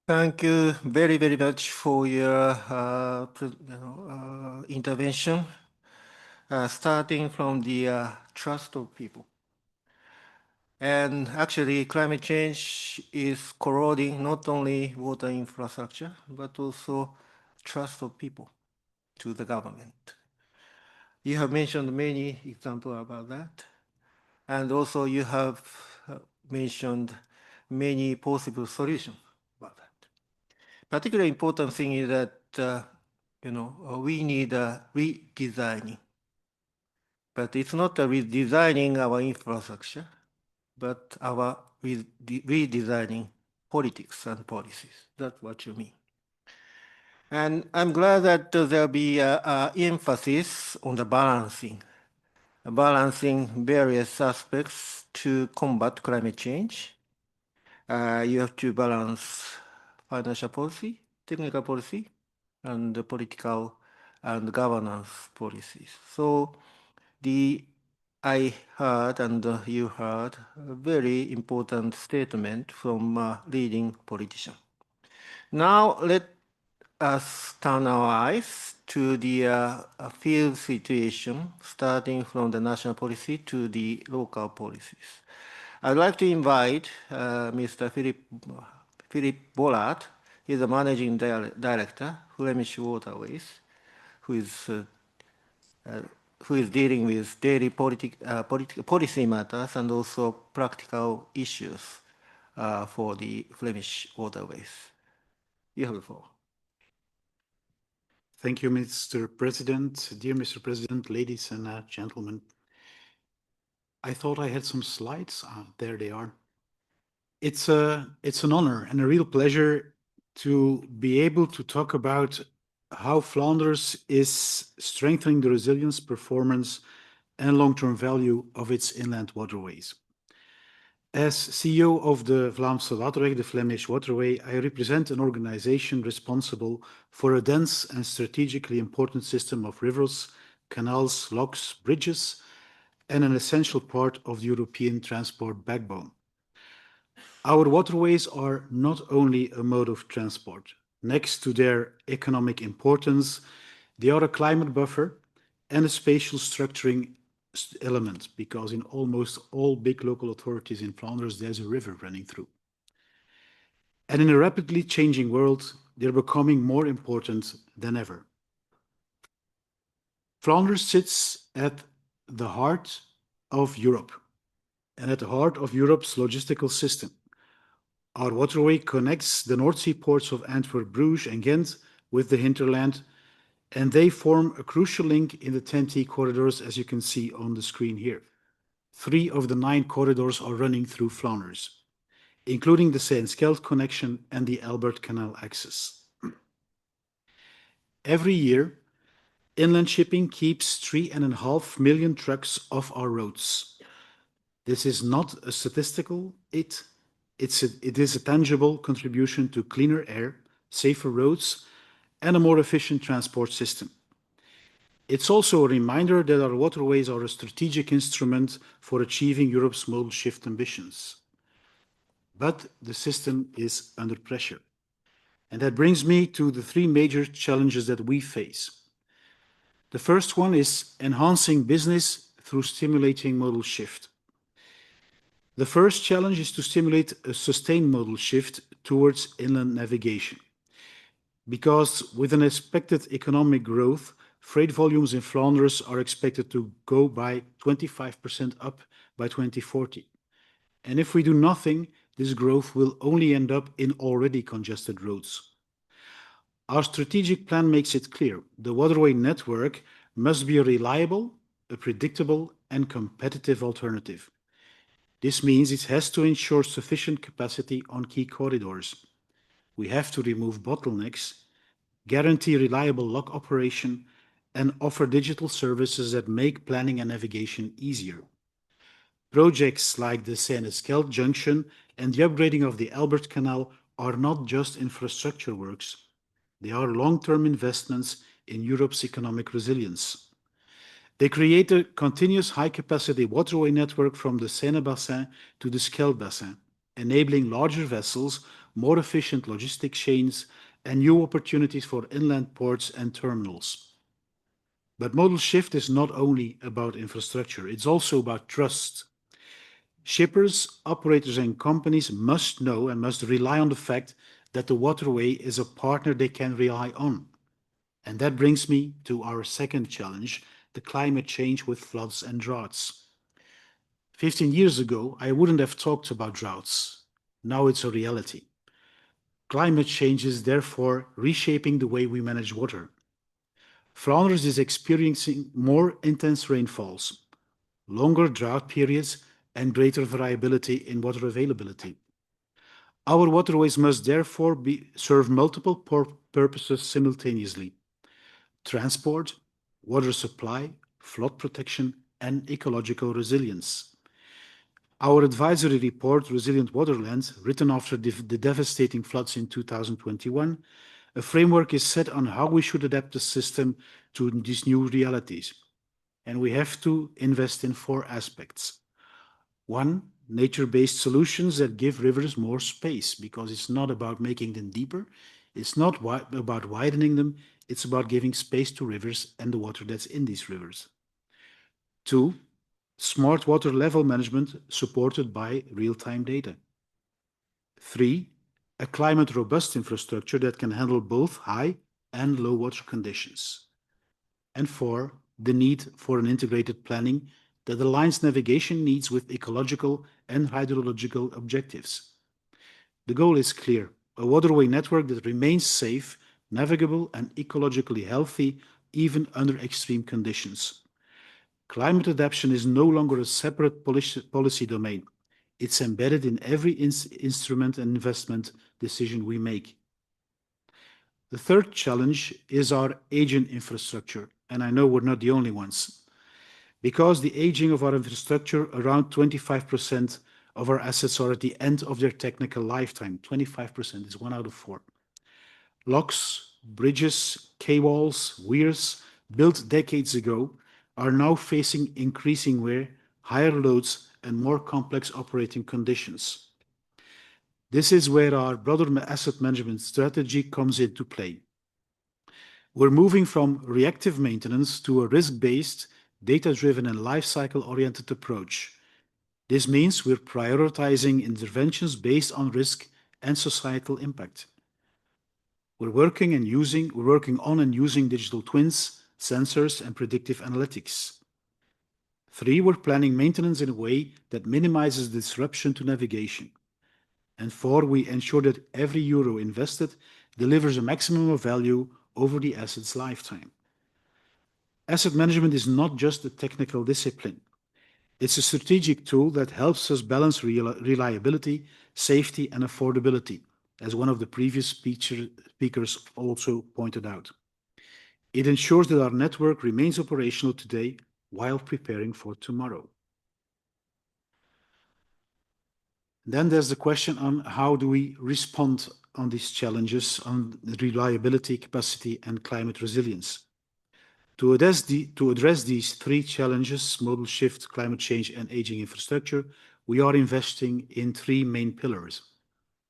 Thank you very, very much for your intervention, starting from the trust of people. And actually, climate change is corroding not only water infrastructure, but also trust of people to the government. You have mentioned many examples about that. And also you have mentioned many possible solutions about that. Particularly important thing is that, we need a redesigning. But it's not a redesigning our infrastructure, but our redesigning politics and policies. That's what you mean. And I'm glad that there'll be an emphasis on the balancing various aspects to combat climate change. You have to balance financial policy, technical policy, and the political and governance policies. So I heard and you heard a very important statement from a leading politician. Now us turn our eyes to the field situation, starting from the national policy to the local policies. I'd like to invite Mr. Philip Bollard. He's the managing director, Flemish Waterways, who is dealing with daily policy matters and also practical issues for the Flemish waterways. You have the floor. Thank you, Mr. President. Dear Mr. President, ladies and gentlemen, I thought I had some slides. There they are. It's an honor and a real pleasure to be able to talk about how Flanders is strengthening the resilience, performance, and long-term value of its inland waterways. As CEO of the Vlaamse Waterweg, the Flemish Waterway, I represent an organization responsible for a dense and strategically important system of rivers, canals, locks, bridges, and an essential part of the European transport backbone. Our waterways are not only a mode of transport. Next to their economic importance, they are a climate buffer and a spatial structuring element, because in almost all big local authorities in Flanders, there's a river running through. And in a rapidly changing world, they're becoming more important than ever. Flanders sits at the heart of Europe and at the heart of Europe's logistical system. Our waterway connects the North Sea ports of Antwerp, Bruges, and Ghent with the hinterland, and they form a crucial link in the 10T corridors, as you can see on the screen here. 3 of the 9 corridors are running through Flanders, including the Seine-Scheldt connection and the Albert Canal access. Every year, inland shipping keeps 3.5 million trucks off our roads. This is not a statistical it is a tangible contribution to cleaner air, safer roads, and a more efficient transport system. It's also a reminder that our waterways are a strategic instrument for achieving Europe's modal shift ambitions. But the system is under pressure. And that brings me to the 3 major challenges that we face. The first one is enhancing business through stimulating modal shift. The first challenge is to stimulate a sustained modal shift towards inland navigation. Because with an expected economic growth, freight volumes in Flanders are expected to go by 25% up by 2040. And if we do nothing, this growth will only end up in already congested roads. Our strategic plan makes it clear. The waterway network must be a reliable, a predictable, and competitive alternative. This means it has to ensure sufficient capacity on key corridors. We have to remove bottlenecks, guarantee reliable lock operation, and offer digital services that make planning and navigation easier. Projects like the Seine-Scheldt junction and the upgrading of the Albert Canal are not just infrastructure works. They are long-term investments in Europe's economic resilience. They create a continuous high-capacity waterway network from the Seine Bassin to the Scheldt Bassin, enabling larger vessels, more efficient logistic chains, and new opportunities for inland ports and terminals. But modal shift is not only about infrastructure, it's also about trust. Shippers, operators, and companies must know and must rely on the fact that the waterway is a partner they can rely on. And that brings me to our second challenge, the climate change with floods and droughts. 15 years ago, I wouldn't have talked about droughts. Now it's a reality. Climate change is therefore reshaping the way we manage water. Flanders is experiencing more intense rainfalls, longer drought periods, and greater variability in water availability. Our waterways must therefore serve multiple purposes simultaneously: transport, water supply, flood protection, and ecological resilience. Our advisory report, Resilient Waterlands, written after the devastating floods in 2021, a framework is set on how we should adapt the system to these new realities. And we have to invest in 4 aspects. 1, nature-based solutions that give rivers more space, because it's not about making them deeper, It's not about widening them, it's about giving space to rivers and the water that's in these rivers. 2, smart water level management supported by real-time data. 3, a climate-robust infrastructure that can handle both high and low water conditions. And 4, the need for an integrated planning that aligns navigation needs with ecological and hydrological objectives. The goal is clear: a waterway network that remains safe, navigable, and ecologically healthy even under extreme conditions. Climate adaptation is no longer a separate policy domain. It's embedded in every instrument and investment decision we make. The third challenge is our aging infrastructure, and I know we're not the only ones. Because the aging of our infrastructure, around 25% of our assets are at the end of their technical lifetime. 25% is 1 out of 4. Locks, bridges, quay-walls, weirs built decades ago are now facing increasing wear, higher loads, and more complex operating conditions. This is where our broader asset management strategy comes into play. We're moving from reactive maintenance to a risk-based, data-driven, and life-cycle-oriented approach. This means we're prioritizing interventions based on risk and societal impact. We're working on and using digital twins, sensors, and predictive analytics. 3, we're planning maintenance in a way that minimizes disruption to navigation. And 4, we ensure that every euro invested delivers a maximum of value over the asset's lifetime. Asset management is not just a technical discipline. It's a strategic tool that helps us balance reliability, safety, and affordability, as one of the previous speakers also pointed out. It ensures that our network remains operational today while preparing for tomorrow. Then there's the question on how do we respond on these challenges on reliability, capacity, and climate resilience. To address these 3 challenges, modal shift, climate change, and aging infrastructure, we are investing in 3 main pillars.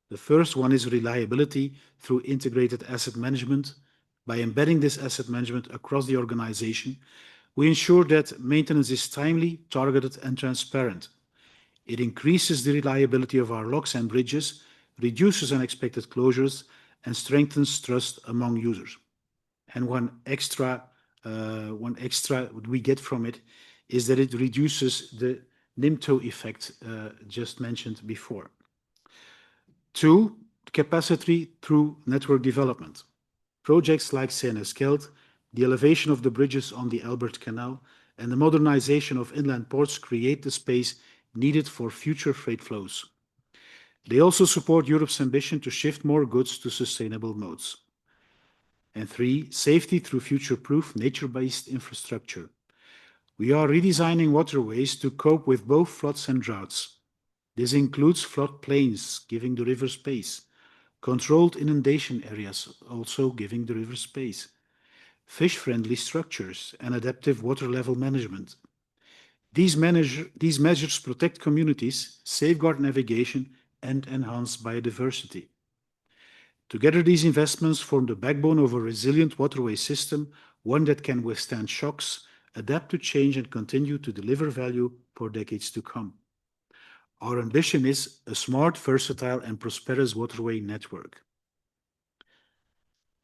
The first one is reliability through integrated asset management. By embedding this asset management across the organization, we ensure that maintenance is timely, targeted, and transparent. It increases the reliability of our locks and bridges, reduces unexpected closures, and strengthens trust among users. And one extra we get from it is that it reduces the NIMTO effect just mentioned before. 2, capacity through network development. Projects like CNS Kelt, the elevation of the bridges on the Albert Canal, and the modernization of inland ports create the space needed for future freight flows. They also support Europe's ambition to shift more goods to sustainable modes. And 3, safety through future-proof, nature-based infrastructure. We are redesigning waterways to cope with both floods and droughts. This includes floodplains, giving the river space, controlled inundation areas, also giving the river space, fish-friendly structures, and adaptive water level management. These measures protect communities, safeguard navigation, and enhance biodiversity. Together, these investments form the backbone of a resilient waterway system, one that can withstand shocks, adapt to change, and continue to deliver value for decades to come. Our ambition is a smart, versatile, and prosperous waterway network.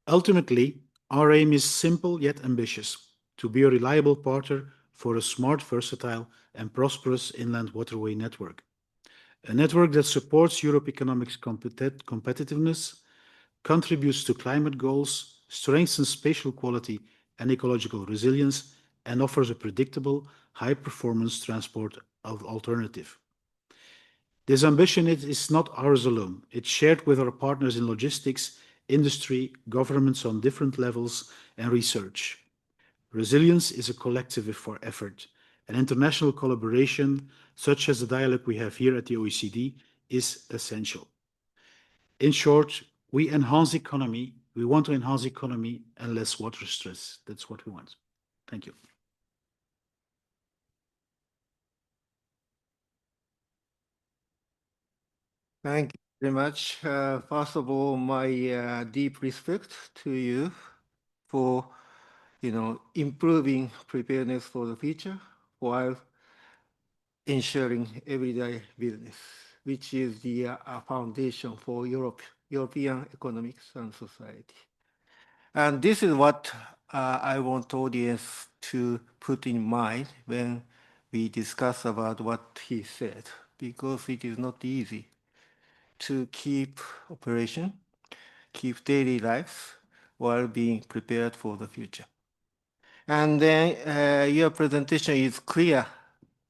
Ultimately, our aim is simple yet ambitious: to be a reliable partner for a smart, versatile, and prosperous inland waterway network. A network that supports Europe's economic competitiveness, contributes to climate goals, strengthens spatial quality and ecological resilience, and offers a predictable, high-performance transport alternative. This ambition is not ours alone. It's shared with our partners in logistics, industry, governments on different levels, and research. Resilience is a collective effort, and international collaboration, such as the dialogue we have here at the OECD, is essential. In short, we enhance economy. We want to enhance economy and less water stress. That's what we want. Thank you. Thank very much. First of all, my deep respect to you for, improving preparedness for the future while ensuring everyday business, which is the foundation for European economics and society. And this is what I want audience to put in mind when we discuss about what he said, because it is not easy to keep operation, keep daily life while being prepared for the future. And then your presentation is clear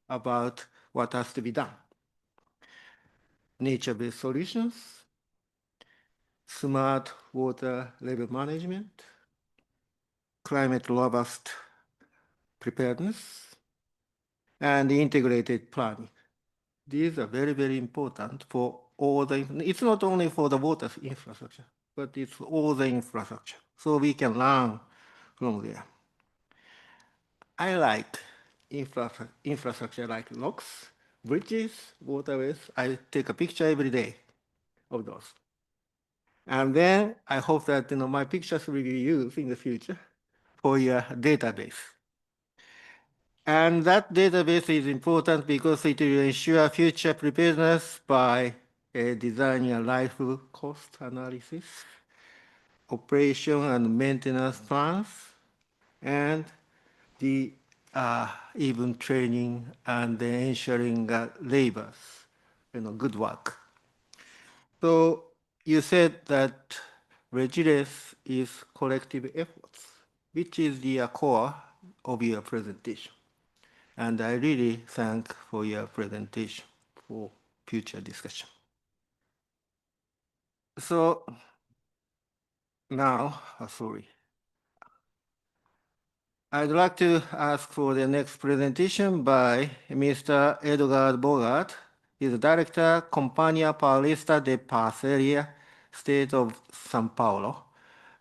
about what has to be done. Nature-based solutions, smart water level management, climate robust preparedness, and integrated planning. These are very, very important for all the, it's not only for the water infrastructure, but it's all the infrastructure. So we can learn from there. I like infrastructure like locks, bridges, waterways. I take a picture every day of those. And then I hope that my pictures will be used in the future for your database. And that database is important because it will ensure future preparedness by designing a life cost analysis, operation and maintenance plans, and the even training and ensuring labors, good work. So you said that resilience is collective efforts, which is the core of your presentation. And I really thank for your presentation for future discussion. So now, sorry. I'd like to ask for the next presentation by Mr. Edgar Bogart. He's Director, Compañía Paulista de Parceria, State of São Paulo.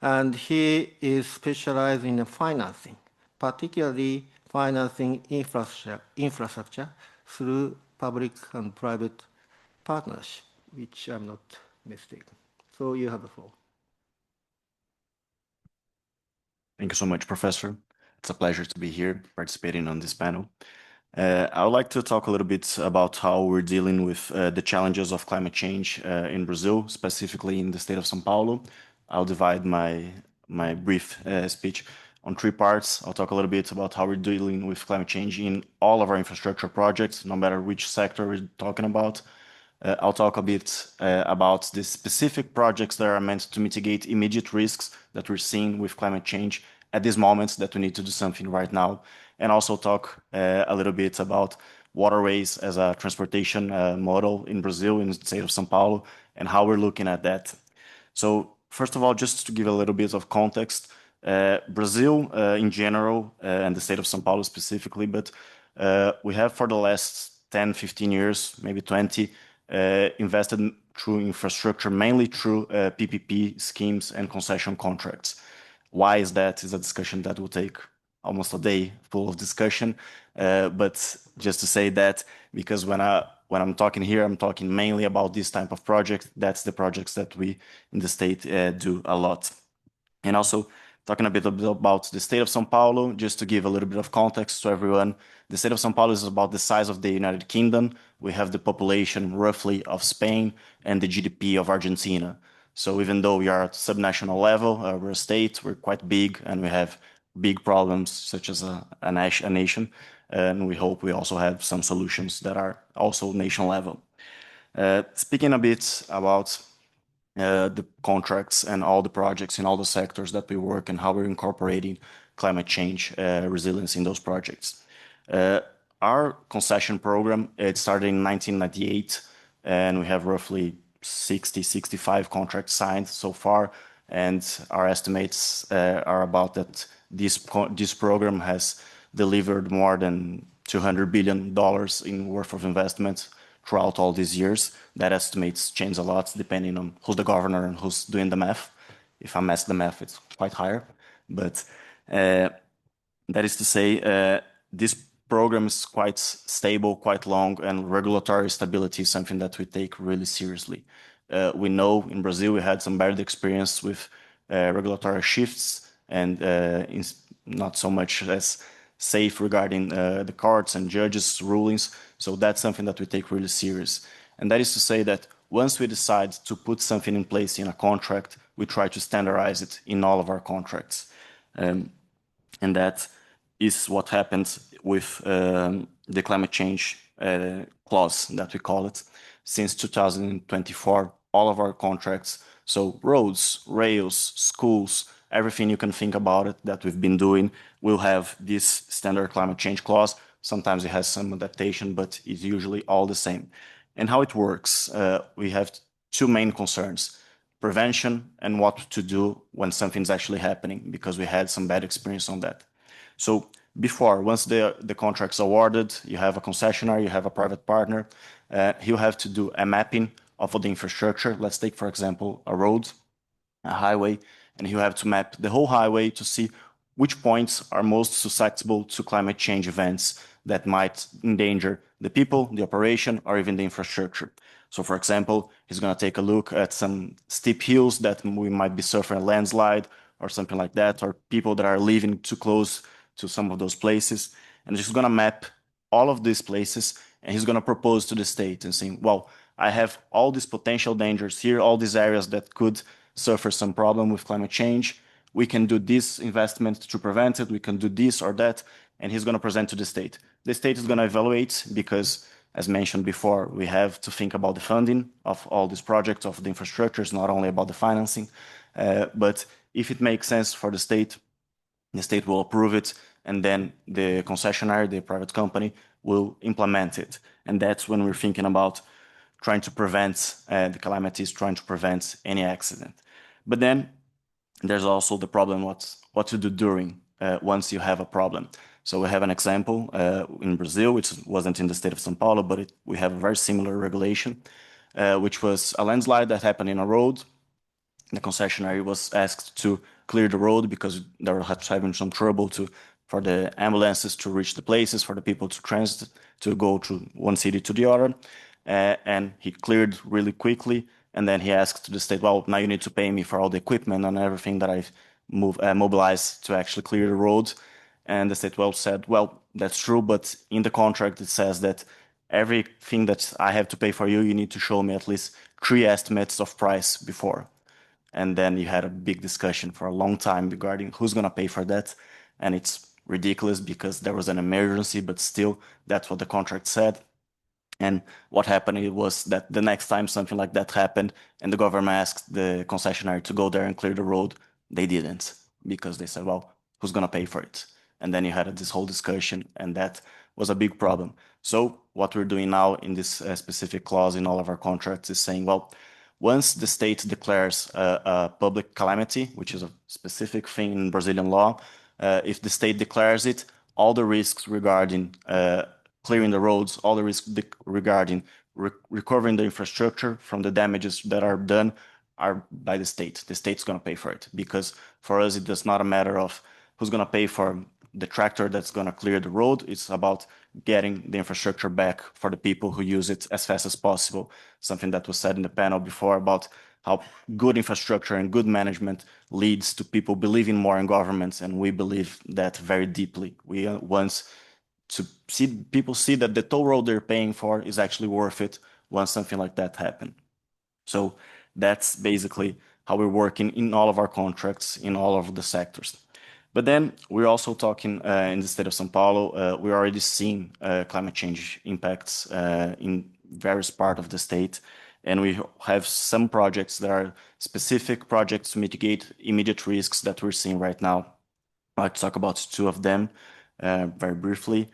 And he is specialized in financing, particularly financing infrastructure through public and private partnership, which I'm not mistaken. So you have the floor. Thank you so much, Professor. It's a pleasure to be here participating on this panel. I would like to talk a little bit about how we're dealing with the challenges of climate change in Brazil, specifically in the state of São Paulo. I'll divide my brief speech on three parts. I'll talk a little bit about how we're dealing with climate change in all of our infrastructure projects, no matter which sector we're talking about. I'll talk a bit about the specific projects that are meant to mitigate immediate risks that we're seeing with climate change at this moment, that we need to do something right now, and also talk a little bit about waterways as a transportation model in Brazil, in the state of São Paulo, and how we're looking at that. So first of all, just to give a little bit of context, Brazil in general, and the state of São Paulo specifically, but we have for the last 10, 15 years, maybe 20, invested through infrastructure, mainly through PPP schemes and concession contracts. Why is that? Is a discussion that will take almost a day full of discussion. But just to say that, because when I'm talking here, I'm talking mainly about this type of project. That's the projects that we in the state do a lot. And also talking a bit about the state of São Paulo, just to give a little bit of context to everyone. The state of São Paulo is about the size of the United Kingdom. We have the population roughly of Spain and the GDP of Argentina. So even though we are at subnational level, we're a state, we're quite big, and we have big problems such as a nation. And we hope we also have some solutions that are also nation level. Speaking a bit about the contracts and all the projects in all the sectors that we work and how we're incorporating climate change resilience in those projects. Our concession program, it started in 1998, and we have roughly 65 contracts signed so far, and our estimates are about that this program has delivered more than $200 billion in worth of investment throughout all these years. That estimates change a lot depending on who's the governor and who's doing the math. If I mess the math, it's quite higher. But that is to say, this program is quite stable, quite long, and regulatory stability is something that we take really seriously. We know in Brazil we had some bad experience with regulatory shifts and not so much as safe regarding the courts and judges' rulings. So that's something that we take really serious. And that is to say that once we decide to put something in place in a contract, we try to standardize it in all of our contracts. And that is what happens with the climate change clause that we call it. Since 2024, all of our contracts, so roads, rails, schools, everything you can think about it that we've been doing will have this standard climate change clause. Sometimes it has some adaptation, but it's usually all the same. And how it works, we have two main concerns: prevention and what to do when something's actually happening, because we had some bad experience on that. So before, once the contract's awarded, you have a concessionaire, you have a private partner, he'll have to do a mapping of the infrastructure. Let's take, for example, a road, a highway, and he'll have to map the whole highway to see which points are most susceptible to climate change events that might endanger the people, the operation, or even the infrastructure. So, for example, he's going to take a look at some steep hills that we might be suffering a landslide or something like that, or people that are living too close to some of those places. And he's going to map all of these places, and he's going to propose to the state and saying, well, I have all these potential dangers here, all these areas that could suffer some problem with climate change. We can do this investment to prevent it. We can do this or that. And he's going to present to the state. The state is going to evaluate because, as mentioned before, we have to think about the funding of all these projects, of the infrastructure. It's not only about the financing. But if it makes sense for the state will approve it, and then the concessionaire, the private company, will implement it. And that's when we're thinking about trying to prevent the calamities, trying to prevent any accident. But then there's also the problem what to do during, once you have a problem. So we have an example in Brazil, which wasn't in the state of São Paulo, but we have a very similar regulation, which was a landslide that happened in a road. The concessionaire was asked to clear the road because they were having some trouble for the ambulances to reach the places, for the people to transit, to go to one city to the other. And he cleared really quickly. And then he asked the state, well, now you need to pay me for all the equipment and everything that I've mobilized to actually clear the road. And the state said, well, that's true, but in the contract it says that everything that I have to pay for you, you need to show me at least 3 estimates of price before. And then you had a big discussion for a long time regarding who's going to pay for that. And it's ridiculous because there was an emergency, but still that's what the contract said. And what happened was that the next time something like that happened and the government asked the concessionaire to go there and clear the road, they didn't, because they said, well, who's going to pay for it? And then you had this whole discussion, and that was a big problem. So what we're doing now in this specific clause in all of our contracts is saying, well, once the state declares a public calamity, which is a specific thing in Brazilian law, if the state declares it, all the risks regarding clearing the roads, all the risks regarding recovering the infrastructure from the damages that are done are by the state. The state's going to pay for it, because for us, it does not a matter of who's going to pay for the tractor that's going to clear the road. It's about getting the infrastructure back for the people who use it as fast as possible. Something that was said in the panel before about how good infrastructure and good management leads to people believing more in governments, and we believe that very deeply. We want to see people see that the toll road they're paying for is actually worth it once something like that happens. So that's basically how we're working in all of our contracts in all of the sectors. But then we're also talking in the state of São Paulo, we're already seeing climate change impacts in various parts of the state. And we have some projects that are specific projects to mitigate immediate risks that we're seeing right now. I'd like to talk about 2 of them very briefly.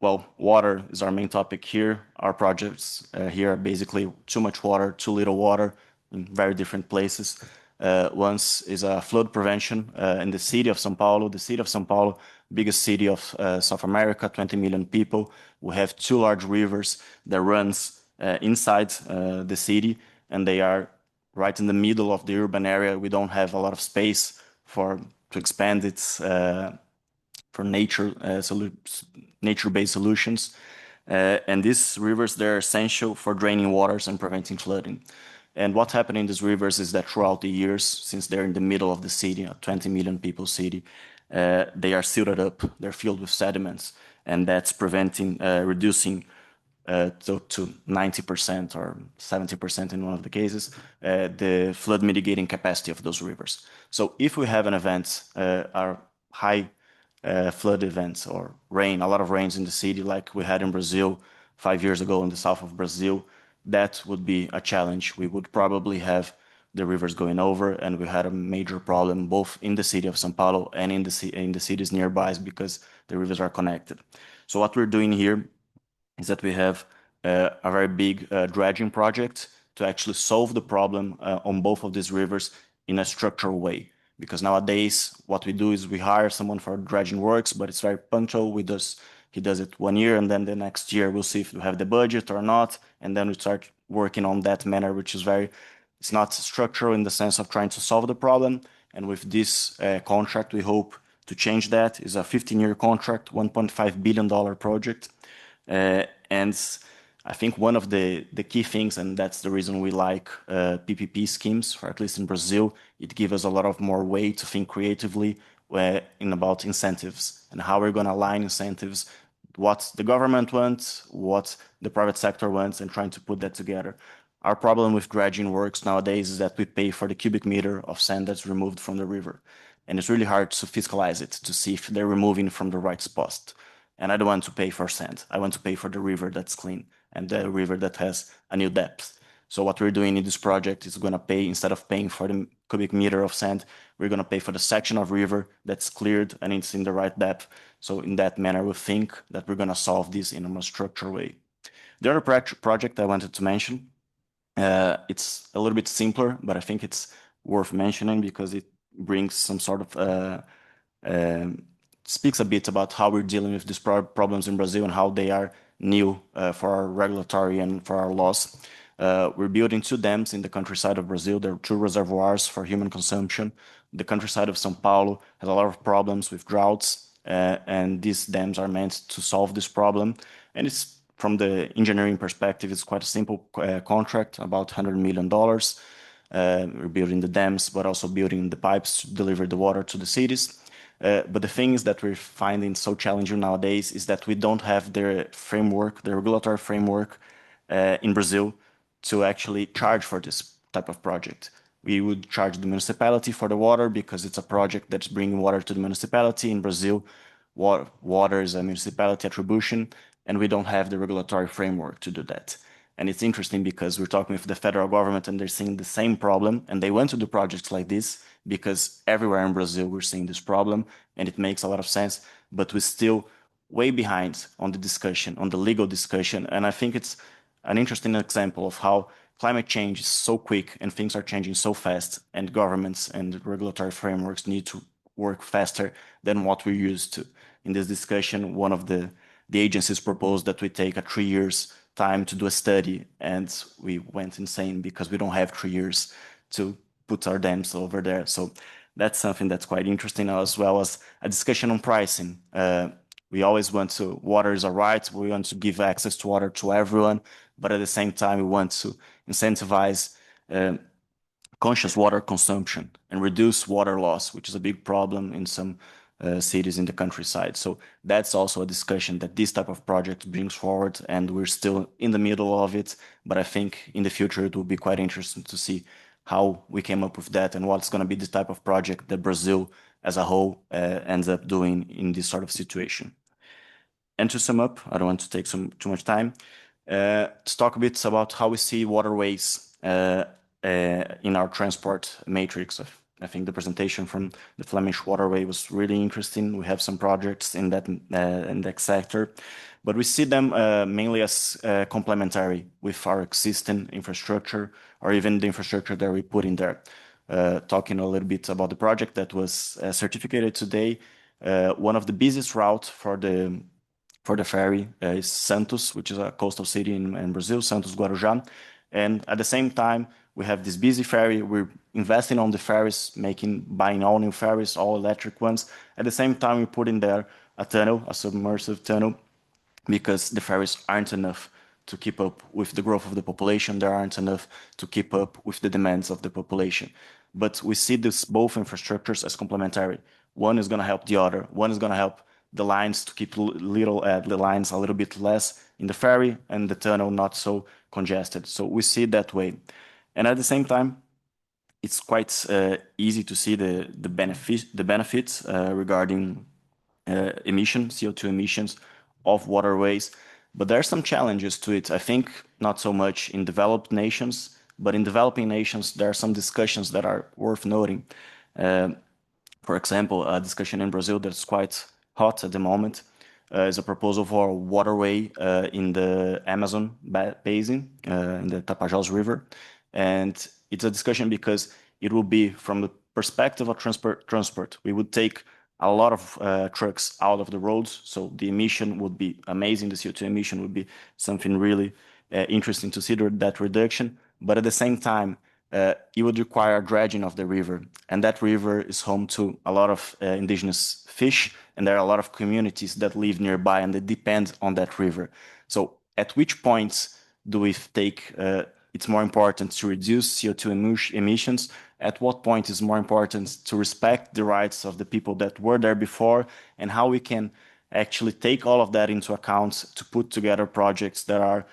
Well, water is our main topic here. Our projects here are basically too much water, too little water in very different places. One is flood prevention in the city of São Paulo. The city of São Paulo, biggest city of South America, 20 million people. We have 2 large rivers that runs inside the city, and they are right in the middle of the urban area. We don't have a lot of space to expand it for nature-based solutions. And these rivers, they're essential for draining waters and preventing flooding. And what happened in these rivers is that throughout the years, since they're in the middle of the city, a 20 million people city, they are silted up, they're filled with sediments, and that's preventing, reducing to 90% or 70% in one of the cases, the flood mitigating capacity of those rivers. So if we have an event, our high flood events or rain, a lot of rains in the city like we had in Brazil 5 years ago in the south of Brazil, that would be a challenge. We would probably have the rivers going over, and we had a major problem both in the city of São Paulo and in the cities nearby because the rivers are connected. So what we're doing here is that we have a very big dredging project to actually solve the problem on both of these rivers in a structural way. Because nowadays, what we do is we hire someone for dredging works, but it's very punctual. He does it 1 year, and then the next year we'll see if we have the budget or not, and then we start working on that manner, which is it's not structural in the sense of trying to solve the problem. And with this contract, we hope to change that. It's a 15-year contract, $1.5 billion project. And I think one of the key things, and that's the reason we like PPP schemes, for at least in Brazil, it gives us a lot of more way to think creatively about incentives and how we're going to align incentives, what the government wants, what the private sector wants, and trying to put that together. Our problem with dredging works nowadays is that we pay for the cubic meter of sand that's removed from the river. And it's really hard to fiscalize it, to see if they're removing from the right spot. And I don't want to pay for sand. I want to pay for the river that's clean and the river that has a new depth. So what we're doing in this project is going to pay, instead of paying for the cubic meter of sand, we're going to pay for the section of river that's cleared and it's in the right depth. So in that manner, we think that we're going to solve this in a more structured way. The other project I wanted to mention, it's a little bit simpler, but I think it's worth mentioning because it brings some sort of speaks a bit about how we're dealing with these problems in Brazil and how they are new for our regulatory and for our laws. We're building 2 dams in the countryside of Brazil. There are 2 reservoirs for human consumption. The countryside of São Paulo has a lot of problems with droughts, and these dams are meant to solve this problem. And it's, from the engineering perspective, it's quite a simple contract, about $100 million. We're building the dams, but also building the pipes to deliver the water to the cities. But the things that we're finding so challenging nowadays is that we don't have the framework, the regulatory framework in Brazil to actually charge for this type of project. We would charge the municipality for the water because it's a project that's bringing water to the municipality. In Brazil, water is a municipality attribution, and we don't have the regulatory framework to do that. And it's interesting because we're talking with the federal government and they're seeing the same problem, and they want to do projects like this because everywhere in Brazil we're seeing this problem, and it makes a lot of sense, but we're still way behind on the discussion, on the legal discussion. And I think it's an interesting example of how climate change is so quick and things are changing so fast, and governments and regulatory frameworks need to work faster than what we're used to. In this discussion, one of the agencies proposed that we take a 3 years time to do a study, and we went insane because we don't have 3 years to put our dams over there. So that's something that's quite interesting, as well as a discussion on pricing. We always want to, water is a right, we want to give access to water to everyone, but at the same time, we want to incentivize conscious water consumption and reduce water loss, which is a big problem in some cities in the countryside. So that's also a discussion that this type of project brings forward, and we're still in the middle of it. But I think in the future, it will be quite interesting to see how we came up with that and what's going to be the type of project that Brazil as a whole ends up doing in this sort of situation. And to sum up, I don't want to take too much time, to talk a bit about how we see waterways in our transport matrix. I think the presentation from the Flemish waterway was really interesting. We have some projects in that sector, but we see them mainly as complementary with our existing infrastructure or even the infrastructure that we put in there. Talking a little bit about the project that was certificated today, one of the busiest routes for the ferry is Santos, which is a coastal city in Brazil, Santos Guarujá. And at the same time, we have this busy ferry. We're investing on the ferries, buying all new ferries, all electric ones. At the same time, we put in there a tunnel, a submersive tunnel, because the ferries aren't enough to keep up with the growth of the population. There aren't enough to keep up with the demands of the population. But we see this both infrastructures as complementary. One is going to help the other. One is going to help the lines to keep the lines a little bit less in the ferry and the tunnel not so congested. So we see it that way. And at the same time, it's quite easy to see the benefits regarding CO2 emissions of waterways. But there are some challenges to it. I think not so much in developed nations, but in developing nations, there are some discussions that are worth noting. For example, a discussion in Brazil that's quite hot at the moment is a proposal for a waterway in the Amazon basin, in the Tapajós River. And it's a discussion because it will be from the perspective of transport. We would take a lot of trucks out of the roads, so the emission would be amazing. The CO2 emission would be something really interesting to see that reduction. But at the same time, it would require dredging of the river, and that river is home to a lot of indigenous fish, and there are a lot of communities that live nearby and they depend on that river. So at which points do we take it's more important to reduce CO2 emissions? At what point is more important to respect the rights of the people that were there before, and how we can actually take all of that into account to put together projects that are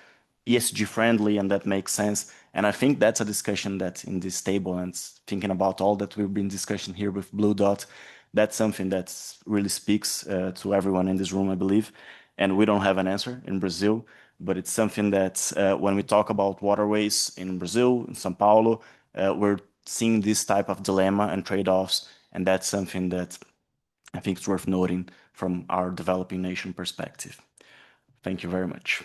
ESG friendly and that make sense. And I think that's a discussion that in this table, and thinking about all that we've been discussing here with Blue Dot, that's something that really speaks to everyone in this room, I believe. And we don't have an answer in Brazil, but it's something that when we talk about waterways in Brazil, in São Paulo, we're seeing this type of dilemma and trade-offs, and that's something that I think is worth noting from our developing nation perspective. Thank you very much.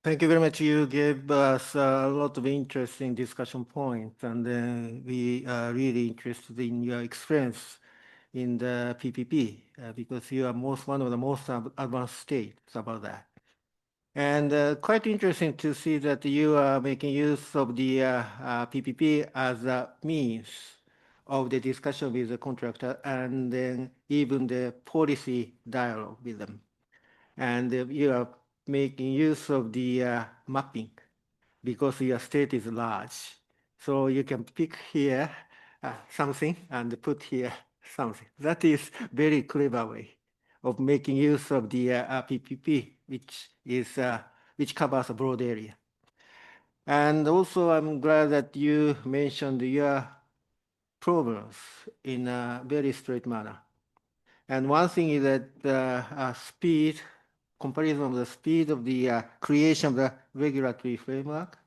Thank you very much. You gave us a lot of interesting discussion points, and we are really interested in your experience in the PPP because you are one of the most advanced states about that. And quite interesting to see that you are making use of the PPP as a means of the discussion with the contractor and then even the policy dialogue with them. And you are making use of the mapping because your state is large. So you can pick here something and put here something. That is very clever way of making use of the PPP, which covers a broad area. And also, I'm glad that you mentioned your problems in a very straight manner. And one thing is that speed, comparison of the speed of the creation of the regulatory framework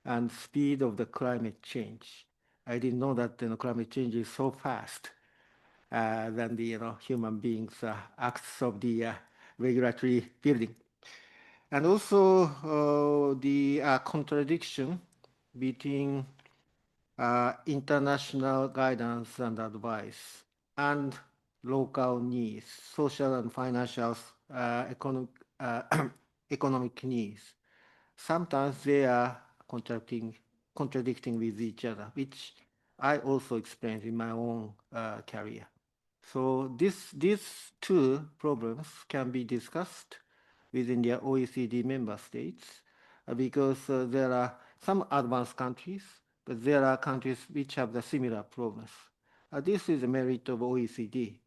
and speed of the climate change. I didn't know that climate change is so fast than the human beings' acts of the regulatory building. And also the contradiction between international guidance and advice and local needs, social and financial economic needs. Sometimes they are contradicting with each other, which I also experienced in my own career. So these two problems can be discussed within the OECD member states because there are some advanced countries, but there are countries which have the similar problems. This is the merit of OECD,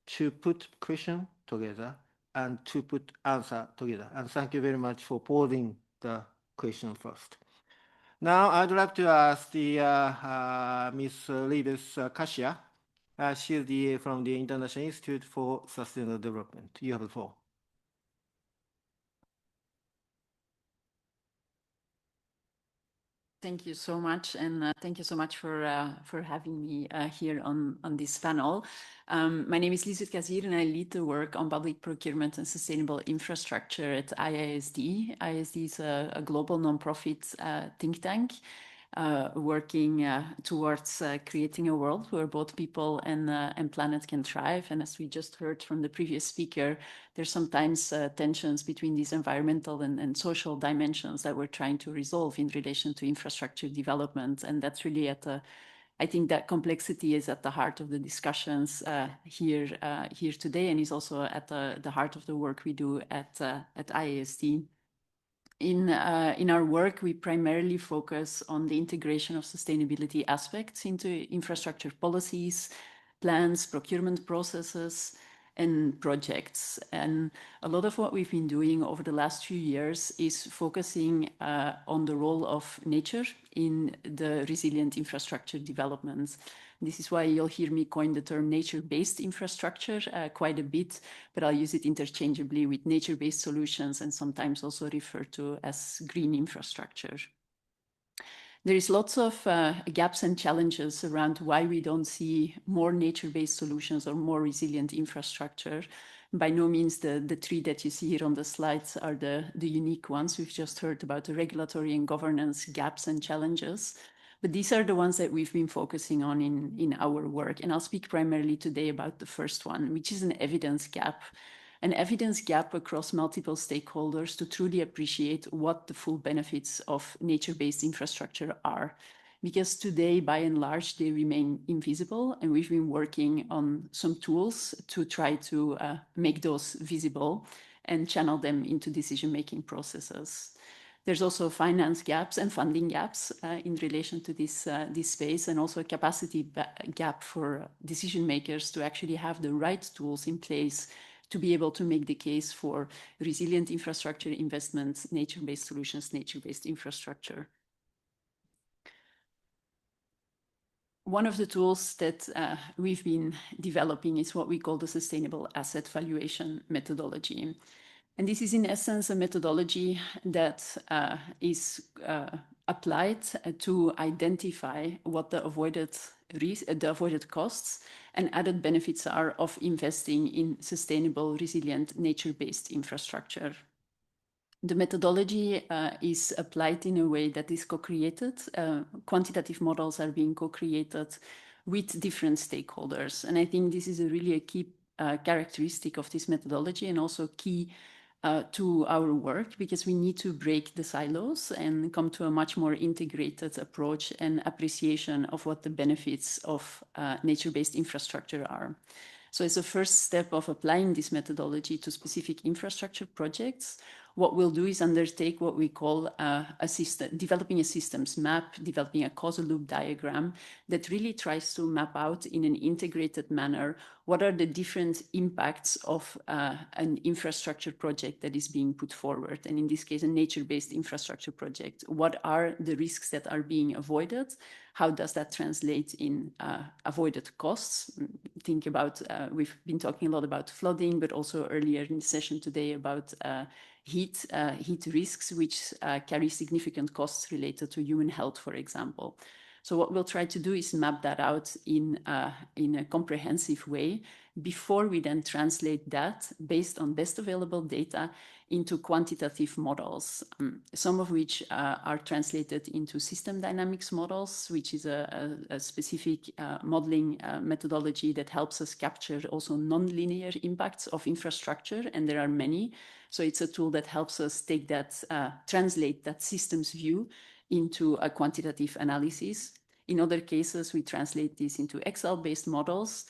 to put question together and to put answer together. And thank you very much for posing the question first. Now I'd like to ask the Ms. Libes Kasia. She's from the International Institute for Sustainable Development. You have the floor. Thank you so much, and thank you so much for having me here on this panel. My name is Lisbeth Kazir, and I lead the work on public procurement and sustainable infrastructure at IISD. IISD is a global nonprofit think tank working towards creating a world where both people and planet can thrive. And as we just heard from the previous speaker, there's sometimes tensions between these environmental and social dimensions that we're trying to resolve in relation to infrastructure development. And that's really at the I think that complexity is at the heart of the discussions here today, and is also at the heart of the work we do at IAST. In our work, we primarily focus on the integration of sustainability aspects into infrastructure policies, plans, procurement processes, and projects. And a lot of what we've been doing over the last few years is focusing on the role of nature in the resilient infrastructure development. This is why you'll hear me coin the term nature-based infrastructure quite a bit, but I'll use it interchangeably with nature-based solutions and sometimes also referred to as green infrastructure. There is lots of gaps and challenges around why we don't see more nature-based solutions or more resilient infrastructure. By no means the three that you see here on the slides are the unique ones. We've just heard about the regulatory and governance gaps and challenges. But these are the ones that we've been focusing on in our work. And I'll speak primarily today about the first one, which is an evidence gap. An evidence gap across multiple stakeholders to truly appreciate what the full benefits of nature-based infrastructure are. Because today, by and large, they remain invisible, and we've been working on some tools to try to make those visible and channel them into decision-making processes. There's also finance gaps and funding gaps in relation to this space, and also a capacity gap for decision makers to actually have the right tools in place to be able to make the case for resilient infrastructure investments, nature-based solutions, nature-based infrastructure. One of the tools that we've been developing is what we call the sustainable asset valuation methodology. And this is in essence a methodology that is applied to identify what the avoided costs and added benefits are of investing in sustainable, resilient, nature-based infrastructure. The methodology is applied in a way that is co-created. Quantitative models are being co-created with different stakeholders. And I think this is really a key characteristic of this methodology, and also key to our work, because we need to break the silos and come to a much more integrated approach and appreciation of what the benefits of nature-based infrastructure are. So as a first step of applying this methodology to specific infrastructure projects, what we'll do is undertake what we call developing a systems map, developing a causal loop diagram that really tries to map out in an integrated manner what are the different impacts of an infrastructure project that is being put forward. And in this case, a nature-based infrastructure project. What are the risks that are being avoided? How does that translate in avoided costs? Think about, we've been talking a lot about flooding, but also earlier in the session today about heat risks, which carry significant costs related to human health, for example. So what we'll try to do is map that out in a comprehensive way before we then translate that based on best available data into quantitative models, some of which are translated into system dynamics models, which is a specific modeling methodology that helps us capture also non-linear impacts of infrastructure, and there are many. So it's a tool that helps us take that, translate that systems view into a quantitative analysis. In other cases, we translate this into Excel-based models,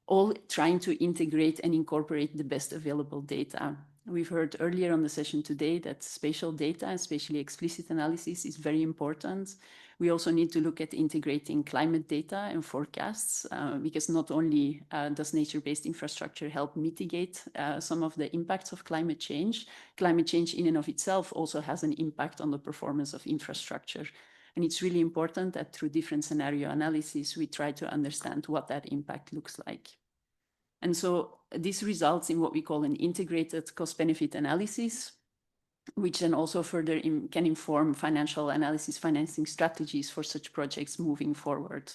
all trying to integrate and incorporate the best available data. We've heard earlier on the session today that spatial data and spatially explicit analysis is very important. We also need to look at integrating climate data and forecasts, because not only does nature-based infrastructure help mitigate some of the impacts of climate change in and of itself also has an impact on the performance of infrastructure. And it's really important that through different scenario analysis, we try to understand what that impact looks like. And so this results in what we call an integrated cost-benefit analysis, which then also further can inform financial analysis, financing strategies for such projects moving forward.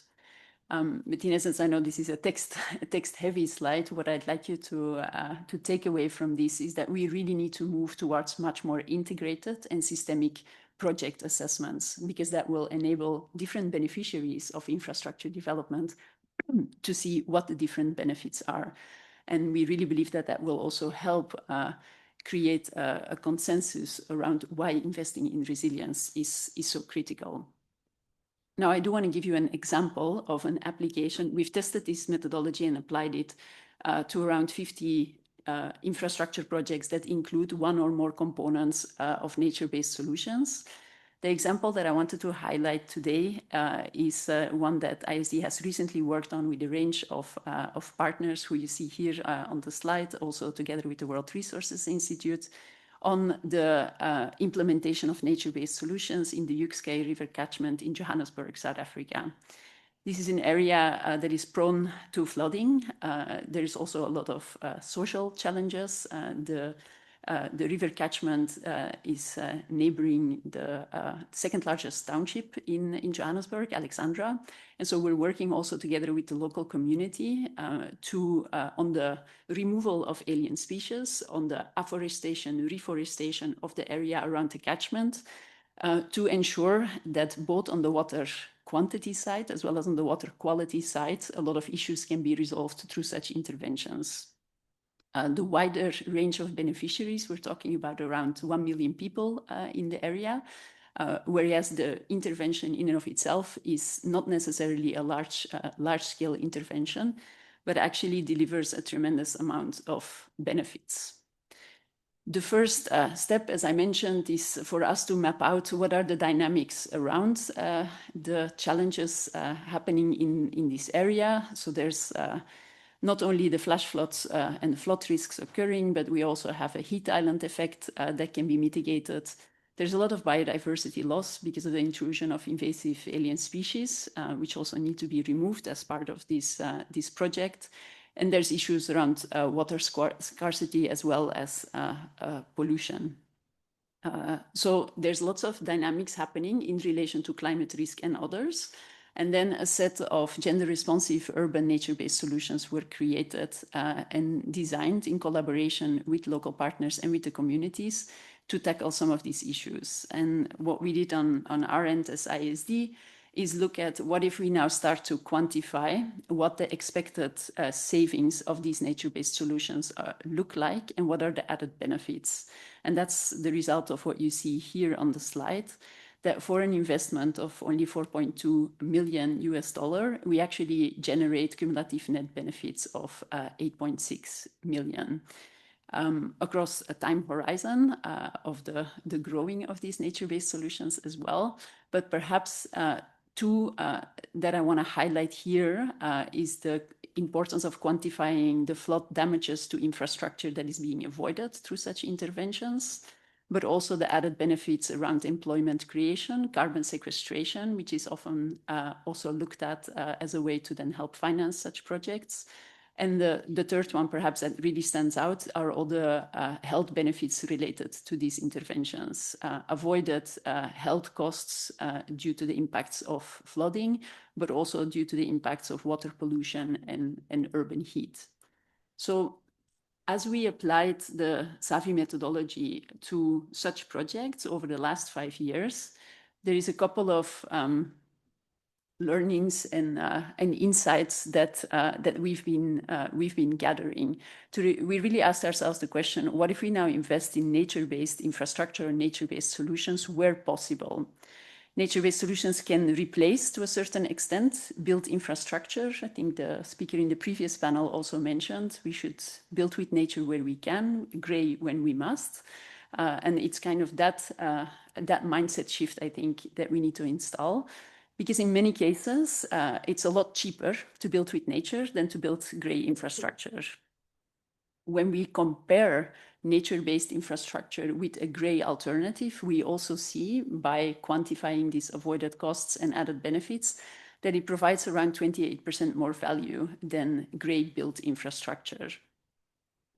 But in essence, I know this is a text-heavy slide. What I'd like you to take away from this is that we really need to move towards much more integrated and systemic project assessments, because that will enable different beneficiaries of infrastructure development to see what the different benefits are. And we really believe that that will also help create a consensus around why investing in resilience is so critical. Now, I do want to give you an example of an application. We've tested this methodology and applied it to around 50 infrastructure projects that include one or more components of nature-based solutions. The example that I wanted to highlight today is one that ISD has recently worked on with a range of partners who you see here on the slide, also together with the World Resources Institute, on the implementation of nature-based solutions in the Yukskei River catchment in Johannesburg, South Africa. This is an area that is prone to flooding. There is also a lot of social challenges. The river catchment is neighboring the second largest township in Johannesburg, Alexandra. And so we're working also together with the local community on the removal of alien species, on the afforestation, reforestation of the area around the catchment, to ensure that both on the water quantity side as well as on the water quality side, a lot of issues can be resolved through such interventions. The wider range of beneficiaries, we're talking about around 1 million people in the area, whereas the intervention in and of itself is not necessarily a large-scale intervention, but actually delivers a tremendous amount of benefits. The first step, as I mentioned, is for us to map out what are the dynamics around the challenges happening in this area. So there's not only the flash floods and flood risks occurring, but we also have a heat island effect that can be mitigated. There's a lot of biodiversity loss because of the intrusion of invasive alien species, which also need to be removed as part of this project. And there's issues around water scarcity as well as pollution. So there's lots of dynamics happening in relation to climate risk and others. And then a set of gender-responsive urban nature-based solutions were created and designed in collaboration with local partners and with the communities to tackle some of these issues. And what we did on our end as ISD is look at what if we now start to quantify what the expected savings of these nature-based solutions look like and what are the added benefits. And that's the result of what you see here on the slide, that for an investment of only $4.2 million US, we actually generate cumulative net benefits of 8.6 million. Across a time horizon of the growing of these nature-based solutions as well. But perhaps two that I want to highlight here is the importance of quantifying the flood damages to infrastructure that is being avoided through such interventions, but also the added benefits around employment creation, carbon sequestration, which is often also looked at as a way to then help finance such projects. And the third one, perhaps that really stands out, are all the health benefits related to these interventions. Avoided health costs due to the impacts of flooding, but also due to the impacts of water pollution and urban heat. So as we applied the SAVI methodology to such projects over the last 5 years, there is a couple of learnings and insights that we've been gathering. We really asked ourselves the question: what if we now invest in nature-based infrastructure and nature-based solutions where possible? Nature-based solutions can replace, to a certain extent, built infrastructure. I think the speaker in the previous panel also mentioned we should build with nature where we can, gray when we must. And it's kind of that mindset shift, I think, that we need to install. Because in many cases, it's a lot cheaper to build with nature than to build gray infrastructure. When we compare nature-based infrastructure with a gray alternative, we also see, by quantifying these avoided costs and added benefits, that it provides around 28% more value than gray-built infrastructure.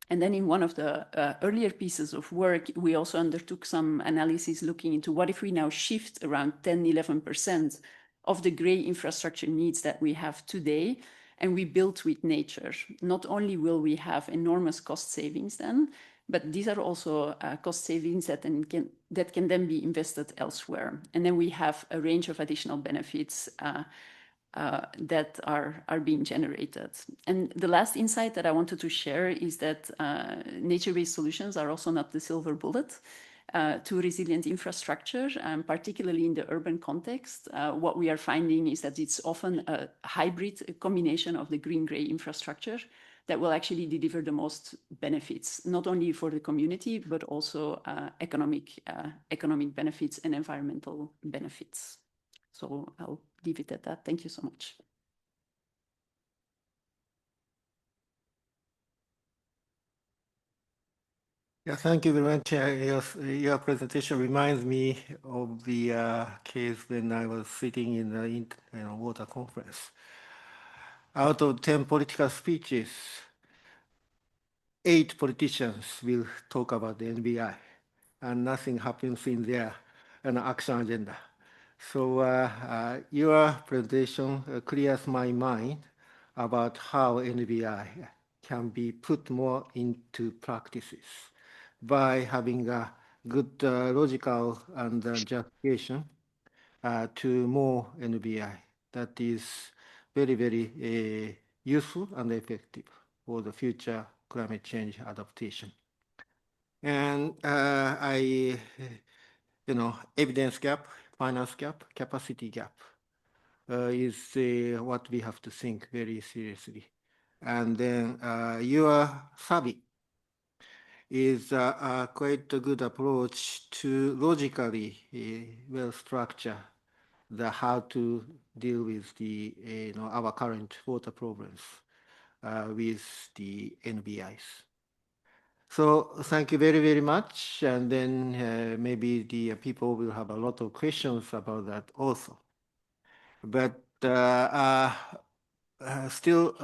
And then in one of the earlier pieces of work, we also undertook some analysis looking into what if we now shift around 10–11% of the gray infrastructure needs that we have today, and we build with nature. Not only will we have enormous cost savings then, but these are also cost savings that can then be invested elsewhere. And then we have a range of additional benefits that are being generated. And the last insight that I wanted to share is that nature-based solutions are also not the silver bullet. to resilient infrastructure, particularly in the urban context. What we are finding is that it's often a hybrid combination of the green-gray infrastructure that will actually deliver the most benefits, not only for the community, but also economic benefits and environmental benefits. So I'll leave it at that. Thank you so much. Yeah, thank you very much. Your presentation reminds me of the case when I was sitting in the water conference. Out of 10 political speeches, 8 politicians will talk about the NBI, and nothing happens in their action agenda. So your presentation clears my mind about how NBI can be put more into practices by having a good logical and justification to more NBI that is very, very useful and effective for the future climate change adaptation. And evidence gap, finance gap, capacity gap is what we have to think very seriously. And then your survey is quite a good approach to logically well structure the how to deal with the our current water problems with the NBIs. So thank you very, very much. And then maybe the people will have a lot of questions about that also. But still,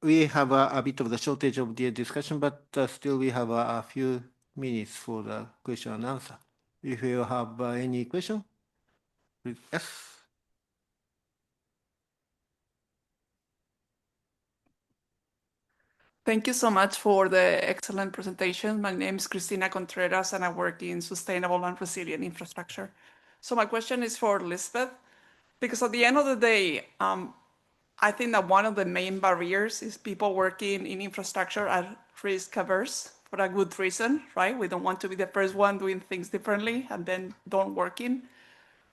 we have a bit of the shortage of the discussion, but still we have a few minutes for the question and answer. If you have any question, please. Yes. Thank you so much for the excellent presentation. My name is Cristina Contreras, and I work in sustainable and resilient infrastructure. So my question is for Lisbeth, because at the end of the day, I think that one of the main barriers is people working in infrastructure are risk averse for a good reason, right? We don't want to be the first one doing things differently and then don't working.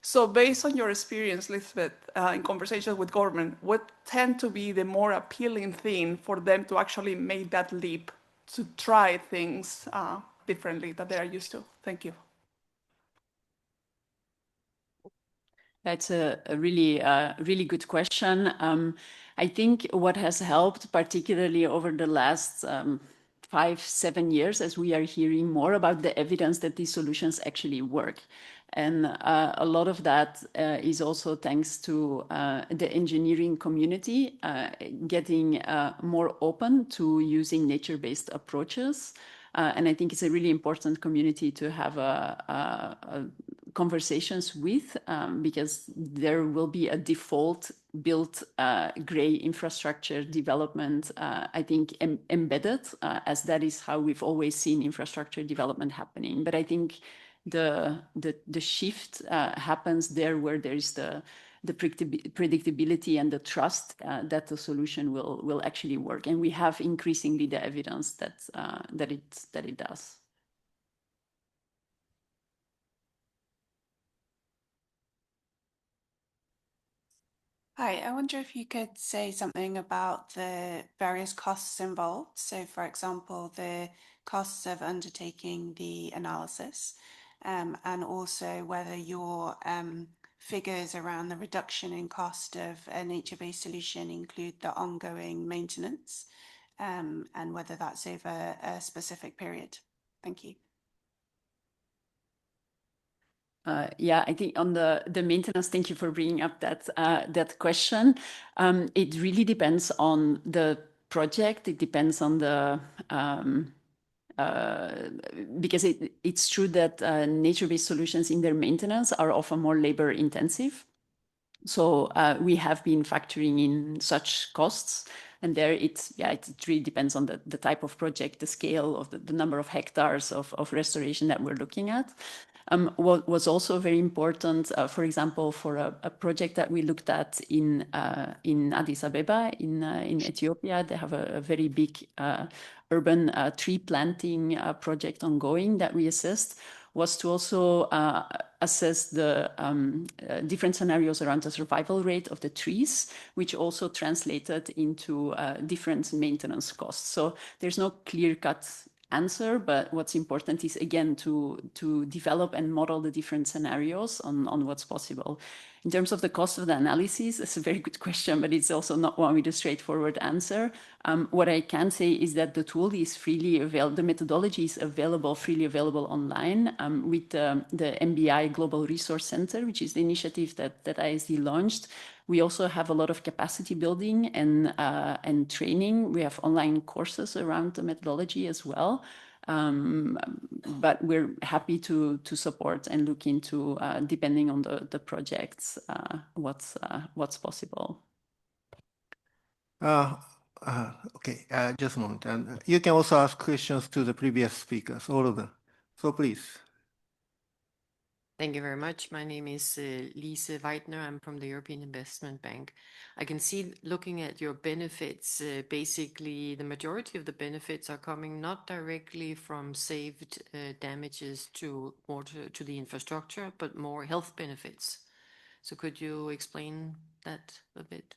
So based on your experience, Lisbeth, in conversations with government, what tend to be the more appealing thing for them to actually make that leap to try things differently that they are used to? Thank you. That's a really good question. I think what has helped, particularly over the last 5-7 years, as we are hearing more about the evidence that these solutions actually work. And a lot of that is also thanks to the engineering community getting more open to using nature-based approaches. And I think it's a really important community to have conversations with, because there will be a default built gray infrastructure development, I think, embedded, as that is how we've always seen infrastructure development happening. But I think the shift happens there where there is the predictability and the trust that the solution will actually work. And we have increasingly the evidence that it does. Hi, I wonder if you could say something about the various costs involved. So, for example, the costs of undertaking the analysis, and also whether your figures around the reduction in cost of a nature-based solution include the ongoing maintenance, and whether that's over a specific period. Thank you. Yeah, I think on the maintenance, thank you for bringing up that question. It really depends on the project. It depends on the because it's true that nature-based solutions in their maintenance are often more labor intensive. So we have been factoring in such costs. And there it really depends on the type of project, the scale of the number of hectares of restoration that we're looking at. What was also very important, for example, for a project that we looked at in Addis Ababa, in Ethiopia, they have a very big urban tree planting project ongoing that we assessed was to also assess the different scenarios around the survival rate of the trees, which also translated into different maintenance costs. So there's no clear-cut answer, but what's important is, again, to develop and model the different scenarios on what's possible. In terms of the cost of the analysis, it's a very good question, but it's also not one with a straightforward answer. What I can say is that the tool is freely available, the methodology is available, freely available online with the MBI Global Resource Center, which is the initiative that ISD launched. We also have a lot of capacity building and training. We have online courses around the methodology as well. But we're happy to support and look into, depending on the projects, what's possible. Okay, just a moment. And you can also ask questions to the previous speakers, all of them. So please. Thank you very much. My name is Lise Weidner. I'm from the European Investment Bank. I can see, looking at your benefits, basically the majority of the benefits are coming not directly from saved damages to water, to the infrastructure, but more health benefits. So could you explain that a bit,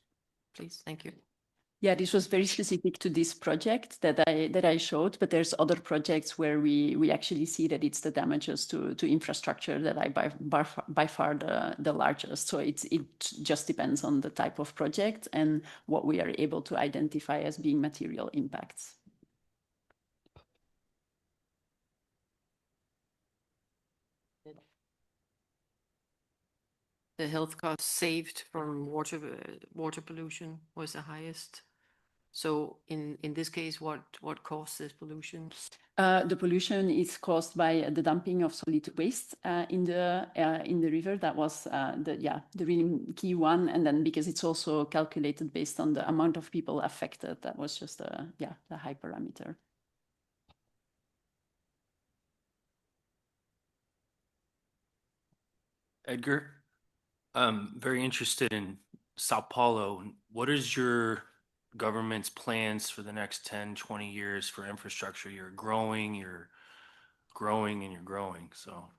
please? Thank you. Yeah, this was very specific to this project that I showed, but there's other projects where we actually see that it's the damages to infrastructure that are by far the largest. So it just depends on the type of project and what we are able to identify as being material impacts. The health costs saved from water pollution was the highest. So in this case, what caused this pollution? The pollution is caused by the dumping of solid waste in the river. That was the really key one. And then because it's also calculated based on the amount of people affected, that was just the high parameter. Edgar, I'm very interested in Sao Paulo. What is your government's plans for the next 10, 20 years for infrastructure? You're growing, and you're growing. So,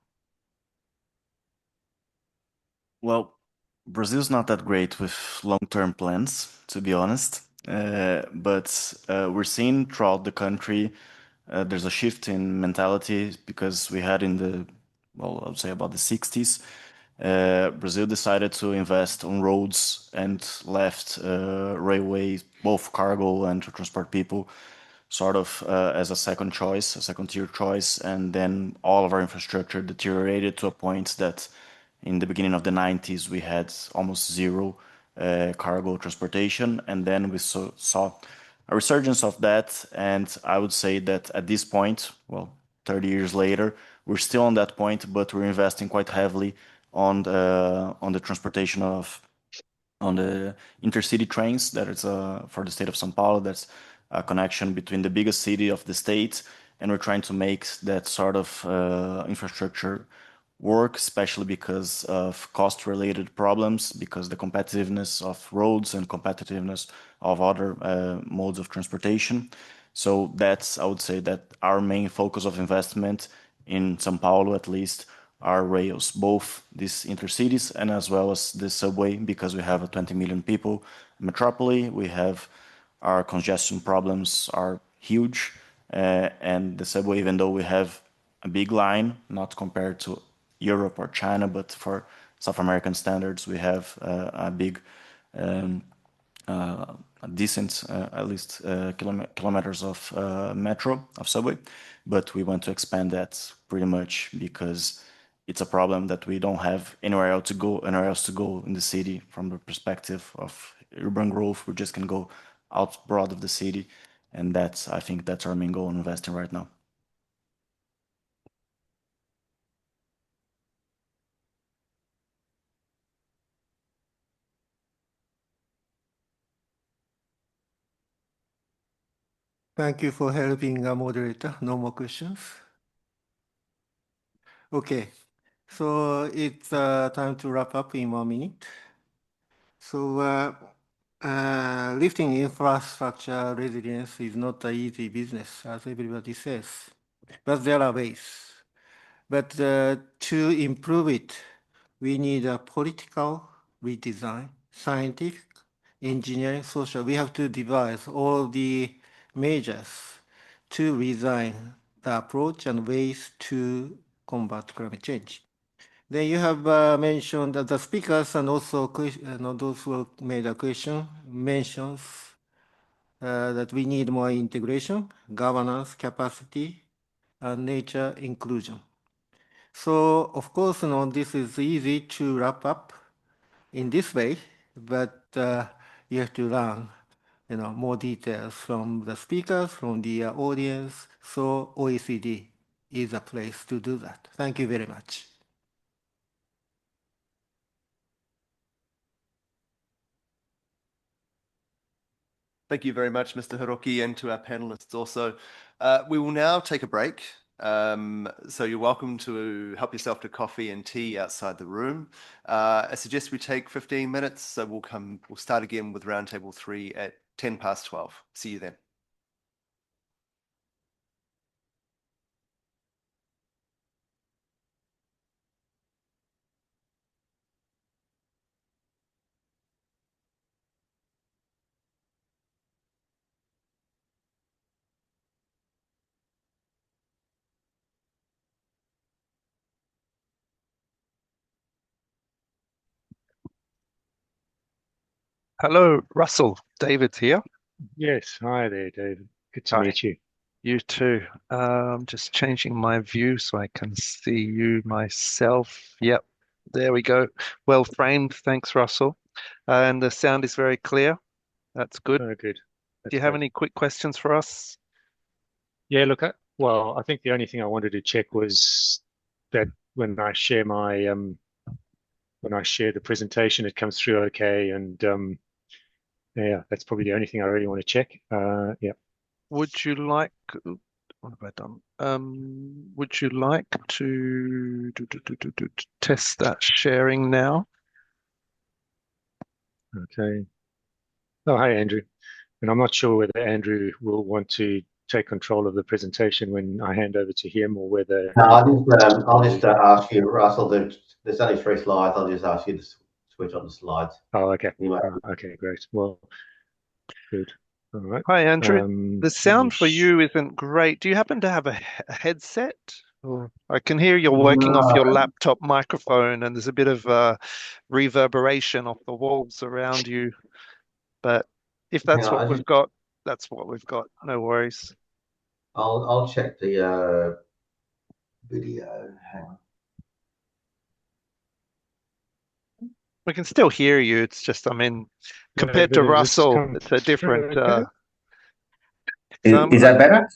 well, Brazil's not that great with long-term plans, to be honest. But we're seeing throughout the country there's a shift in mentality because we had I would say about the 60s, Brazil decided to invest on roads and left railways, both cargo and to transport people, sort of as a second choice, a second tier choice. And then all of our infrastructure deteriorated to a point that in the beginning of the 90s, we had almost zero cargo transportation. And then we saw a resurgence of that. And I would say that at this point, 30 years later, we're still on that point, but we're investing quite heavily on the transportation on the intercity trains. That is for the state of São Paulo. That's a connection between the biggest city of the state, and we're trying to make that sort of infrastructure work, especially because of cost-related problems, because the competitiveness of roads and competitiveness of other modes of transportation. So that's, I would say, that our main focus of investment in São Paulo, at least, are rails, both these intercities and as well as the subway, because we have a 20 million people metropolis. We have our congestion problems are huge, and the subway, even though we have a big line, not compared to Europe or China, but for South American standards, we have a big, a decent, at least kilometers of metro, of subway. But we want to expand that pretty much because it's a problem that we don't have anywhere else to go in the city from the perspective of urban growth. We just can go out broad of the city, and I think that's our main goal in investing right now. Thank you for helping the moderator. No more questions. Okay, so it's time to wrap up in 1 minute. So lifting infrastructure resilience is not an easy business, as everybody says, but there are ways. But to improve it, we need a political redesign, scientific, engineering, social. We have to devise all the measures to redesign the approach and ways to combat climate change. Then you have mentioned that the speakers and also those who made a question mentions that we need more integration, governance, capacity, and nature inclusion. So of course, this is easy to wrap up in this way, but you have to learn, more details from the speakers, from the audience. So OECD is a place to do that. Thank you very much. Thank you very much, Mr. Hiroki, and to our panelists also. We will now take a break. So you're welcome to help yourself to coffee and tea outside the room. I suggest we take 15 minutes. So we'll start again with roundtable 3 at 12:10. See you then. Hello, Russell. David's here. Yes, hi there, David. Good to meet you. You too. Just changing my view so I can see you myself. Yep, there we go. Well framed. Thanks, Russell. And the sound is very clear. That's good. Oh, good. Do you have any quick questions for us? Yeah, look, I think the only thing I wanted to check was that when I share the presentation, it comes through okay, and yeah, that's probably the only thing I really want to check. Yeah. Would you like, what have I done? Would you like to test that sharing now? Okay. Oh, hi, Andrew. And I'm not sure whether Andrew will want to take control of the presentation when I hand over to him, or whether. No, I'll just ask you, Russell. There's only 3 slides. I'll just ask you to switch on the slides. Oh, okay. Okay, great. Well, good. All right. Hi, Andrew. The sound for you isn't great. Do you happen to have a headset? Or I can hear you're working off your laptop microphone, and there's a bit of reverberation off the walls around you. But if that's what we've got, that's what we've got. No worries. I'll check the video. Hang on. We can still hear you. It's just, I mean, compared to Russell, it's a different. Is that better?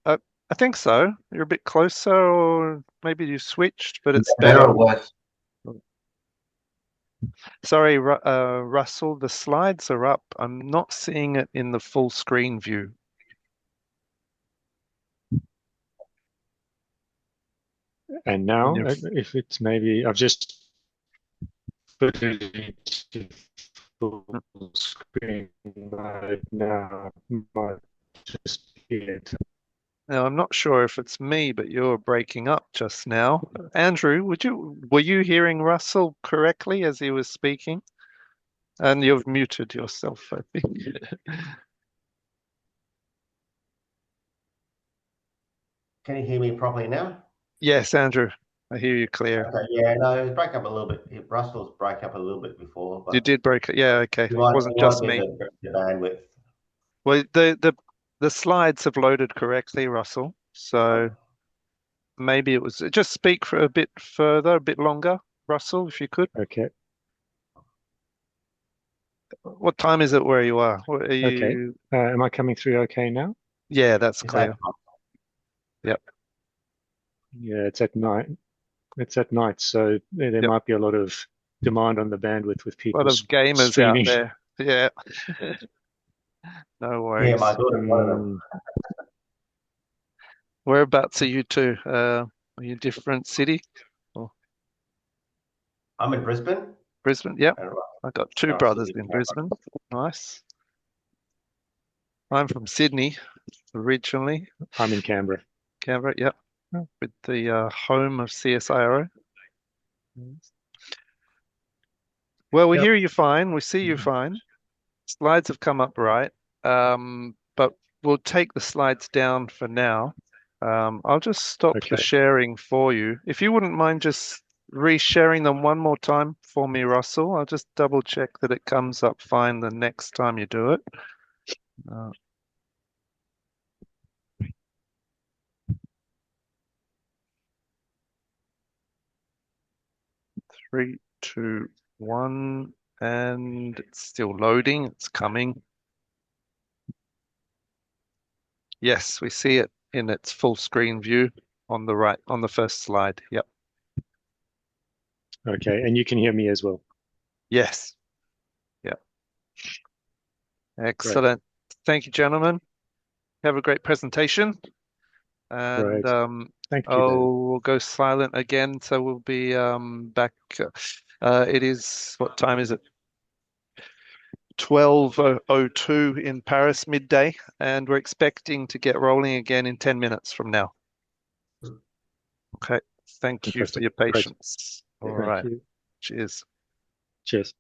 I think so. You're a bit closer, or maybe you switched, but it's better or worse? Sorry, Russell, the slides are up. I'm not seeing it in the full screen view. And now, if it's maybe, I've just put it into full screen right now. Might just be it. Now, I'm not sure if it's me, but you're breaking up just now. Andrew, were you hearing Russell correctly as he was speaking? And you've muted yourself, I think. Can you hear me properly now? Yes, Andrew, I hear you clear. Okay, yeah, no, it broke up a little bit. Russell's broke up a little bit before. But you did break it. Yeah, okay. It wasn't just me. The bandwidth. Well, the slides have loaded correctly, Russell. So maybe it was just speak for a bit further, a bit longer, Russell, if you could. Okay. What time is it where you are? What are okay. You... Am I coming through okay now? Yeah, that's clear. Yep. Yeah, it's at night. It's at night, so there might be a lot of demand on the bandwidth with people. A lot of gamers streaming. out there. Yeah. No worries. Yeah, my daughter's one of them. Whereabouts are you two? Are you different city? Or... I'm in Brisbane. Brisbane, yep. And I got two Russell brothers in in Brisbane. Nice. I'm from Sydney originally. I'm in Canberra. Canberra, yep. With the home of CSIRO. Well, we Yep. hear you fine. We see you fine. Slides have come up right. But we'll take the slides down for now. I'll just stop the Okay. sharing for you. If you wouldn't mind just re-sharing them one more time for me, Russell. I'll just double check that it comes up fine the next time you do it. Three, two, one, and it's still loading. It's coming. Yes, we see it in its full screen view on the right, on the first slide. Yep. Okay, and you can hear me as well. Yes. Yep. Excellent. Thank you, gentlemen. Have a great presentation. And Thank you, David. we'll go silent again. So we'll be back. It is, what time is it? 12:02 in Paris, midday, and we're expecting to get rolling again in 10 minutes from now. Okay. Thank you for your Great. patience. All Thank right. you. Cheers. Cheers.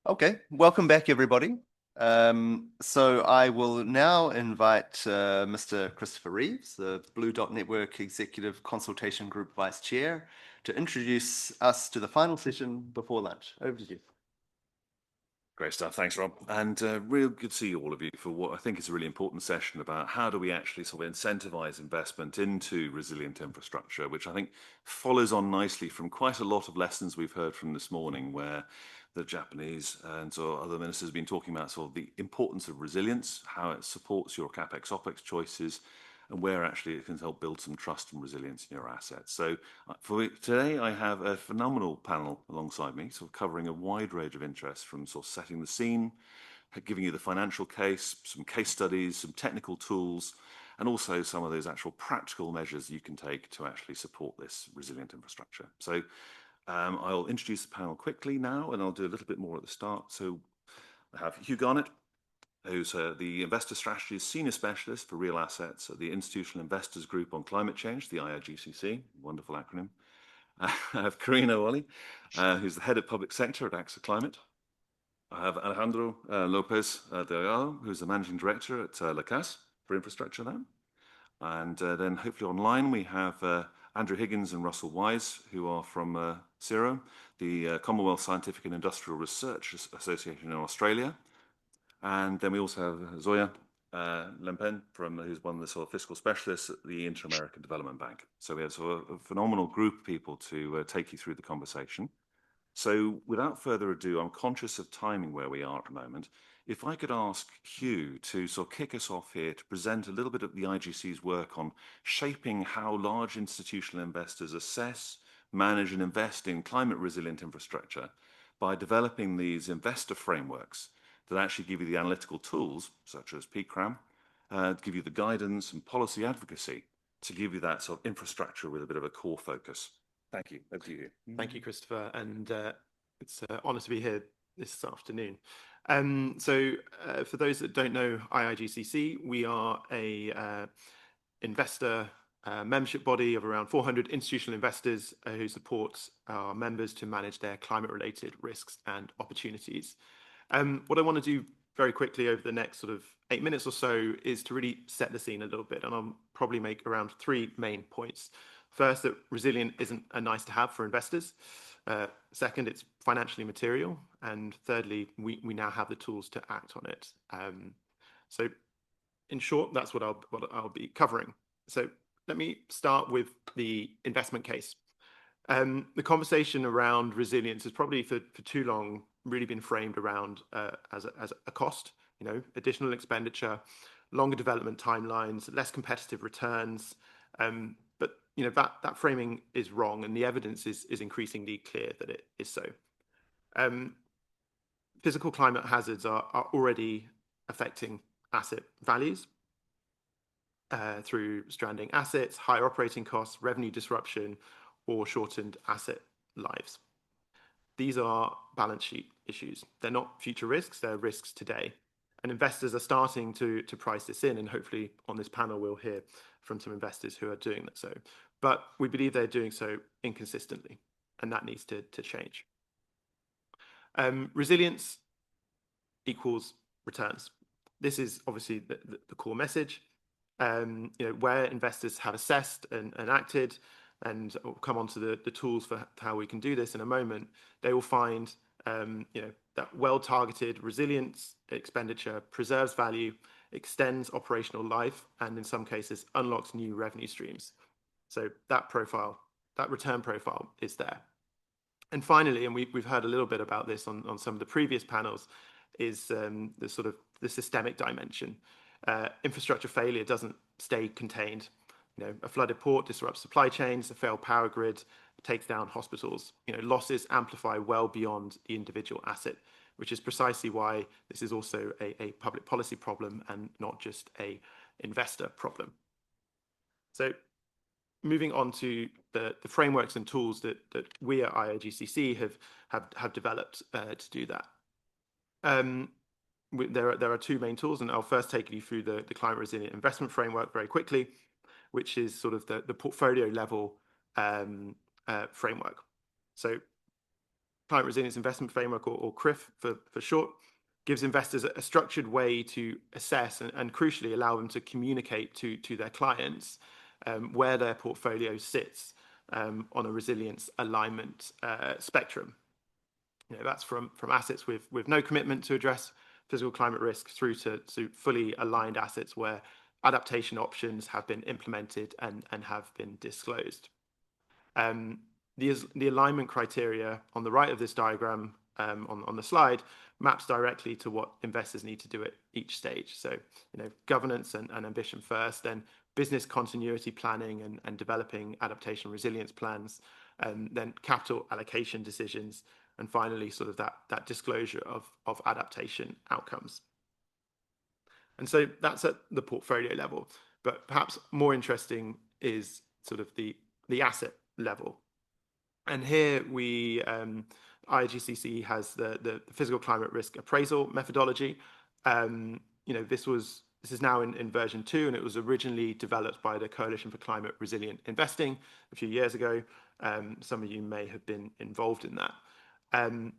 Okay, welcome back, everybody. So I will now invite Mr. Christopher Reeves, the Blue Dot Network Executive Consultation Group Vice Chair, to introduce us to the final session before lunch. Over to you. Great stuff. Thanks, Rob. And real good to see all of you for what I think is a really important session about how do we actually sort of incentivize investment into resilient infrastructure, which I think follows on nicely from quite a lot of lessons we've heard from this morning, where the Japanese and so other ministers have been talking about sort of the importance of resilience, how it supports your CapEx, OpEx choices, and where actually it can help build some trust and resilience in your assets. So for today, I have a phenomenal panel alongside me, sort of covering a wide range of interests, from sort of setting the scene, giving you the financial case, some case studies, some technical tools, and also some of those actual practical measures you can take to actually support this resilient infrastructure. So I'll introduce the panel quickly now, and I'll do a little bit more at the start. So I have Hugh Garnett, who's the Investor Strategies Senior Specialist for Real Assets at the Institutional Investors Group on Climate Change, the IIGCC, wonderful acronym. I have Karina Wally, who's the Head of Public Sector at AXA Climate. I have Alejandro Lopez Delgado, who's the Managing Director at La Caisse for Infrastructure there. And then hopefully online we have Andrew Higgins and Russell Wise, who are from CIRO, the Commonwealth Scientific and Industrial Research Association in Australia. And then we also have Zoya Lempen, who's one of the sort of fiscal specialists at the Inter-American Development Bank. So we have sort of a phenomenal group of people to take you through the conversation. So without further ado, I'm conscious of timing where we are at the moment. If I could ask Hugh to sort of kick us off here to present a little bit of the IGC's work on shaping how large institutional investors assess, manage and invest in climate resilient infrastructure by developing these investor frameworks that actually give you the analytical tools, such as PCRAM, give you the guidance and policy advocacy to give you that sort of infrastructure with a bit of a core focus. Thank you. Over to you. Thank you, Christopher. And it's an honor to be here this afternoon. For those that don't know IIGCC, we are a investor membership body of around 400 institutional investors who support our members to manage their climate-related risks and opportunities. What I want to do very quickly over the next sort of 8 minutes or so is to really set the scene a little bit, and I'll probably make around 3 main points. First, that resilient isn't a nice to have for investors. Second, it's financially material. And thirdly, we now have the tools to act on it. So in short, that's what I'll be covering. So let me start with the investment case. The conversation around resilience has probably for too long really been framed around as a cost, additional expenditure, longer development timelines, less competitive returns. But that framing is wrong, and the evidence is increasingly clear that it is so. Physical climate hazards are already affecting asset values through stranding assets, higher operating costs, revenue disruption, or shortened asset lives. These are balance sheet issues. They're not future risks, they're risks today. And investors are starting to price this in, and hopefully on this panel we'll hear from some investors who are doing that so. But we believe they're doing so inconsistently, and that needs to change. Resilience equals returns. This is obviously the core message. Where investors have assessed and acted, and we'll come on to the tools for how we can do this in a moment, they will find that well-targeted resilience expenditure preserves value, extends operational life, and in some cases unlocks new revenue streams. So that profile, that return profile is there. And finally, and we've heard a little bit about this on some of the previous panels, is the systemic dimension. Infrastructure failure doesn't stay contained. A flooded port disrupts supply chains, a failed power grid takes down hospitals. Losses amplify well beyond the individual asset, which is precisely why this is also a public policy problem and not just a investor problem. So moving on to the frameworks and tools that we at IIGCC have developed to do that. There are 2 main tools, and I'll first take you through the climate resilient investment framework very quickly, which is sort of the portfolio level framework. So Climate Resilience Investment Framework, or CRIF for short, gives investors a structured way to assess and crucially allow them to communicate to their clients where their portfolio sits on a resilience alignment spectrum. That's from assets with no commitment to address physical climate risk through to fully aligned assets where adaptation options have been implemented and have been disclosed. The alignment criteria on the right of this diagram on the slide maps directly to what investors need to do at each stage. So, governance and ambition first, then business continuity planning and developing adaptation resilience plans, then capital allocation decisions, and finally sort of that disclosure of adaptation outcomes. And so that's at the portfolio level, but perhaps more interesting is sort of the asset level. And here IGCC has the physical climate risk appraisal methodology. This is now in version 2, and it was originally developed by the Coalition for Climate Resilient Investing a few years ago. Some of you may have been involved in that. And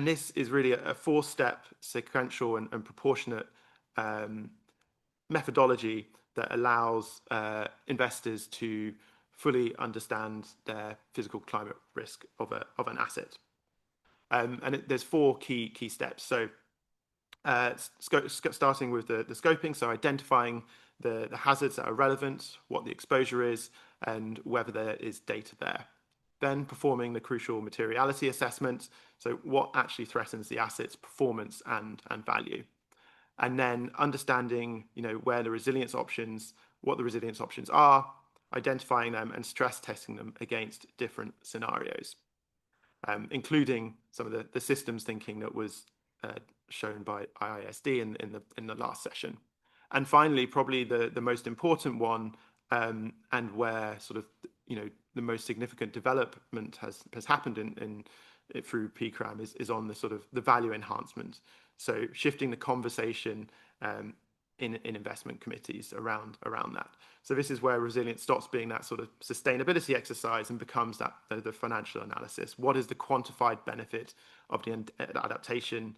this is really a 4-step sequential and proportionate methodology that allows investors to fully understand their physical climate risk of an asset. And there's 4 key steps. So starting with the scoping, so identifying the hazards that are relevant, what the exposure is, and whether there is data there. Then performing the crucial materiality assessment, so what actually threatens the asset's performance and value. And then understanding, what the resilience options are, identifying them and stress testing them against different scenarios, including some of the systems thinking that was shown by IISD in the last session. And finally, probably the most important one, and where sort of the most significant development has happened through PCRAM is on the sort of the value enhancement. So shifting the conversation in investment committees around that. So this is where resilience stops being that sort of sustainability exercise and becomes the financial analysis. What is the quantified benefit of the adaptation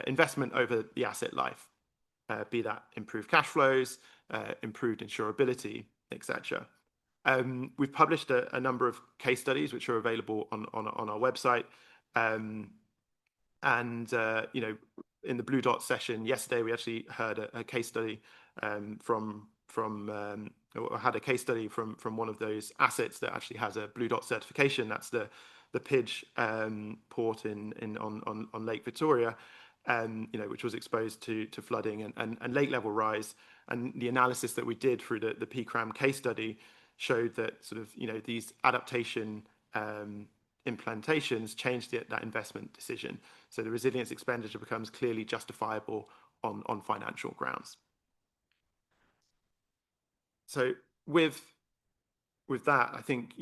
investment over the asset life? Be that improved cash flows, improved insurability, etc. We've published a number of case studies which are available on our website. In the Blue Dot session yesterday, we actually heard a case study from one of those assets that actually has a Blue Dot certification. That's the Pidge port on Lake Victoria, which was exposed to flooding and lake level rise. And the analysis that we did through the PCRAM case study showed that sort of these adaptation implementations changed that investment decision. So the resilience expenditure becomes clearly justifiable on financial grounds. So with that, I think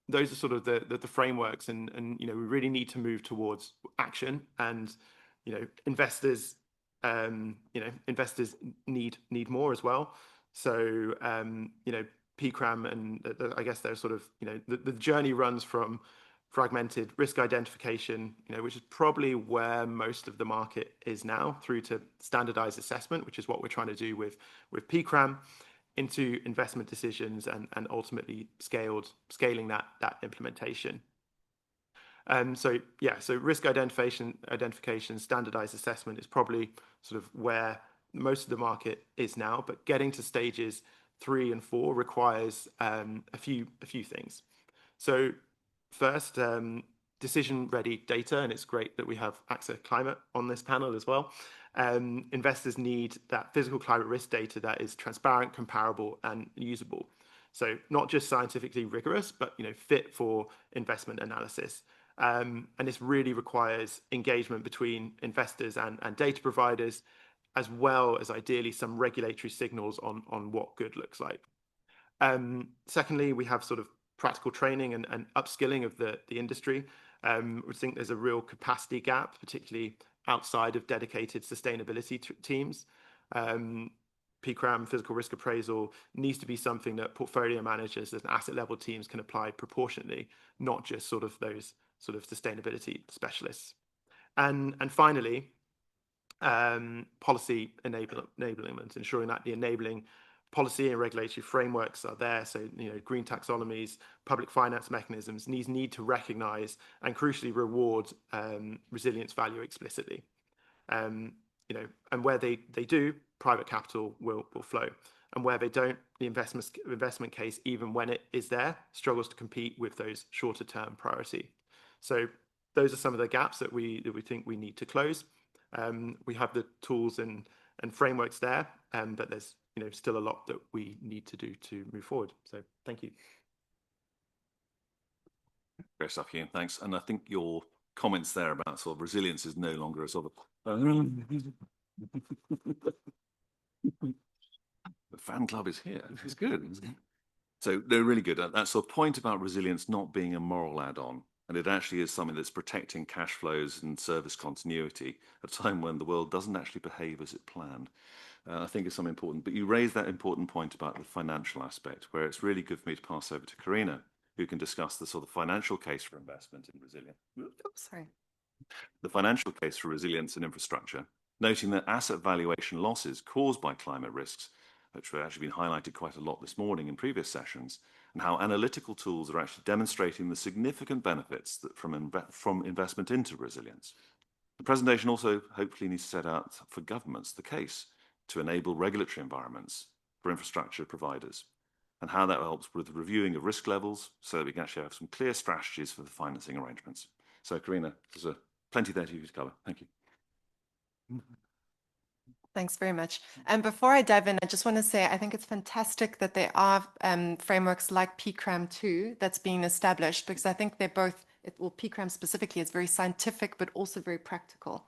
those are sort of the frameworks, and we really need to move towards action. And investors need more as well. So PCRAM and I guess there's sort of the journey runs from fragmented risk identification, which is probably where most of the market is now, through to standardized assessment, which is what we're trying to do with PCRAM, into investment decisions and ultimately scaling that implementation. So risk identification, standardized assessment is probably sort of where most of the market is now, but getting to stages 3 and 4 requires a few things. So first, decision-ready data, and it's great that we have AXA Climate on this panel as well. Investors need that physical climate risk data that is transparent, comparable, and usable. So not just scientifically rigorous, but fit for investment analysis. And this really requires engagement between investors and data providers, as well as ideally some regulatory signals on what good looks like. Secondly, we have sort of practical training and upskilling of the industry. We think there's a real capacity gap, particularly outside of dedicated sustainability teams. PCRAM, physical risk appraisal, needs to be something that portfolio managers and asset level teams can apply proportionately, not just sort of those sort of sustainability specialists. And finally, policy enablement, ensuring that the enabling policy and regulatory frameworks are there. So, green taxonomies, public finance mechanisms, need to recognize and crucially reward resilience value explicitly. And where they do, private capital will flow. And where they don't, the investment case, even when it is there, struggles to compete with those shorter term priority. So those are some of the gaps that we think we need to close. We have the tools and frameworks there, but there's still a lot that we need to do to move forward. So thank you. Great stuff, Ian. Thanks. And I think your comments there about sort of resilience is no longer a sort of the fan club is here. It's good. So they're really good. That sort of point about resilience not being a moral add-on, and it actually is something that's protecting cash flows and service continuity at a time when the world doesn't actually behave as it planned. I think is something important. But you raised that important point about the financial aspect, where it's really good for me to pass over to Karina, who can discuss the sort of financial case for investment in resilience. Oops, sorry. The financial case for resilience in infrastructure, noting that asset valuation losses caused by climate risks, which have actually been highlighted quite a lot this morning in previous sessions, and how analytical tools are actually demonstrating the significant benefits that from investment into resilience. The presentation also hopefully needs to set out for governments the case to enable regulatory environments for infrastructure providers, and how that helps with the reviewing of risk levels so that we can actually have some clear strategies for the financing arrangements. So, Karina, there's plenty there for you to cover. Thank you. Thanks very much. And before I dive in, I just want to say I think it's fantastic that there are frameworks like PCRAM2 that's being established, because I think they're both, PCRAM specifically is very scientific, but also very practical.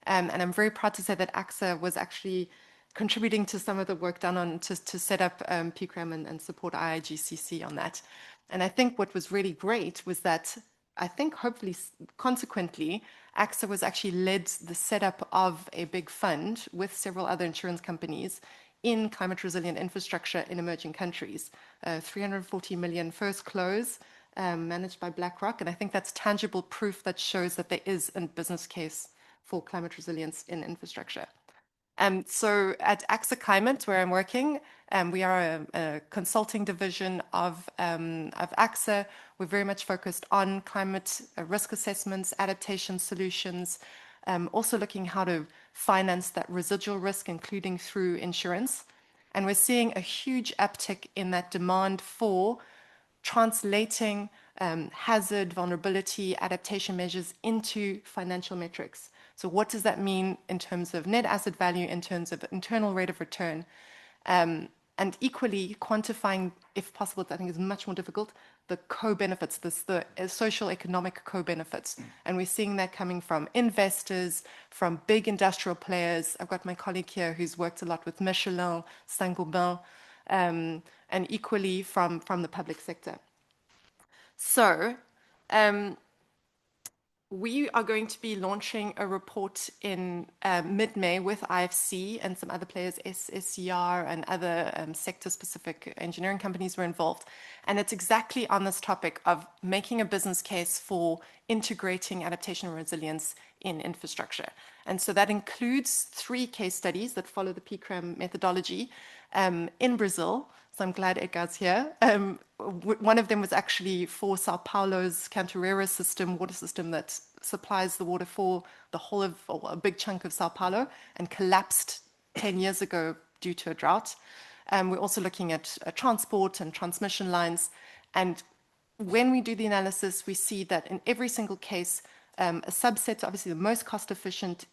And I'm very proud to say that AXA was actually contributing to some of the work done on to set up PCRAM and support IIGCC on that. And I think what was really great was that I think hopefully consequently, AXA was actually led the setup of a big fund with several other insurance companies in climate resilient infrastructure in emerging countries. 340 million first close managed by BlackRock. And I think that's tangible proof that shows that there is a business case for climate resilience in infrastructure. So at AXA Climate, where I'm working, we are a consulting division of AXA. We're very much focused on climate risk assessments, adaptation solutions, also looking how to finance that residual risk, including through insurance. And we're seeing a huge uptick in that demand for translating hazard, vulnerability, adaptation measures into financial metrics. So what does that mean in terms of net asset value, in terms of internal rate of return? And equally quantifying, if possible, I think is much more difficult, the co-benefits, the social economic co-benefits. And we're seeing that coming from investors, from big industrial players. I've got my colleague here who's worked a lot with Michelin, Saint-Gobain, and equally from the public sector. So, we are going to be launching a report in mid-May with IFC and some other players, SCR and other sector-specific engineering companies were involved. And it's exactly on this topic of making a business case for integrating adaptation and resilience in infrastructure. And so that includes 3 case studies that follow the PCRAM methodology in Brazil. So I'm glad Edgar's here. One of them was actually for Sao Paulo's Cantareira system, water system that supplies the water for the whole of, or a big chunk of Sao Paulo, and collapsed 10 years ago due to a drought. We're also looking at transport and transmission lines. And when we do the analysis, we see that in every single case, a subset, obviously the most cost-efficient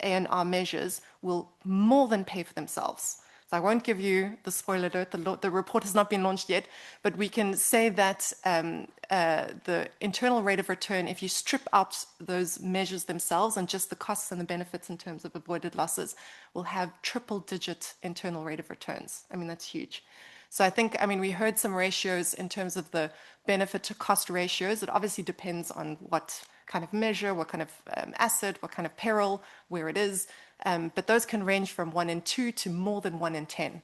A&R measures, will more than pay for themselves. So I won't give you the spoiler alert, the report has not been launched yet, but we can say that the internal rate of return, if you strip out those measures themselves and just the costs and the benefits in terms of avoided losses, will have triple-digit internal rate of returns. I mean, that's huge. So I think, I mean, we heard some ratios in terms of the benefit to cost ratios. It obviously depends on what kind of measure, what kind of asset, what kind of peril, where it is. But those can range from 1 in 2 to more than 1 in 10.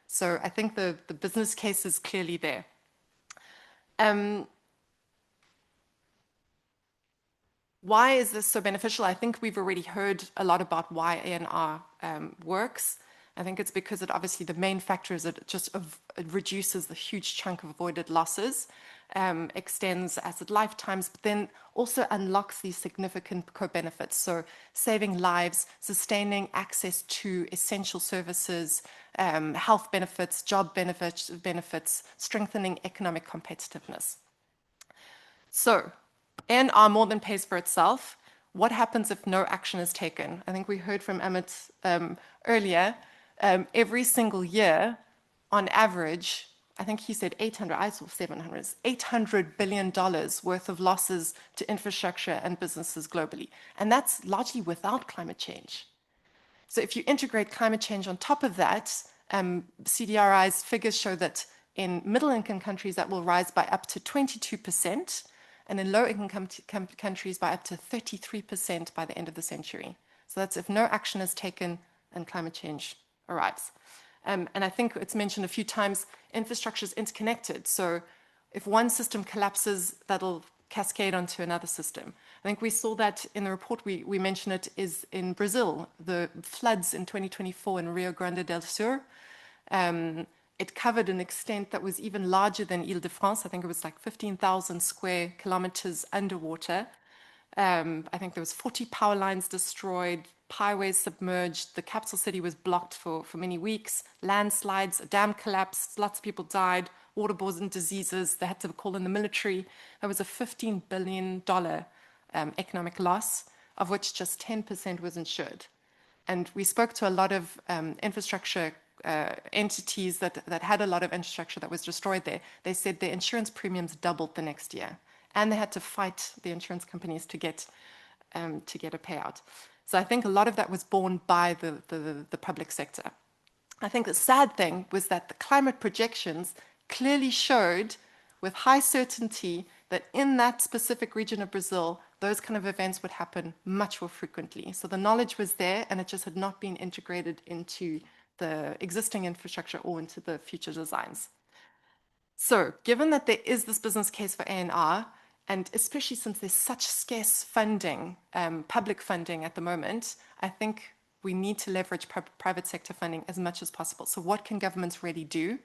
So I think the business case is clearly there. Why is this so beneficial? I think we've already heard a lot about why ANR works. I think it's because it obviously the main factor is that it reduces the huge chunk of avoided losses, extends asset lifetimes, but then also unlocks these significant co-benefits. So saving lives, sustaining access to essential services, health benefits, job benefits, strengthening economic competitiveness. So ANR more than pays for itself. What happens if no action is taken? I think we heard from Amit earlier. Every single year, on average, I think he said 800, I saw 700, $800 billion worth of losses to infrastructure and businesses globally. And that's largely without climate change. So if you integrate climate change on top of that, CDRI's figures show that in middle-income countries that will rise by up to 22%, and in low-income countries by up to 33% by the end of the century. So that's if no action is taken and climate change arrives. And I think it's mentioned a few times, infrastructure is interconnected. So if one system collapses, that'll cascade onto another system. I think we saw that in the report, we mentioned it is in Brazil, the floods in 2024 in Rio Grande do Sul. It covered an extent that was even larger than Ile-de-France. I think it was like 15,000 square kilometers underwater. I think there was 40 power lines destroyed, highways submerged, the capital city was blocked for many weeks, landslides, a dam collapsed, lots of people died, waterborne diseases, they had to call in the military. There was a $15 billion economic loss, of which just 10% was insured. And we spoke to a lot of infrastructure entities that had a lot of infrastructure that was destroyed there. They said their insurance premiums doubled the next year, and they had to fight the insurance companies to get a payout. So I think a lot of that was borne by the public sector. I think the sad thing was that the climate projections clearly showed with high certainty that in that specific region of Brazil, those kind of events would happen much more frequently. So the knowledge was there, and it just had not been integrated into the existing infrastructure or into the future designs. So given that there is this business case for ANR, and especially since there's such scarce funding, public funding at the moment, I think we need to leverage private sector funding as much as possible. So what can governments really do?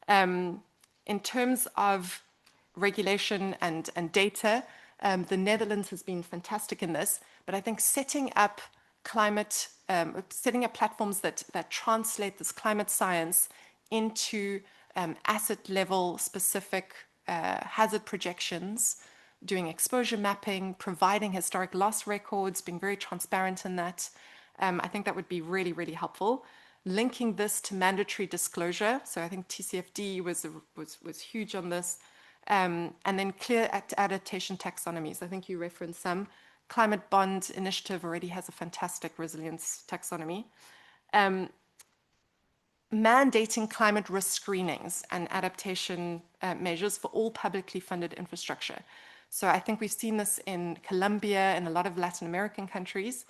In terms of regulation and data, the Netherlands has been fantastic in this, but I think setting up platforms that translate this climate science into asset level specific hazard projections, doing exposure mapping, providing historic loss records, being very transparent in that. I think that would be really, really helpful. Linking this to mandatory disclosure. So I think TCFD was huge on this. And then clear adaptation taxonomies. I think you referenced some. Climate Bond Initiative already has a fantastic resilience taxonomy. Mandating climate risk screenings and adaptation measures for all publicly funded infrastructure. So I think we've seen this in Colombia and a lot of Latin American countries,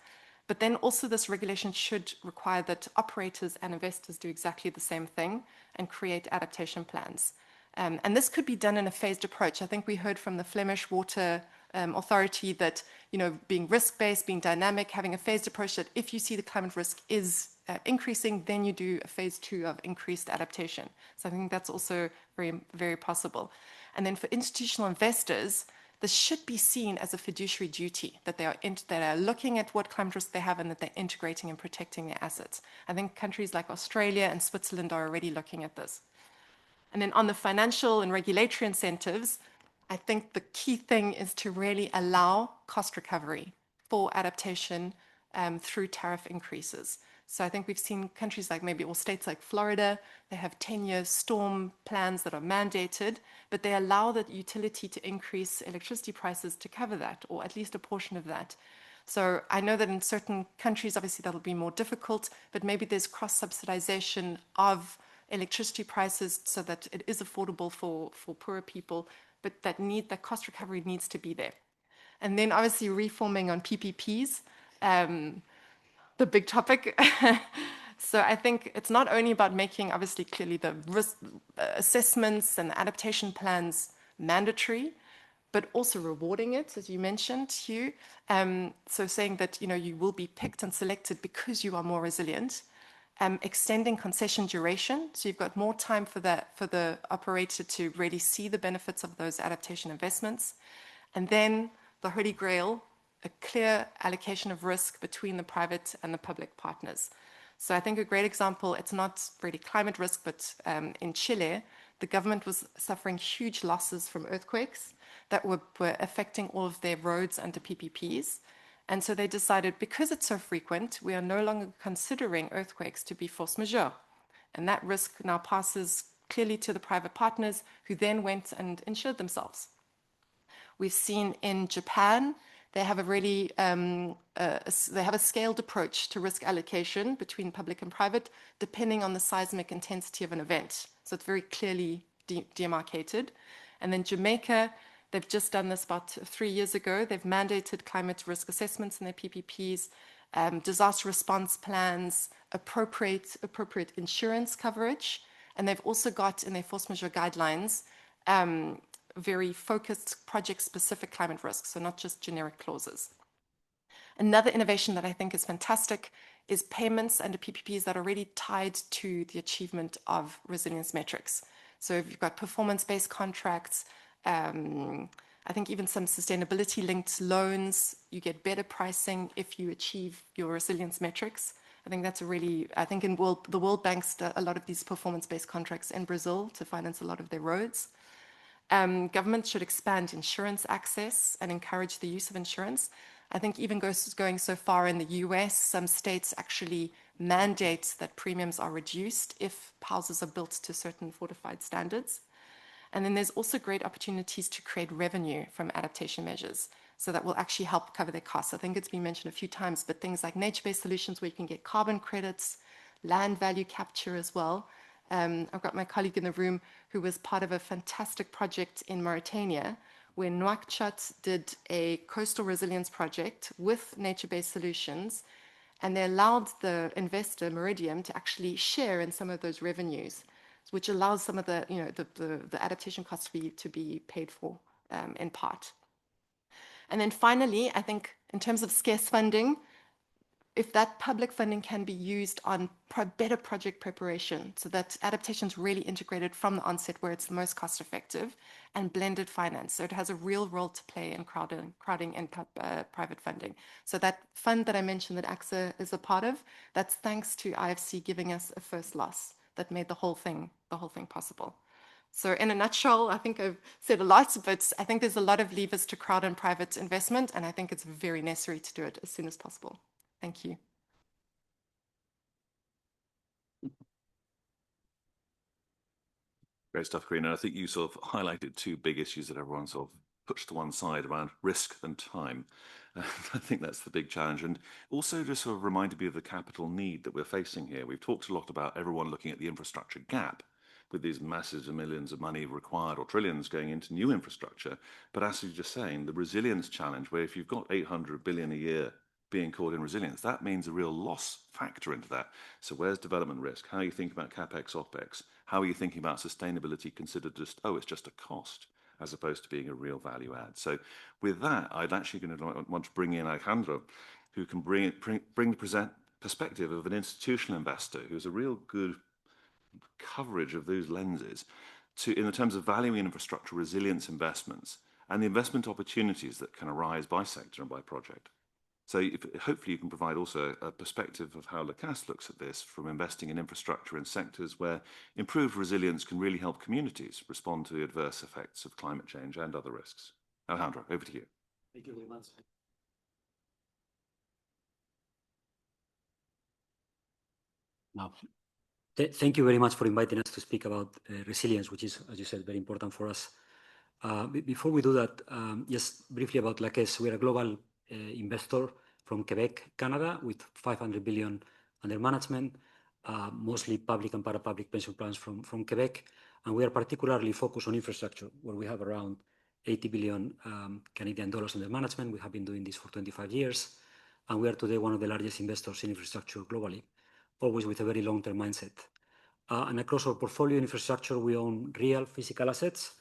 but then also this regulation should require that operators and investors do exactly the same thing and create adaptation plans. And this could be done in a phased approach. I think we heard from the Flemish Water Authority that, being risk-based, being dynamic, having a phased approach that if you see the climate risk is increasing, then you do a phase 2 of increased adaptation. So I think that's also very, very possible. And then for institutional investors, this should be seen as a fiduciary duty, that they are looking at what climate risk they have and that they're integrating and protecting their assets. I think countries like Australia and Switzerland are already looking at this. And then on the financial and regulatory incentives, I think the key thing is to really allow cost recovery for adaptation through tariff increases. So I think we've seen countries like states like Florida, they have 10-year storm plans that are mandated, but they allow the utility to increase electricity prices to cover that, or at least a portion of that. So I know that in certain countries, obviously that'll be more difficult, but maybe there's cross-subsidization of electricity prices so that it is affordable for poorer people, but that cost recovery needs to be there. And then obviously reforming on PPPs, the big topic. So I think it's not only about making, obviously, clearly the risk assessments and adaptation plans mandatory, but also rewarding it, as you mentioned, Hugh. So saying that, you know, you will be picked and selected because you are more resilient. Extending concession duration, so you've got more time for the operator to really see the benefits of those adaptation investments. And then the Holy Grail, a clear allocation of risk between the private and the public partners. So I think a great example, it's not really climate risk, but in Chile, the government was suffering huge losses from earthquakes that were affecting all of their roads under PPPs. And so they decided, because it's so frequent, we are no longer considering earthquakes to be force majeure. And that risk now passes clearly to the private partners, who then went and insured themselves. We've seen in Japan, they have a really they have a scaled approach to risk allocation between public and private, depending on the seismic intensity of an event. So it's very clearly demarcated. And then Jamaica, they've just done this about 3 years ago. They've mandated climate risk assessments in their PPPs, disaster response plans, appropriate insurance coverage, and they've also got in their force majeure guidelines very focused project-specific climate risks, so not just generic clauses. Another innovation that I think is fantastic is payments under PPPs that are already tied to the achievement of resilience metrics. So if you've got performance-based contracts, I think even some sustainability-linked loans, you get better pricing if you achieve your resilience metrics. I think that's a really, I think in the World Bank's a lot of these performance-based contracts in Brazil to finance a lot of their roads. Governments should expand insurance access and encourage the use of insurance. I think even going so far in the US, some states actually mandate that premiums are reduced if houses are built to certain fortified standards. And then there's also great opportunities to create revenue from adaptation measures. So that will actually help cover their costs. I think it's been mentioned a few times, but things like nature-based solutions where you can get carbon credits, land value capture as well. I've got my colleague in the room who was part of a fantastic project in Mauritania where Nouakchott did a coastal resilience project with nature-based solutions, and they allowed the investor, Meridiam, to actually share in some of those revenues, which allows some of the, you know, the adaptation costs to be paid for in part. And then finally, I think in terms of scarce funding, if that public funding can be used on better project preparation so that adaptation is really integrated from the onset where it's the most cost effective, and blended finance. So it has a real role to play in crowding and private funding. So that fund that I mentioned that AXA is a part of, that's thanks to IFC giving us a first loss that made the whole thing possible. So in a nutshell, I think I've said a lot, but I think there's a lot of levers to crowd and private investment, and I think it's very necessary to do it as soon as possible. Thank you. Great stuff, Karina. I think you sort of highlighted two big issues that everyone sort of puts to one side around risk and time. I think that's the big challenge. And also just sort of reminded me of the capital need that we're facing here. We've talked a lot about everyone looking at the infrastructure gap with these masses of millions of money required or trillions going into new infrastructure. But as you're just saying, the resilience challenge, where if you've got 800 billion a year being caught in resilience, that means a real loss factor into that. So where's development risk? How are you thinking about CapEx, OpEx? How are you thinking about sustainability considered just, oh, it's just a cost, as opposed to being a real value add? So with that, I'd actually going to want to bring in Alejandro, who can bring the perspective of an institutional investor who's a real good coverage of those lenses in terms of valuing infrastructure resilience investments and the investment opportunities that can arise by sector and by project. So hopefully you can provide also a perspective of how Lacasse looks at this from investing in infrastructure in sectors where improved resilience can really help communities respond to the adverse effects of climate change and other risks. Alejandro, over to you. Thank you very much. Now, thank you very much for inviting us to speak about resilience, which is, as you said, very important for us. Before we do that, just briefly about Lacasse. We are a global investor from Quebec, Canada, with 500 billion under management, mostly public and parapublic pension plans from Quebec. And we are particularly focused on infrastructure, where we have around 80 billion Canadian dollars under management. We have been doing this for 25 years. And we are today one of the largest investors in infrastructure globally, always with a very long-term mindset. And across our portfolio in infrastructure, we own real physical assets,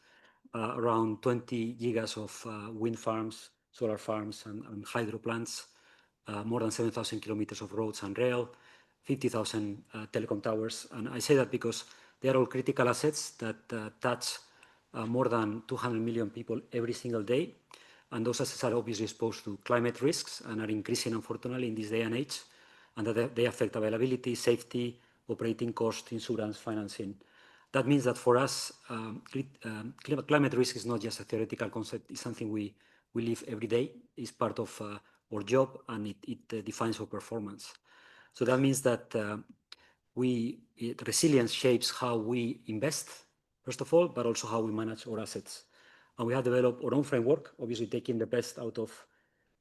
around 20 gigas of wind farms, solar farms, and hydro plants, more than 7,000 kilometers of roads and rail, 50,000 telecom towers. And I say that because they are all critical assets that touch more than 200 million people every single day. And those assets are obviously exposed to climate risks and are increasing, unfortunately, in this day and age. And that they affect availability, safety, operating cost, insurance, financing. That means that for us, climate risk is not just a theoretical concept. It's something we live every day. It's part of our job, and it defines our performance. So that means that resilience shapes how we invest, first of all, but also how we manage our assets. And we have developed our own framework, obviously taking the best out of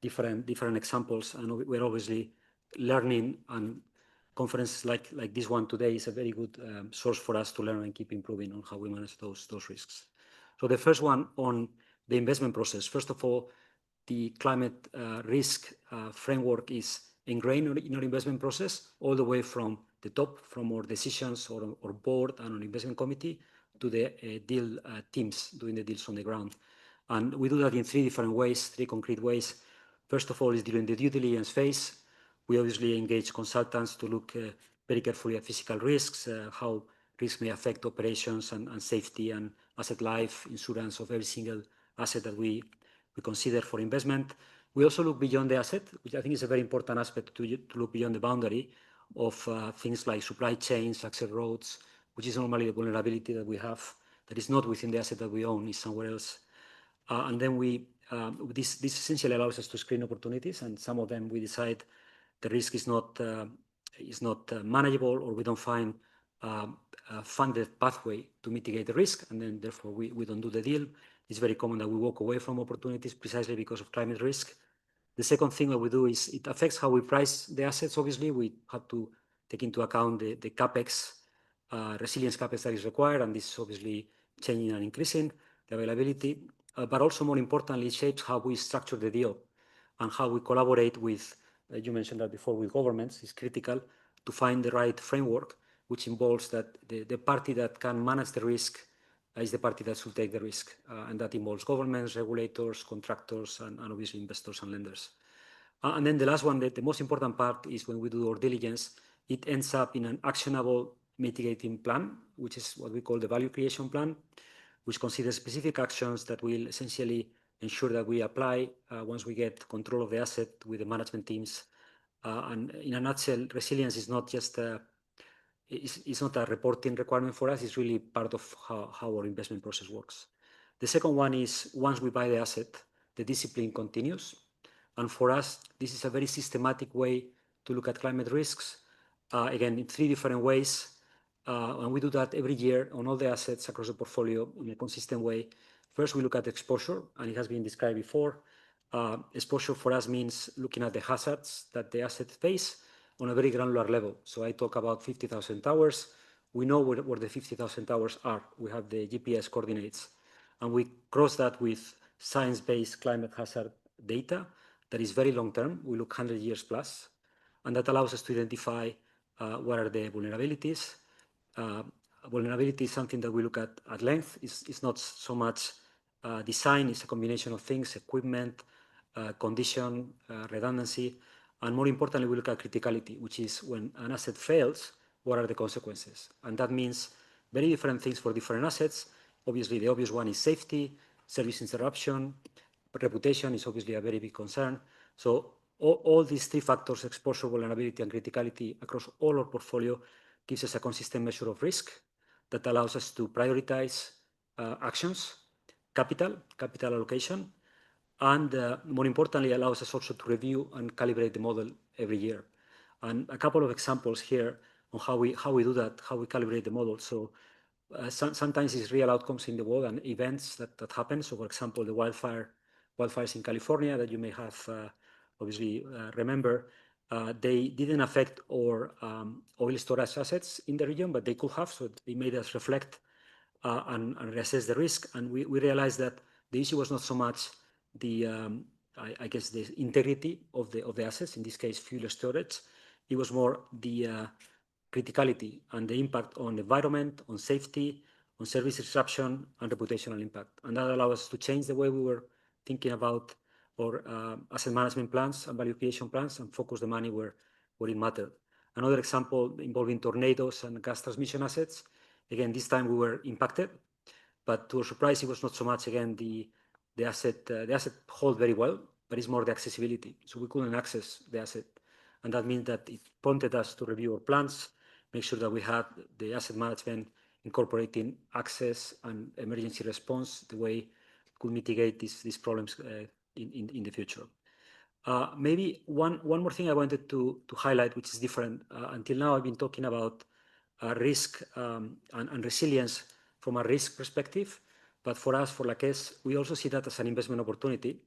different examples. And we're obviously learning, and conferences like this one today is a very good source for us to learn and keep improving on how we manage those risks. So the first one on the investment process. First of all, the climate risk framework is ingrained in our investment process, all the way from the top, from our decisions or our board and our investment committee, to the deal teams doing the deals on the ground. And we do that in three different ways, three concrete ways. First of all is during the due diligence phase. We obviously engage consultants to look very carefully at physical risks, how risks may affect operations and safety and asset life, insurance of every single asset that we consider for investment. We also look beyond the asset, which I think is a very important aspect to look beyond the boundary of things like supply chains, access roads, which is normally the vulnerability that we have that is not within the asset that we own, is somewhere else. And then this essentially allows us to screen opportunities, and some of them we decide the risk is not manageable, or we don't find a funded pathway to mitigate the risk, and then therefore we don't do the deal. It's very common that we walk away from opportunities precisely because of climate risk. The second thing that we do is it affects how we price the assets. Obviously, we have to take into account the capex, resilience capex that is required, and this is obviously changing and increasing the availability. But also, more importantly, it shapes how we structure the deal and how we collaborate with, you mentioned that before, with governments. Is critical to find the right framework, which involves that the party that can manage the risk is the party that should take the risk. And that involves governments, regulators, contractors, and obviously investors and lenders. And then the last one, the most important part, is when we do our diligence, it ends up in an actionable mitigating plan, which is what we call the value creation plan, which considers specific actions that will essentially ensure that we apply once we get control of the asset with the management teams. And in a nutshell, resilience is not just it's not a reporting requirement for us. It's really part of how our investment process works. The second one is once we buy the asset, the discipline continues. And for us, this is a very systematic way to look at climate risks. Again, in three different ways. And we do that every year on all the assets across the portfolio in a consistent way. First, we look at exposure, and it has been described before. Exposure for us means looking at the hazards that the assets face on a very granular level. So I talk about 50,000 towers. We know where the 50,000 towers are. We have the GPS coordinates. And we cross that with science-based climate hazard data that is very long-term. We look 100 years plus. And that allows us to identify what are the vulnerabilities. Vulnerability is something that we look at length. It's not so much design. It's a combination of things: equipment, condition, redundancy. And more importantly, we look at criticality, which is when an asset fails, what are the consequences? And that means very different things for different assets. Obviously, the obvious one is safety, service interruption, but reputation is obviously a very big concern. So all these three factors, exposure, vulnerability, and criticality, across all our portfolio, gives us a consistent measure of risk that allows us to prioritize actions, capital allocation, and more importantly, allows us also to review and calibrate the model every year. And a couple of examples here on how we do that, how we calibrate the model. So sometimes it's real outcomes in the world and events that happen. So, for example, the wildfires in California that you may have obviously remember, they didn't affect our oil storage assets in the region, but they could have. So they made us reflect and reassess the risk. And we realized that the issue was not so much the integrity of the assets, in this case, fuel storage. It was more the criticality and the impact on the environment, on safety, on service disruption and reputational impact. And that allowed us to change the way we were thinking about our asset management plans and value creation plans and focus the money where it mattered. Another example involving tornadoes and gas transmission assets. Again, this time we were impacted, but to our surprise, it was not so much, again, the asset hold very well, but it's more the accessibility. So we couldn't access the asset. And that means that it prompted us to review our plans, make sure that we had the asset management incorporating access and emergency response, the way could mitigate these problems in the future. Maybe one more thing I wanted to highlight, which is different. Until now, I've been talking about risk and resilience from a risk perspective, but for us, for Laques, we also see that as an investment opportunity.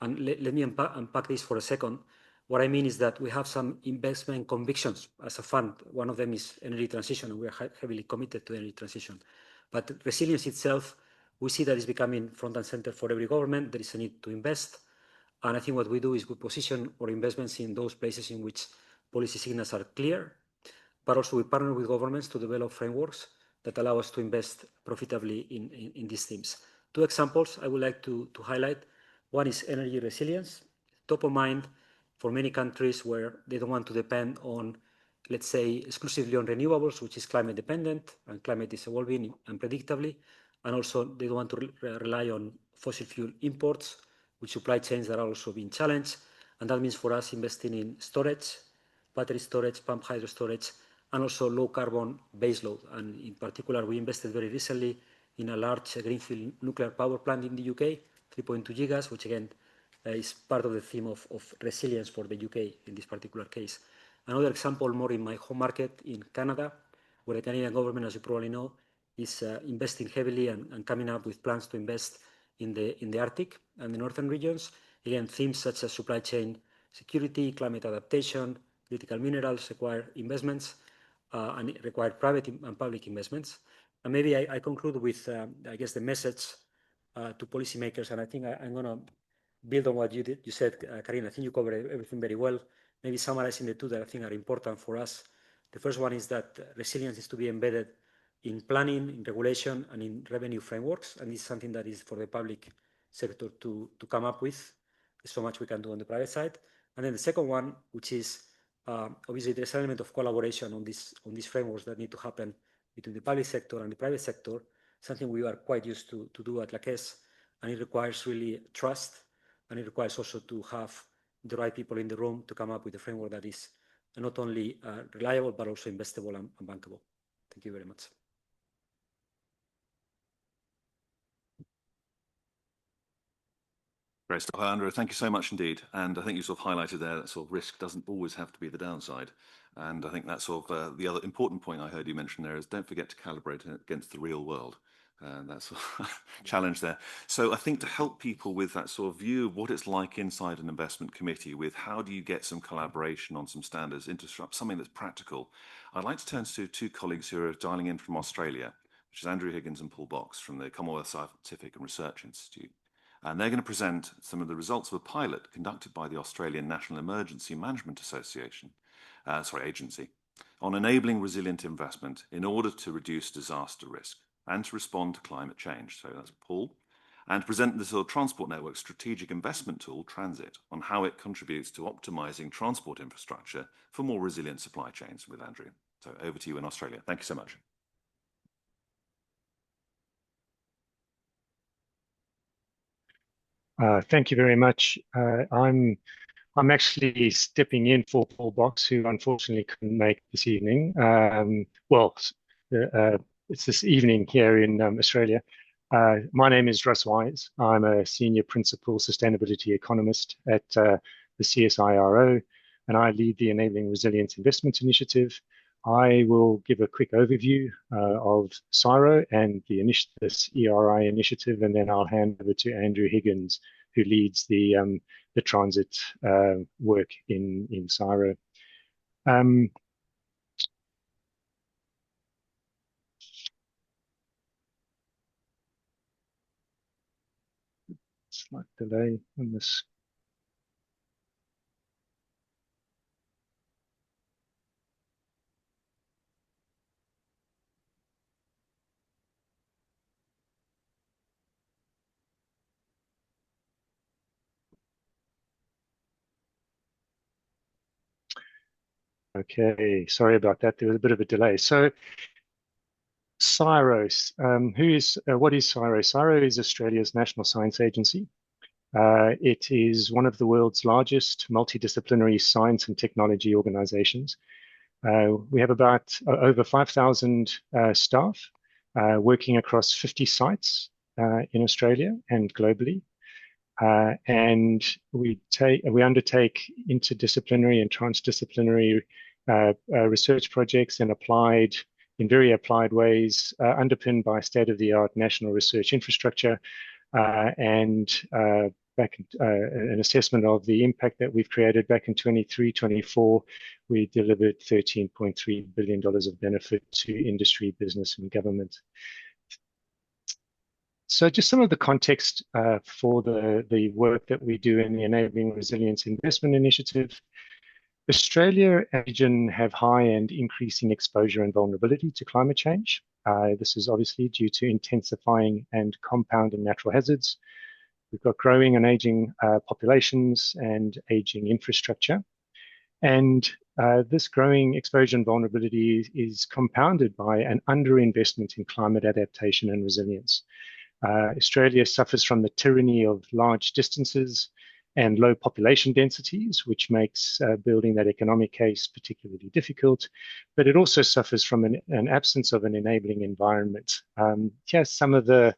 And let me unpack this for a second. What I mean is that we have some investment convictions as a fund. One of them is energy transition, and we are heavily committed to energy transition. But resilience itself, we see that is becoming front and center for every government. There is a need to invest. And I think what we do is we position our investments in those places in which policy signals are clear, but also we partner with governments to develop frameworks that allow us to invest profitably in these themes. Two examples I would like to highlight. One is energy resilience, top of mind for many countries where they don't want to depend on, let's say, exclusively on renewables, which is climate dependent, and climate is evolving unpredictably. And also they don't want to rely on fossil fuel imports, with supply chains that are also being challenged. And that means for us investing in storage, battery storage, pump hydro storage, and also low carbon baseload. And in particular, we invested very recently in a large greenfield nuclear power plant in the UK, 3.2 gigas, which again is part of the theme of resilience for the UK in this particular case. Another example, more in my home market in Canada, where the Canadian government, as you probably know, is investing heavily and coming up with plans to invest in the Arctic and the northern regions. Again, themes such as supply chain security, climate adaptation, critical minerals require investments and require private and public investments. And maybe I conclude with, I guess, the message to policymakers, and I think I'm going to build on what you said, Karina. I think you covered everything very well. Maybe summarizing the two that I think are important for us. The first one is that resilience is to be embedded in planning, in regulation, and in revenue frameworks, and this is something that is for the public sector to come up with. There's so much we can do on the private side. And then the second one, which is obviously there's an element of collaboration on these frameworks that need to happen between the public sector and the private sector, something we are quite used to do at Laques, and it requires really trust, and it requires also to have the right people in the room to come up with a framework that is not only reliable, but also investable and bankable. Thank you very much. Great stuff, Andrew. Thank you so much indeed. And I think you sort of highlighted there that sort of risk doesn't always have to be the downside. And I think that's sort of the other important point I heard you mention there is don't forget to calibrate it against the real world. That's a challenge there. So I think to help people with that sort of view of what it's like inside an investment committee with how do you get some collaboration on some standards into something that's practical, I'd like to turn to two colleagues who are dialing in from Australia, which is Andrew Higgins and Paul Box from the Commonwealth Scientific and Research Institute. And they're going to present some of the results of a pilot conducted by the Australian National Emergency Management Agency on enabling resilient investment in order to reduce disaster risk and to respond to climate change. So that's Paul. And present the sort of transport network strategic investment tool, Transit, on how it contributes to optimizing transport infrastructure for more resilient supply chains with Andrew. So over to you in Australia. Thank you so much. Thank you very much. I'm actually stepping in for Paul Box, who unfortunately couldn't make this evening. It's this evening here in Australia. My name is Russ Wise. I'm a senior principal sustainability economist at the CSIRO, and I lead the Enabling Resilience Investment Initiative. I will give a quick overview of CSIRO and this ERI initiative, and then I'll hand over to Andrew Higgins, who leads the transit work in CSIRO. Slight delay on this. Okay, sorry about that. There was a bit of a delay. So CSIRO, what is CSIRO? CSIRO is Australia's national science agency. It is one of the world's largest multidisciplinary science and technology organizations. We have about over 5,000 staff working across 50 sites in Australia and globally. And we undertake interdisciplinary and transdisciplinary research projects in very applied ways, underpinned by state-of-the-art national research infrastructure and an assessment of the impact that we've created back in 23-24. We delivered $13.3 billion of benefit to industry, business, and government. So just some of the context for the work that we do in the Enabling Resilience Investment Initiative. Australia and region have high and increasing exposure and vulnerability to climate change. This is obviously due to intensifying and compounding natural hazards. We've got growing and aging populations and aging infrastructure. And this growing exposure and vulnerability is compounded by an underinvestment in climate adaptation and resilience. Australia suffers from the tyranny of large distances and low population densities, which makes building that economic case particularly difficult. But it also suffers from an absence of an enabling environment. Here's some of the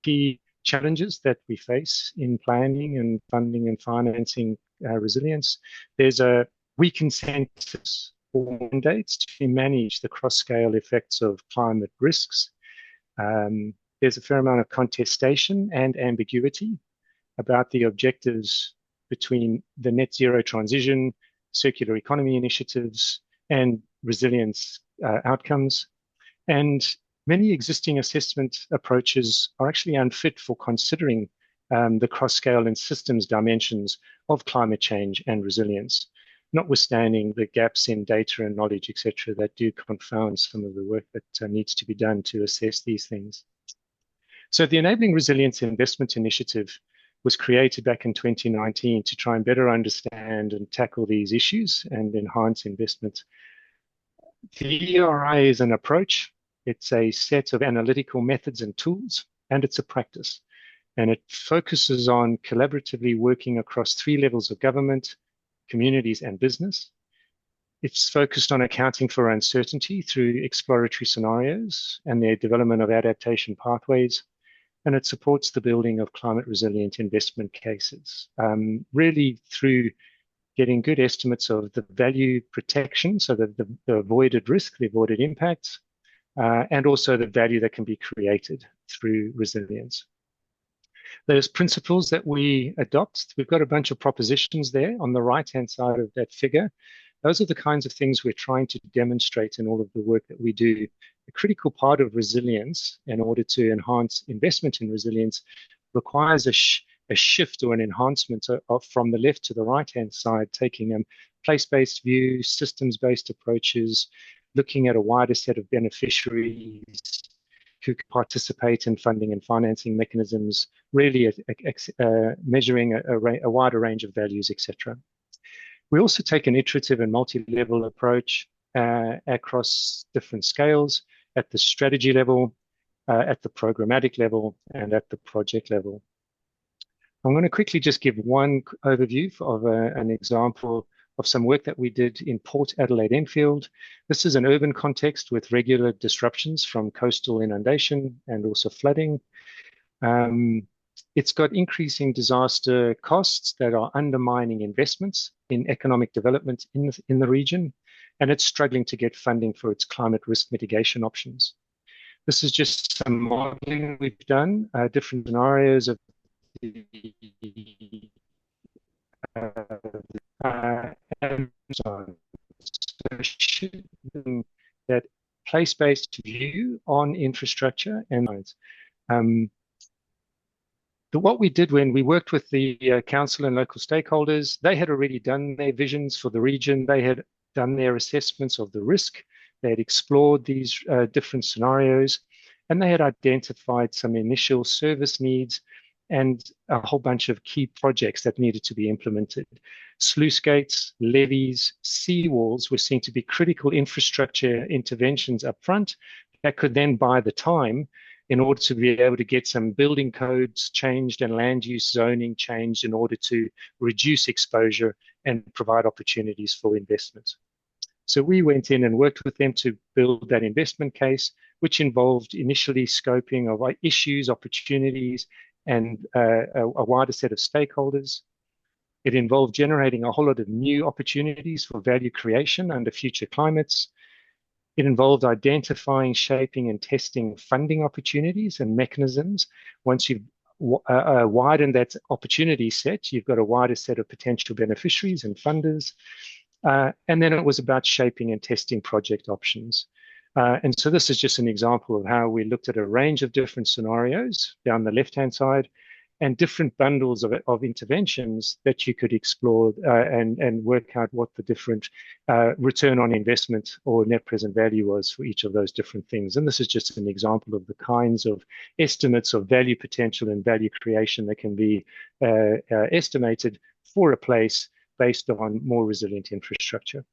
key challenges that we face in planning and funding and financing resilience. There's a weak incentives or mandates to manage the cross-scale effects of climate risks. There's a fair amount of contestation and ambiguity about the objectives between the net zero transition, circular economy initiatives, and resilience outcomes. And many existing assessment approaches are actually unfit for considering the cross-scale and systems dimensions of climate change and resilience, notwithstanding the gaps in data and knowledge, etc., that do confound some of the work that needs to be done to assess these things. So the Enabling Resilience Investment Initiative was created back in 2019 to try and better understand and tackle these issues and enhance investment. The ERI is an approach. It's a set of analytical methods and tools, and it's a practice. And it focuses on collaboratively working across 3 levels of government, communities, and business. It's focused on accounting for uncertainty through exploratory scenarios and their development of adaptation pathways. And it supports the building of climate resilient investment cases, really through getting good estimates of the value protection, so that the avoided risk, the avoided impacts, and also the value that can be created through resilience. Those principles that we adopt, we've got a bunch of propositions there on the right-hand side of that figure. Those are the kinds of things we're trying to demonstrate in all of the work that we do. A critical part of resilience, in order to enhance investment in resilience, requires a shift or an enhancement from the left to the right-hand side, taking a place-based view, systems-based approaches, looking at a wider set of beneficiaries who can participate in funding and financing mechanisms, really measuring a wider range of values, etc. We also take an iterative and multi-level approach across different scales, at the strategy level, at the programmatic level, and at the project level. I'm going to quickly just give one overview of an example of some work that we did in Port Adelaide Enfield. This is an urban context with regular disruptions from coastal inundation and also flooding. It's got increasing disaster costs that are undermining investments in economic development in the region, and it's struggling to get funding for its climate risk mitigation options. This is just some modeling we've done, different scenarios of Amazon. So that place-based view on infrastructure and what we did when we worked with the council and local stakeholders, they had already done their visions for the region. They had done their assessments of the risk. They had explored these different scenarios, and they had identified some initial service needs and a whole bunch of key projects that needed to be implemented. Sluice gates, levees, seawalls were seen to be critical infrastructure interventions up front that could then buy the time in order to be able to get some building codes changed and land use zoning changed in order to reduce exposure and provide opportunities for investment. So we went in and worked with them to build that investment case, which involved initially scoping of issues, opportunities, and a wider set of stakeholders. It involved generating a whole lot of new opportunities for value creation under future climates. It involved identifying, shaping, and testing funding opportunities and mechanisms. Once you've widened that opportunity set, you've got a wider set of potential beneficiaries and funders. And then it was about shaping and testing project options. And so this is just an example of how we looked at a range of different scenarios down the left-hand side and different bundles of interventions that you could explore and work out what the different return on investment or net present value was for each of those different things. And this is just an example of the kinds of estimates of value potential and value creation that can be estimated for a place based on more resilient infrastructure.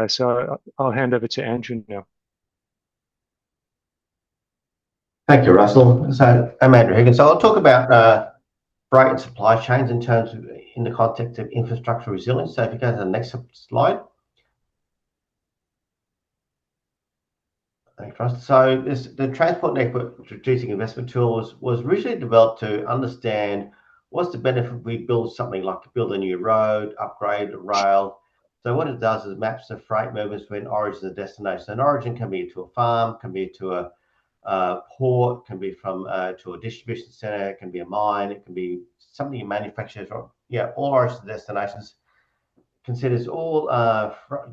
So I'll hand over to Andrew now. Thank you, Russell. So I'm Andrew Higgins. So I'll talk about freight and supply chains in the context of infrastructure resilience. So if you go to the next slide. Thanks, Russ. So the Transport Network Reducing Investment Tool was originally developed to understand what's the benefit we build something like build a new road, upgrade a rail. So what it does is maps the freight movements between origin and destination. An origin can be to a farm, can be to a port, can be from to a distribution center, it can be a mine, it can be something you manufacture. All origins and destinations considers all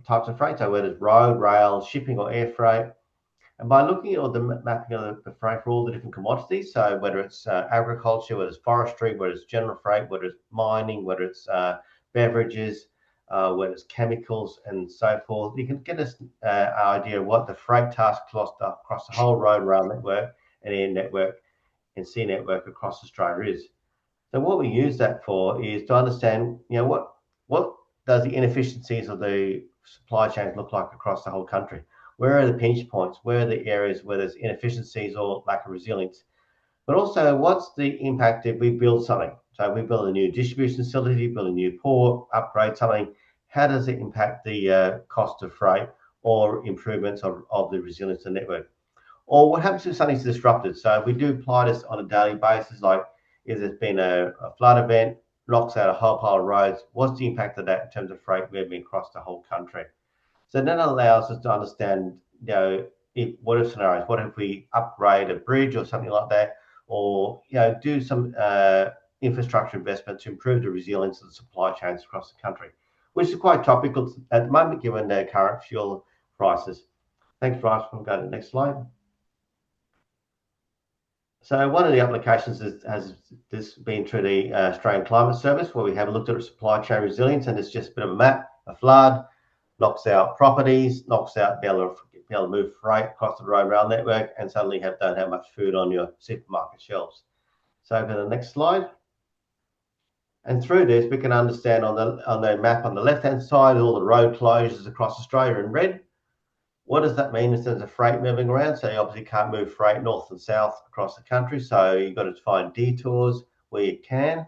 types of freight, so whether it's road, rail, shipping or air freight. And by looking at all the mapping of the freight for all the different commodities, so whether it's agriculture, whether it's forestry, whether it's general freight, whether it's mining, whether it's beverages, whether it's chemicals and so forth, you can get an idea of what the freight task cost across the whole road, rail network and air network and sea network across Australia is. So what we use that for is to understand, what does the inefficiencies of the supply chains look like across the whole country? Where are the pinch points? Where are the areas where there's inefficiencies or lack of resilience? But also, what's the impact if we build something? So we build a new distribution facility, build a new port, upgrade something. How does it impact the cost of freight or improvements of the resilience of the network? Or what happens if something's disrupted? So we do apply this on a daily basis, like if there's been a flood event, knocks out a whole pile of roads, what's the impact of that in terms of freight movement across the whole country? So that allows us to understand, what are scenarios? What if we upgrade a bridge or something like that, or do some infrastructure investment to improve the resilience of the supply chains across the country, which is quite topical at the moment given the current fuel prices. Thanks, Bryce. We'll go to the next slide. So one of the applications has this been through the Australian Climate Service, where we have looked at supply chain resilience, and it's just a bit of a map. A flood knocks out properties, knocks out be able to move freight across the road rail network, and suddenly don't have much food on your supermarket shelves. So over to the next slide. And through this, we can understand on the map on the left-hand side, all the road closures across Australia in red. What does that mean in terms of freight moving around? So you obviously can't move freight north and south across the country. So you've got to find detours where you can,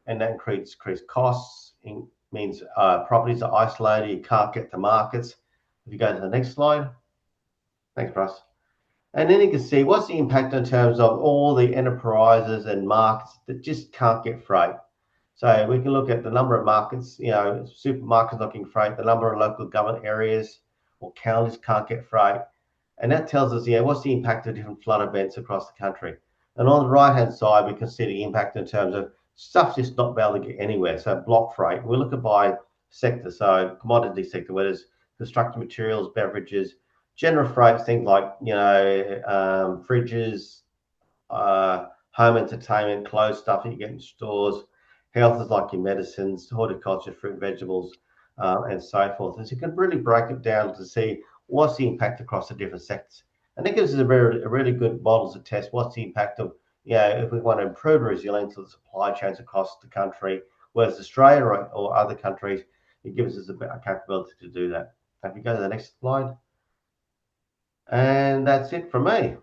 and that increases costs. It means properties are isolated, you can't get to markets. If you go to the next slide. Thanks, Russ. And then you can see what's the impact in terms of all the enterprises and markets that just can't get freight. So we can look at the number of markets, supermarkets looking freight, the number of local government areas or counties can't get freight. And that tells us, what's the impact of different flood events across the country. And on the right-hand side, we can see the impact in terms of stuff just not able to get anywhere. So block freight, we look at by sector. So commodity sector, whether it's construction materials, beverages, general freight, things like, fridges, home entertainment, clothes, stuff that you get in stores. Health is like your medicines, horticulture, fruit, vegetables, and so forth. And so you can really break it down to see what's the impact across the different sectors. And that gives us a really good model to test what's the impact of if we want to improve resilience of the supply chains across the country, whereas Australia or other countries, it gives us a capability to do that. If you go to the next slide. And that's it from me.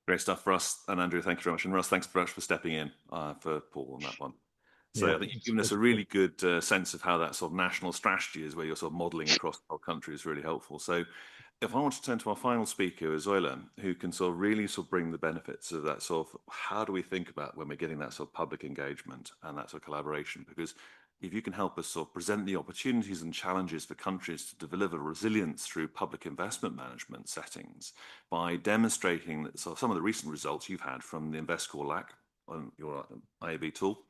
Great stuff, Russ and Andrew. Thank you very much. And Russ, thanks very much for stepping in for Paul on that one. So Yeah, I think you've given us a really good sense of how that sort of national strategy is, where you're sort of modelling across the whole country, is really helpful. So if I want to turn to our final speaker, Zoila, who can sort of really sort of bring the benefits of that sort of, how do we think about when we're getting that sort of public engagement and that sort of collaboration? Because if you can help us sort of present the opportunities and challenges for countries to deliver resilience through public investment management settings by demonstrating that some of the recent results you've had from the InvestScore LAC on your IDB tool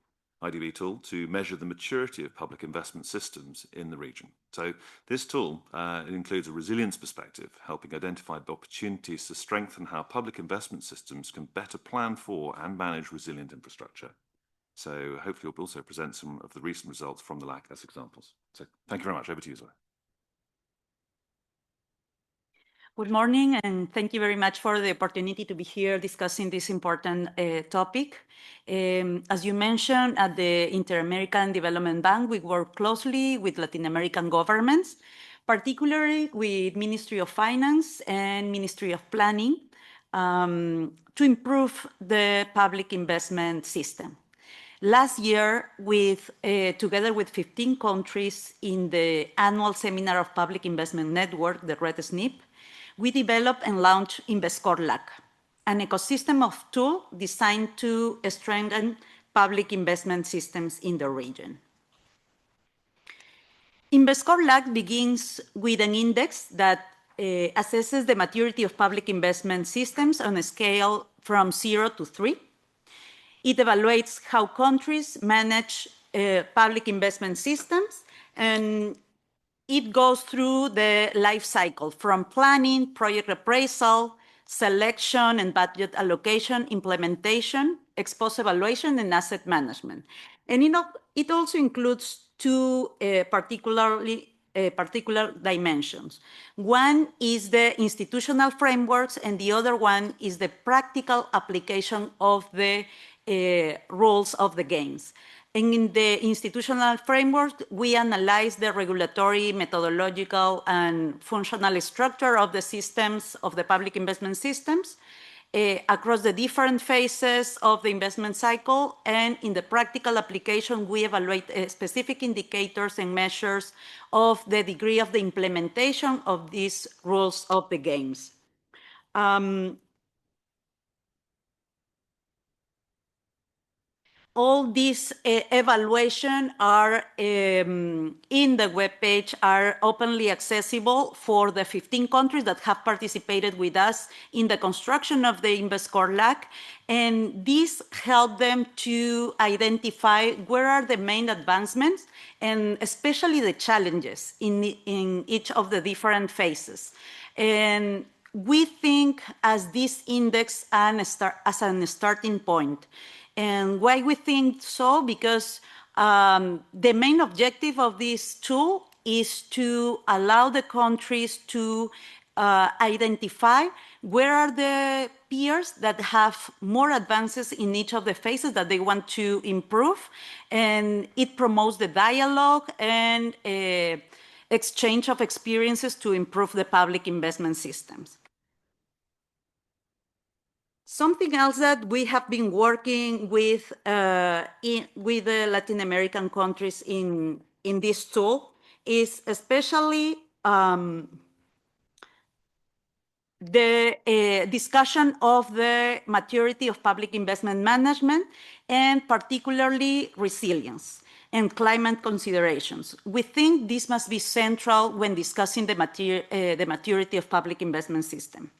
to measure the maturity of public investment systems in the region. So this tool, it includes a resilience perspective, helping identify the opportunities to strengthen how public investment systems can better plan for and manage resilient infrastructure. So hopefully we'll also present some of the recent results from the LAC as examples. So thank you very much. Over to you, Zoe. Good morning, and thank you very much for the opportunity to be here discussing this important topic. As you mentioned, at the Inter-American Development Bank, we work closely with Latin American governments, particularly with Ministry of Finance and Ministry of Planning, to improve the public investment system. Last year, together with 15 countries in the annual Seminar of Public Investment Network, the Red SNP, we developed and launched InvestScore LAC, an ecosystem of tools designed to strengthen public investment systems in the region. InvestScore LAC begins with an index that assesses the maturity of public investment systems on a scale from 0 to 3. It evaluates how countries manage public investment systems, and it goes through the life cycle from planning, project appraisal, selection and budget allocation, implementation, ex-post evaluation, and asset management. And it also includes two particular dimensions. One is the institutional frameworks, and the other one is the practical application of the rules of the games. And in the institutional framework, we analyze the regulatory, methodological, and functional structure of the systems, of the public investment systems, across the different phases of the investment cycle. And in the practical application, we evaluate specific indicators and measures of the degree of the implementation of these rules of the games. All these evaluations are in the webpage, are openly accessible for the 15 countries that have participated with us in the construction of the InvestScore LAC. And this helped them to identify where are the main advancements and especially the challenges in each of the different phases. And we think as this index as a starting point. And why we think so? Because the main objective of this tool is to allow the countries to identify where are the peers that have more advances in each of the phases that they want to improve. And it promotes the dialogue and exchange of experiences to improve the public investment systems. Something else that we have been working with the Latin American countries in this tool is especially the discussion of the maturity of public investment management, and particularly resilience and climate considerations. We think this must be central when discussing the maturity of public investment system.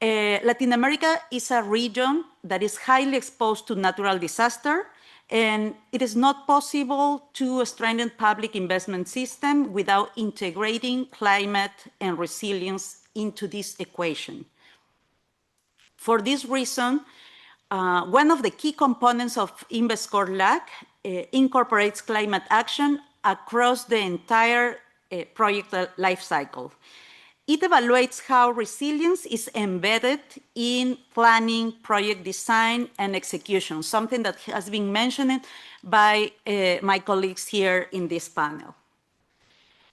Latin America is a region that is highly exposed to natural disaster, and it is not possible to strengthen public investment system without integrating climate and resilience into this equation. For this reason, one of the key components of InvestScore LAC incorporates climate action across the entire project life cycle. It evaluates how resilience is embedded in planning, project design, and execution, something that has been mentioned by my colleagues here in this panel.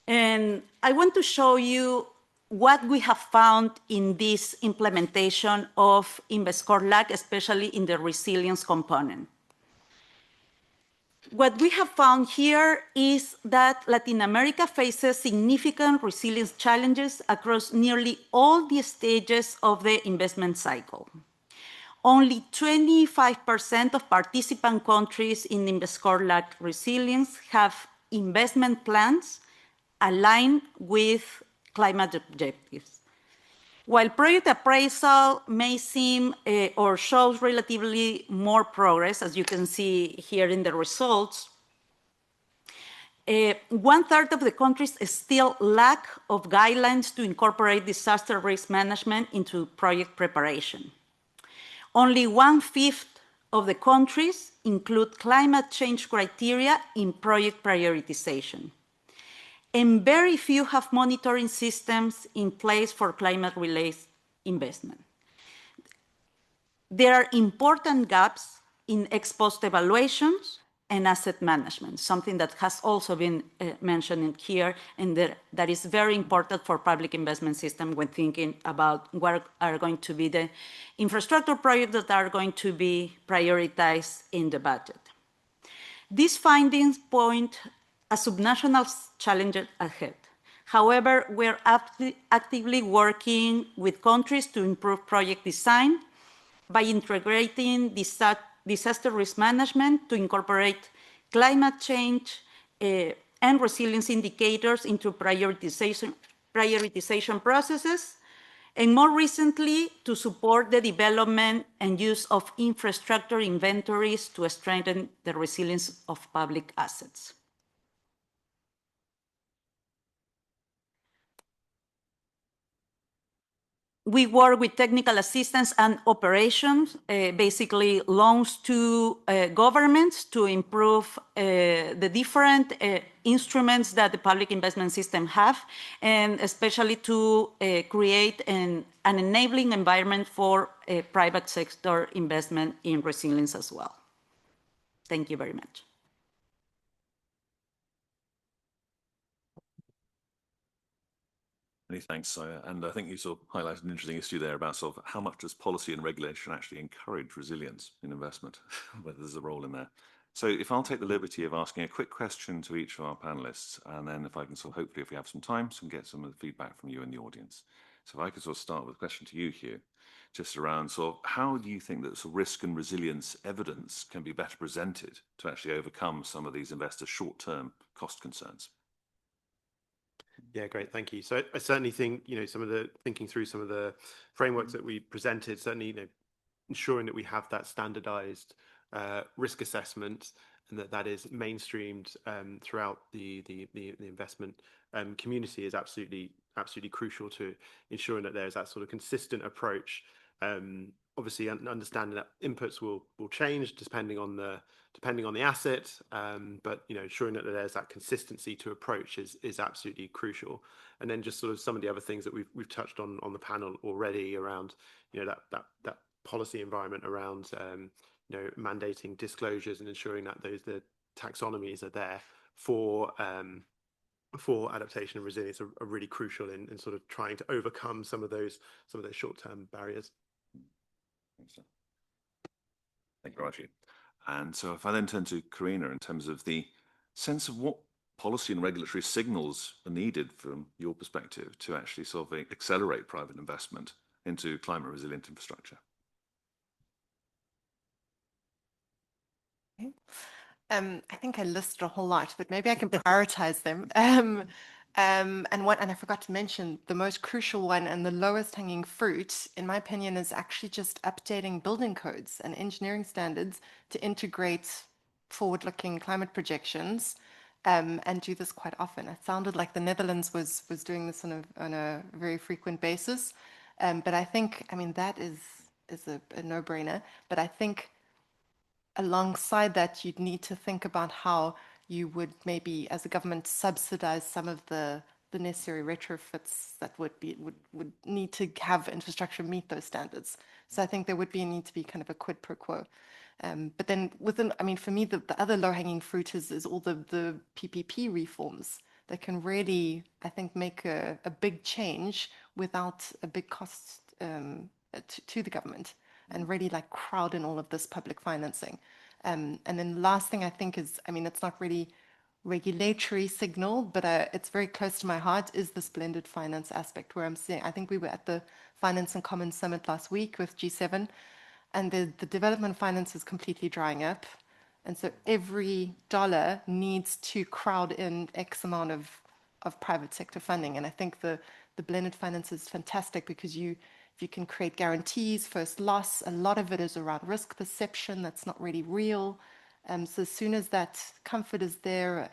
And I want to show you what we have found in this implementation of InvestScore LAC, especially in the resilience component. What we have found here is that Latin America faces significant resilience challenges across nearly all the stages of the investment cycle. Only 25% of participant countries in InvestScore LAC resilience have investment plans aligned with climate objectives. While project appraisal may seem or shows relatively more progress, as you can see here in the results, 1/3 of the countries still lack of guidelines to incorporate disaster risk management into project preparation. Only 1/5 of the countries include climate change criteria in project prioritization. And very few have monitoring systems in place for climate-related investment. There are important gaps in ex-post evaluations and asset management, something that has also been mentioned here, and that is very important for public investment system when thinking about what are going to be the infrastructure projects that are going to be prioritized in the budget. These findings point a subnational challenge ahead. However, we're actively working with countries to improve project design by integrating disaster risk management to incorporate climate change and resilience indicators into prioritization processes, and more recently, to support the development and use of infrastructure inventories to strengthen the resilience of public assets. We work with technical assistance and operations, basically loans to governments to improve the different instruments that the public investment system have, and especially to create an enabling environment for private sector investment in resilience as well. Thank you very much. Many thanks, and I think you sort of highlighted an interesting issue there about sort of how much does policy and regulation actually encourage resilience in investment, whether there's a role in there. So if I'll take the liberty of asking a quick question to each of our panelists, and then if I can sort of hopefully, if we have some time, get some of the feedback from you in the audience. So if I could sort of start with a question to you, Hugh, just around sort of how do you think that sort of risk and resilience evidence can be better presented to actually overcome some of these investors' short-term cost concerns? Yeah, great. Thank you. So I certainly think, thinking through some of the frameworks that we presented, certainly, ensuring that we have that standardized risk assessment and that is mainstreamed throughout the investment community is absolutely crucial to ensuring that there's that sort of consistent approach. Obviously, understanding that inputs will change depending on the asset, but ensuring that there's that consistency to approach is absolutely crucial. And then just sort of some of the other things that we've touched on the panel already around that policy environment around mandating disclosures and ensuring that the taxonomies are there for adaptation and resilience are really crucial in sort of trying to overcome some of those short-term barriers. Thank you, Raji. And so if I then turn to Karina in terms of the sense of what policy and regulatory signals are needed from your perspective to actually sort of accelerate private investment into climate resilient infrastructure. Okay. I think I listed a whole lot, but maybe I can prioritize them. And I forgot to mention the most crucial one and the lowest hanging fruit, in my opinion, is actually just updating building codes and engineering standards to integrate forward-looking climate projections, and do this quite often. It sounded like the Netherlands was doing this on a very frequent basis, but I think, that is a no-brainer. But I think alongside that, you'd need to think about how you would maybe, as a government, subsidize some of the necessary retrofits that would need to have infrastructure meet those standards. So I think there would need to be kind of a quid pro quo. But then within, I mean, for me, the other low-hanging fruit is all the PPP reforms that can really, I think, make a big change without a big cost to the government, and really like crowd in all of this public financing. And then the last thing I think is, I mean, it's not really regulatory signal, but it's very close to my heart, is this blended finance aspect, where I'm seeing, I think we were at the Finance and Commons Summit last week with G7, and the development finance is completely drying up. And so every dollar needs to crowd in X amount of private sector funding. And I think the blended finance is fantastic, because if you can create guarantees, first loss, a lot of it is around risk perception that's not really real. So as soon as that comfort is there,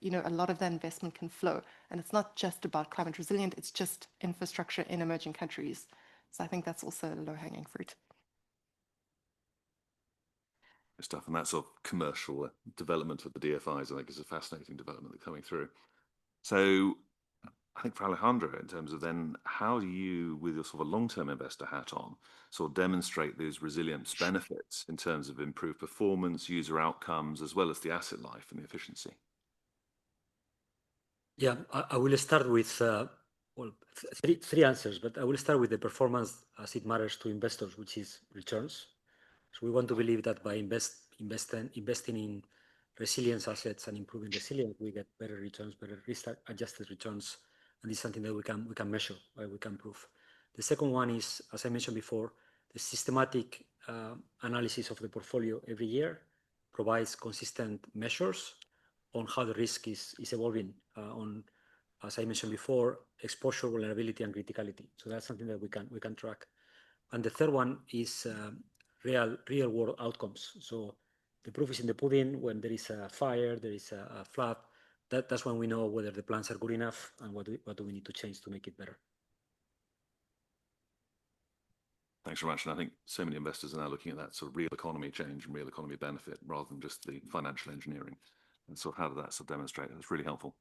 you know, a lot of that investment can flow. And it's not just about climate resilient, it's just infrastructure in emerging countries. So I think that's also a low-hanging fruit. Stuff, and that sort of commercial development of the DFIs, I think, is a fascinating development that's coming through. So I think for Alejandro, in terms of then, how do you, with your sort of a long-term investor hat on, sort of demonstrate those resilience benefits in terms of improved performance, user outcomes, as well as the asset life and the efficiency? Yeah, I will start with well, three answers, but I will start with the performance as it matters to investors, which is returns. So we want to believe that by investing in resilience assets and improving resilience, we get better returns, better risk-adjusted returns, and this is something that we can measure, right? We can prove. The second one is, as I mentioned before, the systematic analysis of the portfolio every year provides consistent measures on how the risk is evolving on, as I mentioned before, exposure, vulnerability, and criticality. So that's something that we can track. And the third one is real world outcomes. So the proof is in the pudding. When there is a fire, there is a flood, that's when we know whether the plans are good enough and what do we need to change to make it better. Thanks very much. And I think so many investors are now looking at that sort of real economy change and real economy benefit rather than just the financial engineering. And so how does that sort of demonstrate? That's really helpful.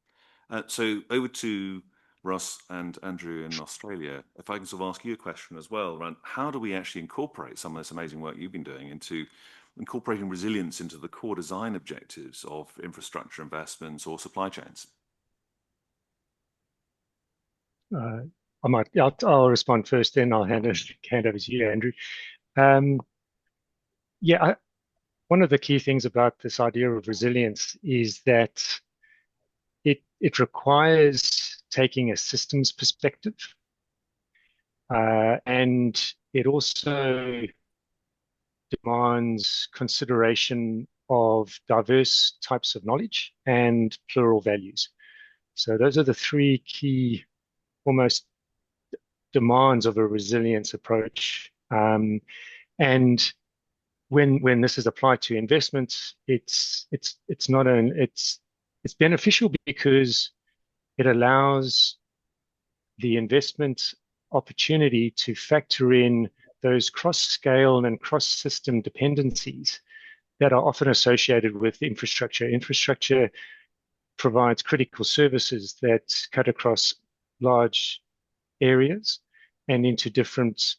So over to Russ and Andrew in Australia. If I can sort of ask you a question as well around how do we actually incorporate some of this amazing work you've been doing into incorporating resilience into the core design objectives of infrastructure investments or supply chains? I'll respond first, then I'll hand over to you, Andrew. One of the key things about this idea of resilience is that it requires taking a systems perspective, and it also demands consideration of diverse types of knowledge and plural values. So those are the three key almost demands of a resilience approach. And when this is applied to investments, it's beneficial because it allows the investment opportunity to factor in those cross-scale and cross-system dependencies that are often associated with infrastructure. Infrastructure provides critical services that cut across large areas and into different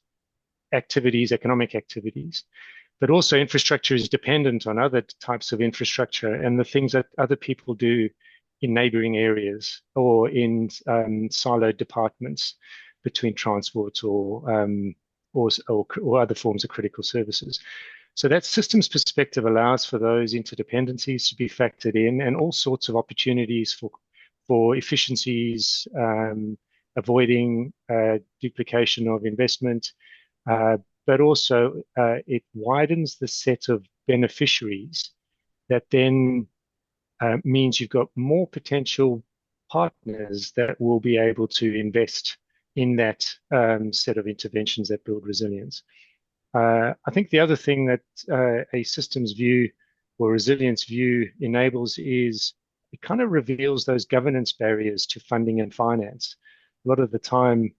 activities, economic activities. But also infrastructure is dependent on other types of infrastructure and the things that other people do in neighboring areas or in siloed departments between transport or other forms of critical services. So that systems perspective allows for those interdependencies to be factored in and all sorts of opportunities for efficiencies, avoiding duplication of investment, but also it widens the set of beneficiaries that then means you've got more potential partners that will be able to invest in that set of interventions that build resilience. I think the other thing that a systems view or resilience view enables is it kind of reveals those governance barriers to funding and finance. A lot of the time,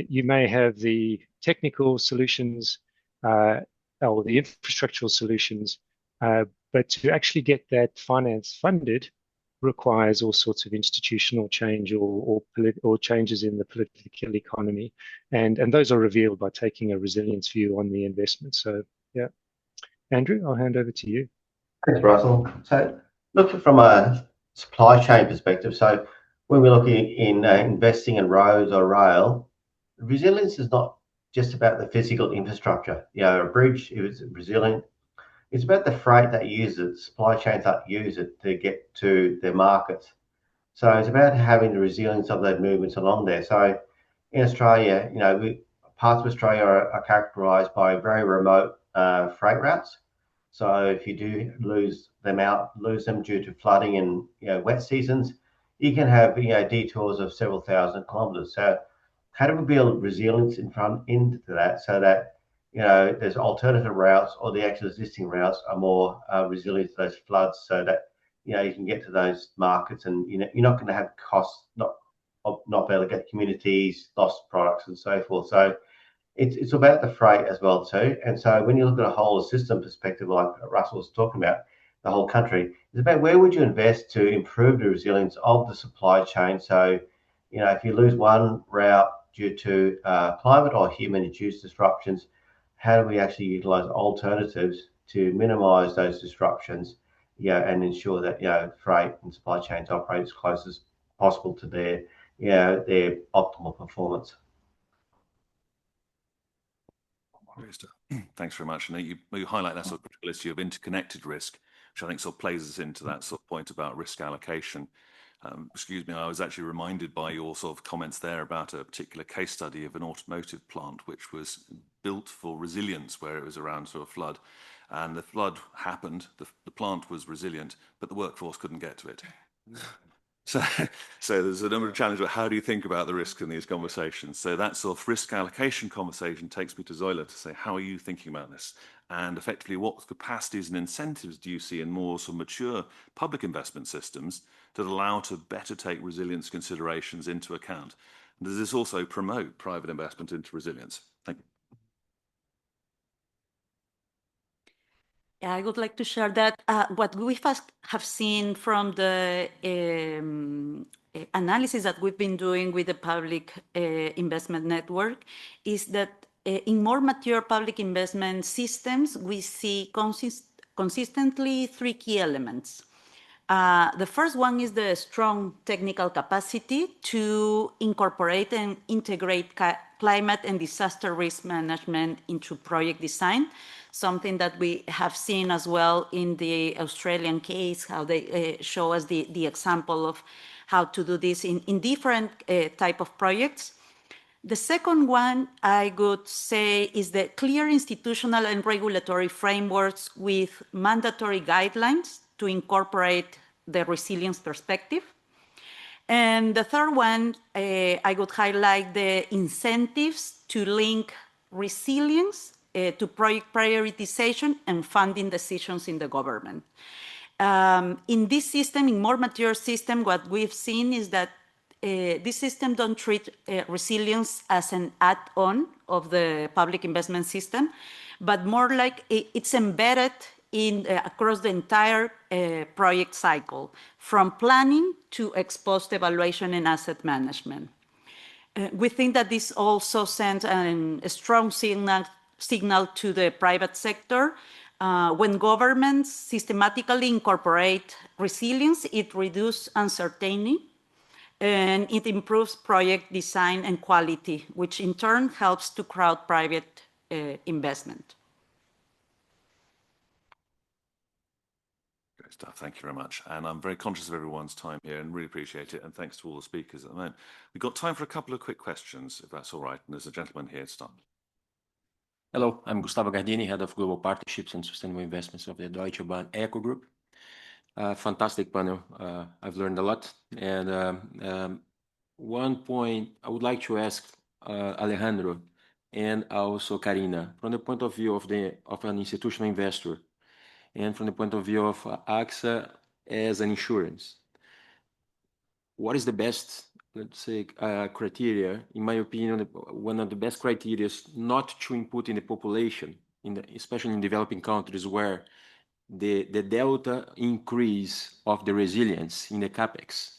you may have the technical solutions or the infrastructural solutions, But to actually get that finance funded requires all sorts of institutional change or changes in the political economy. And those are revealed by taking a resilience view on the investment. So, yeah. Andrew, I'll hand over to you. Thanks, Russell. So looking from a supply chain perspective, so when we're looking in investing in roads or rail, resilience is not just about the physical infrastructure. You know, a bridge is resilient. It's about the freight that uses it, supply chains that use it to get to their markets. So it's about having the resilience of those movements along there. So in Australia, you know, parts of Australia are characterised by very remote freight routes. So if you do lose them due to flooding and wet seasons, you can have detours of several thousand kilometres. So how do we build resilience into that so that there's alternative routes or the actual existing routes are more resilient to those floods, so that you can get to those markets and you're not going to have costs not be able to get communities, lost products and so forth. So it's about the freight as well too. And so when you look at a whole system perspective, like Russell was talking about, the whole country, it's about where would you invest to improve the resilience of the supply chain. So, if you lose one route due to climate or human-induced disruptions, how do we actually utilize alternatives to minimize those disruptions, and ensure that, freight and supply chains operate as close as possible to their optimal performance. Thanks very much. And you highlight that sort of criticality of interconnected risk, which I think sort of plays us into that sort of point about risk allocation. Excuse me, I was actually reminded by your sort of comments there about a particular case study of an automotive plant which was built for resilience, where it was around sort of flood. And the flood happened, the plant was resilient, but the workforce couldn't get to it. So there's a number of challenges. But how do you think about the risk in these conversations? So that sort of risk allocation conversation takes me to Zoila to say, how are you thinking about this? And effectively, what capacities and incentives do you see in more sort of mature public investment systems that allow to better take resilience considerations into account? And does this also promote private investment into resilience? Thank you. Yeah, I would like to share that what we have seen from the analysis that we've been doing with the public investment network is that in more mature public investment systems, we see consistently three key elements. The first one is the strong technical capacity to incorporate and integrate climate and disaster risk management into project design, something that we have seen as well in the Australian case, how they show us the example of how to do this in different type of projects. The second one, I would say, is the clear institutional and regulatory frameworks with mandatory guidelines to incorporate the resilience perspective. And the third one, I would highlight the incentives to link resilience to project prioritization and funding decisions in the government. In this system, in more mature system, what we've seen is that this system don't treat resilience as an add-on of the public investment system, but more like it's embedded in across the entire project cycle, from planning to ex-post evaluation and asset management. We think that this also sends a strong signal to the private sector. When governments systematically incorporate resilience, it reduces uncertainty and it improves project design and quality, which in turn helps to crowd private investment. Great stuff. Thank you very much. And I'm very conscious of everyone's time here and really appreciate it. And thanks to all the speakers at the moment. We've got time for a couple of quick questions, if that's all right. And there's a gentleman here to start. Hello, I'm Gustavo Gardini, Head of Global Partnerships and Sustainable Investments of the Deutsche Bahn Eco Group. Fantastic panel. I've learned a lot. And one point I would like to ask Alejandro and also Karina, from the point of view of an institutional investor and from the point of view of AXA as an insurance, what is the best, let's say, criteria? In my opinion, one of the best criteria is not to input in the population, especially in developing countries where the delta increase of the resilience in the capex,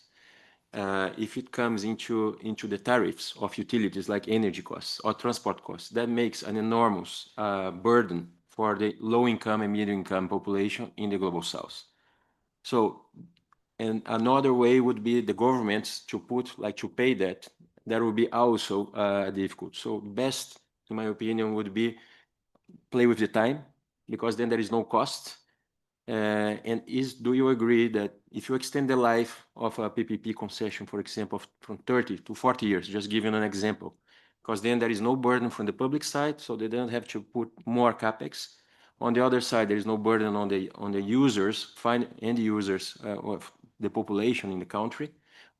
if it comes into the tariffs of utilities like energy costs or transport costs, that makes an enormous burden for the low-income and middle-income population in the global south. So, and another way would be the governments to pay that. That would be also difficult. So best, in my opinion, would be play with the time, because then there is no cost. Do you agree that if you extend the life of a PPP concession, for example, from 30 to 40 years, just giving an example, because then there is no burden from the public side, so they don't have to put more capex. On the other side, there is no burden on the users, end users of the population in the country,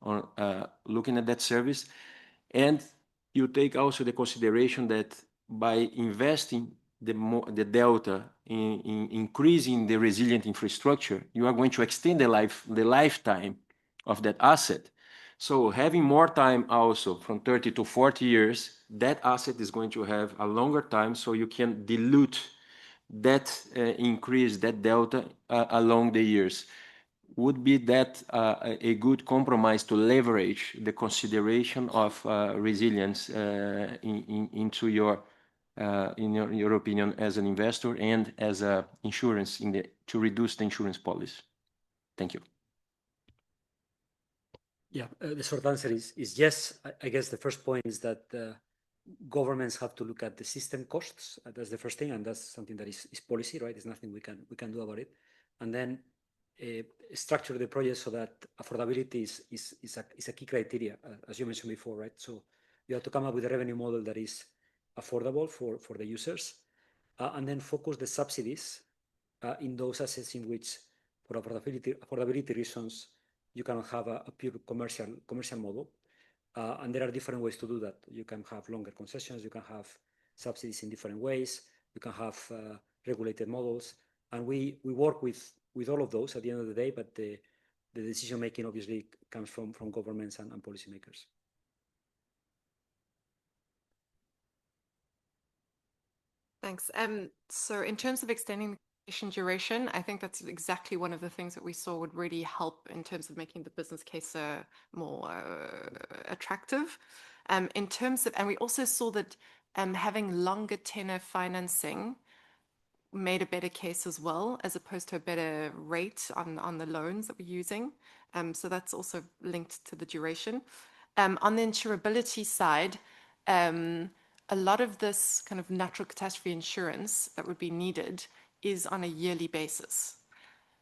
on looking at that service. And you take also the consideration that by investing the delta in increasing the resilient infrastructure, you are going to extend the lifetime of that asset. So having more time also from 30 to 40 years, that asset is going to have a longer time, so you can dilute that increase, that delta along the years. Would be that a good compromise to leverage the consideration of resilience into in your opinion, as an investor and as a insurance to reduce the insurance policy? Thank you. Yeah, the short answer is yes. I guess the first point is that governments have to look at the system costs. That's the first thing, and that's something that is policy, right? There's nothing we can do about it. And then structure the project so that affordability is a key criteria, as you mentioned before, right? So you have to come up with a revenue model that is affordable for the users, and then focus the subsidies in those assets in which, for affordability reasons, you cannot have a pure commercial model. And there are different ways to do that. You can have longer concessions, you can have subsidies in different ways, you can have regulated models. And we work with all of those at the end of the day, but the decision making obviously comes from governments and policymakers. Thanks. So in terms of extending the concession duration, I think that's exactly one of the things that we saw would really help in terms of making the business case more attractive. In terms of, and we also saw that having longer tenor financing made a better case as well, as opposed to a better rate on the loans that we're using. So that's also linked to the duration. On the insurability side, a lot of this kind of natural catastrophe insurance that would be needed is on a yearly basis.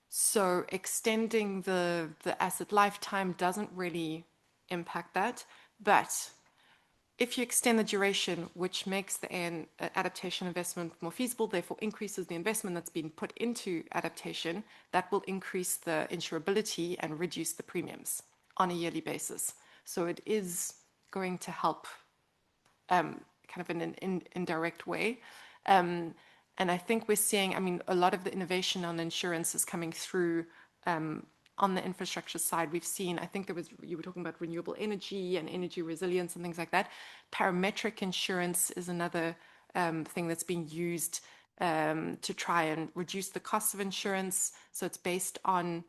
So extending the asset lifetime doesn't really impact that. But if you extend the duration, which makes the adaptation investment more feasible, therefore increases the investment that's been put into adaptation, that will increase the insurability and reduce the premiums on a yearly basis. So it is going to help kind of in an indirect way. And I think we're seeing, I mean, a lot of the innovation on insurance is coming through on the infrastructure side. We've seen, I think you were talking about renewable energy and energy resilience and things like that. Parametric insurance is another thing that's being used to try and reduce the cost of insurance. So it's based on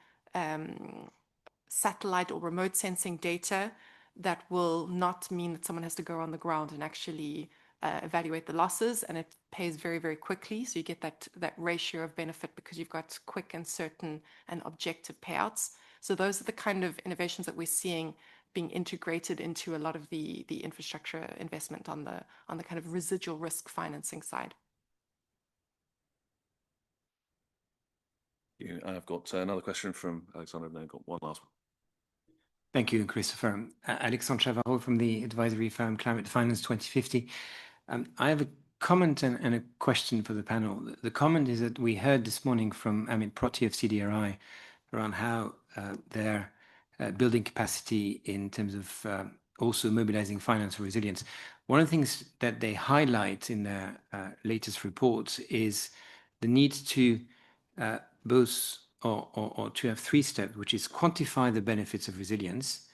satellite or remote sensing data that will not mean that someone has to go on the ground and actually evaluate the losses, and it pays very, very quickly. So you get that ratio of benefit because you've got quick and certain and objective payouts. So those are the kind of innovations that we're seeing being integrated into a lot of the infrastructure investment on the kind of residual risk financing side. I've got another question from Alexander, and then I've got one last one. Thank you, Christopher. Alexandre Chavarot from the advisory firm Climate Finance 2050. I have a comment and a question for the panel. The comment is that we heard this morning from Amit Proti of CDRI around how they're building capacity in terms of also mobilizing finance for resilience. One of the things that they highlight in their latest reports is the need to both or to have three steps, which is quantify the benefits of resilience,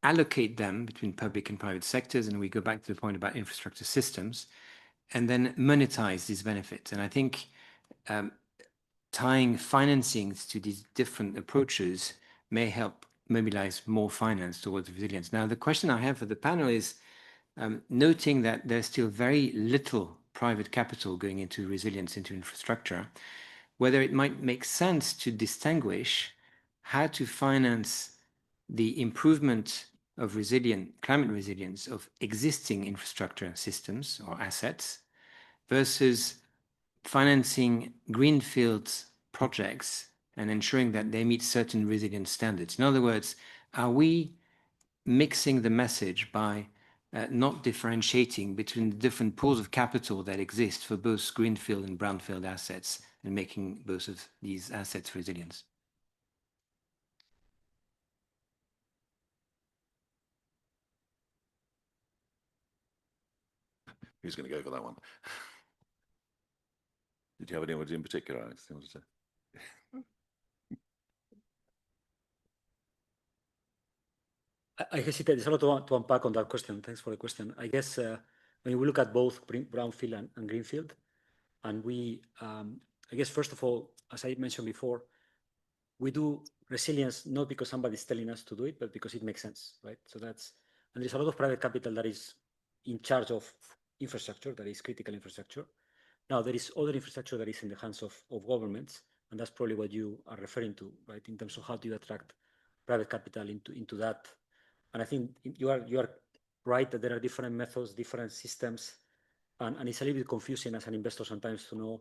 allocate them between public and private sectors, and we go back to the point about infrastructure systems, and then monetize these benefits. And I think tying financings to these different approaches may help mobilize more finance towards resilience. Now, the question I have for the panel is, noting that there's still very little private capital going into resilience, into infrastructure, whether it might make sense to distinguish how to finance the improvement of climate resilience of existing infrastructure systems or assets versus financing greenfield projects and ensuring that they meet certain resilience standards. In other words, are we mixing the message by not differentiating between the different pools of capital that exist for both greenfield and brownfield assets and making both of these assets resilient? Who's going to go for that one? Did you have anyone in particular, Alex, you wanted to say? I hesitate. There's a lot to unpack on that question. Thanks for the question. I guess when we look at both brownfield and greenfield, and we, I guess, first of all, as I mentioned before, we do resilience not because somebody's telling us to do it, but because it makes sense, right? So that's, and there's a lot of private capital that is in charge of infrastructure, that is critical infrastructure. Now, there is other infrastructure that is in the hands of governments, and that's probably what you are referring to, right? In terms of how do you attract private capital into that. And I think you are right that there are different methods, different systems, and it's a little bit confusing as an investor sometimes to know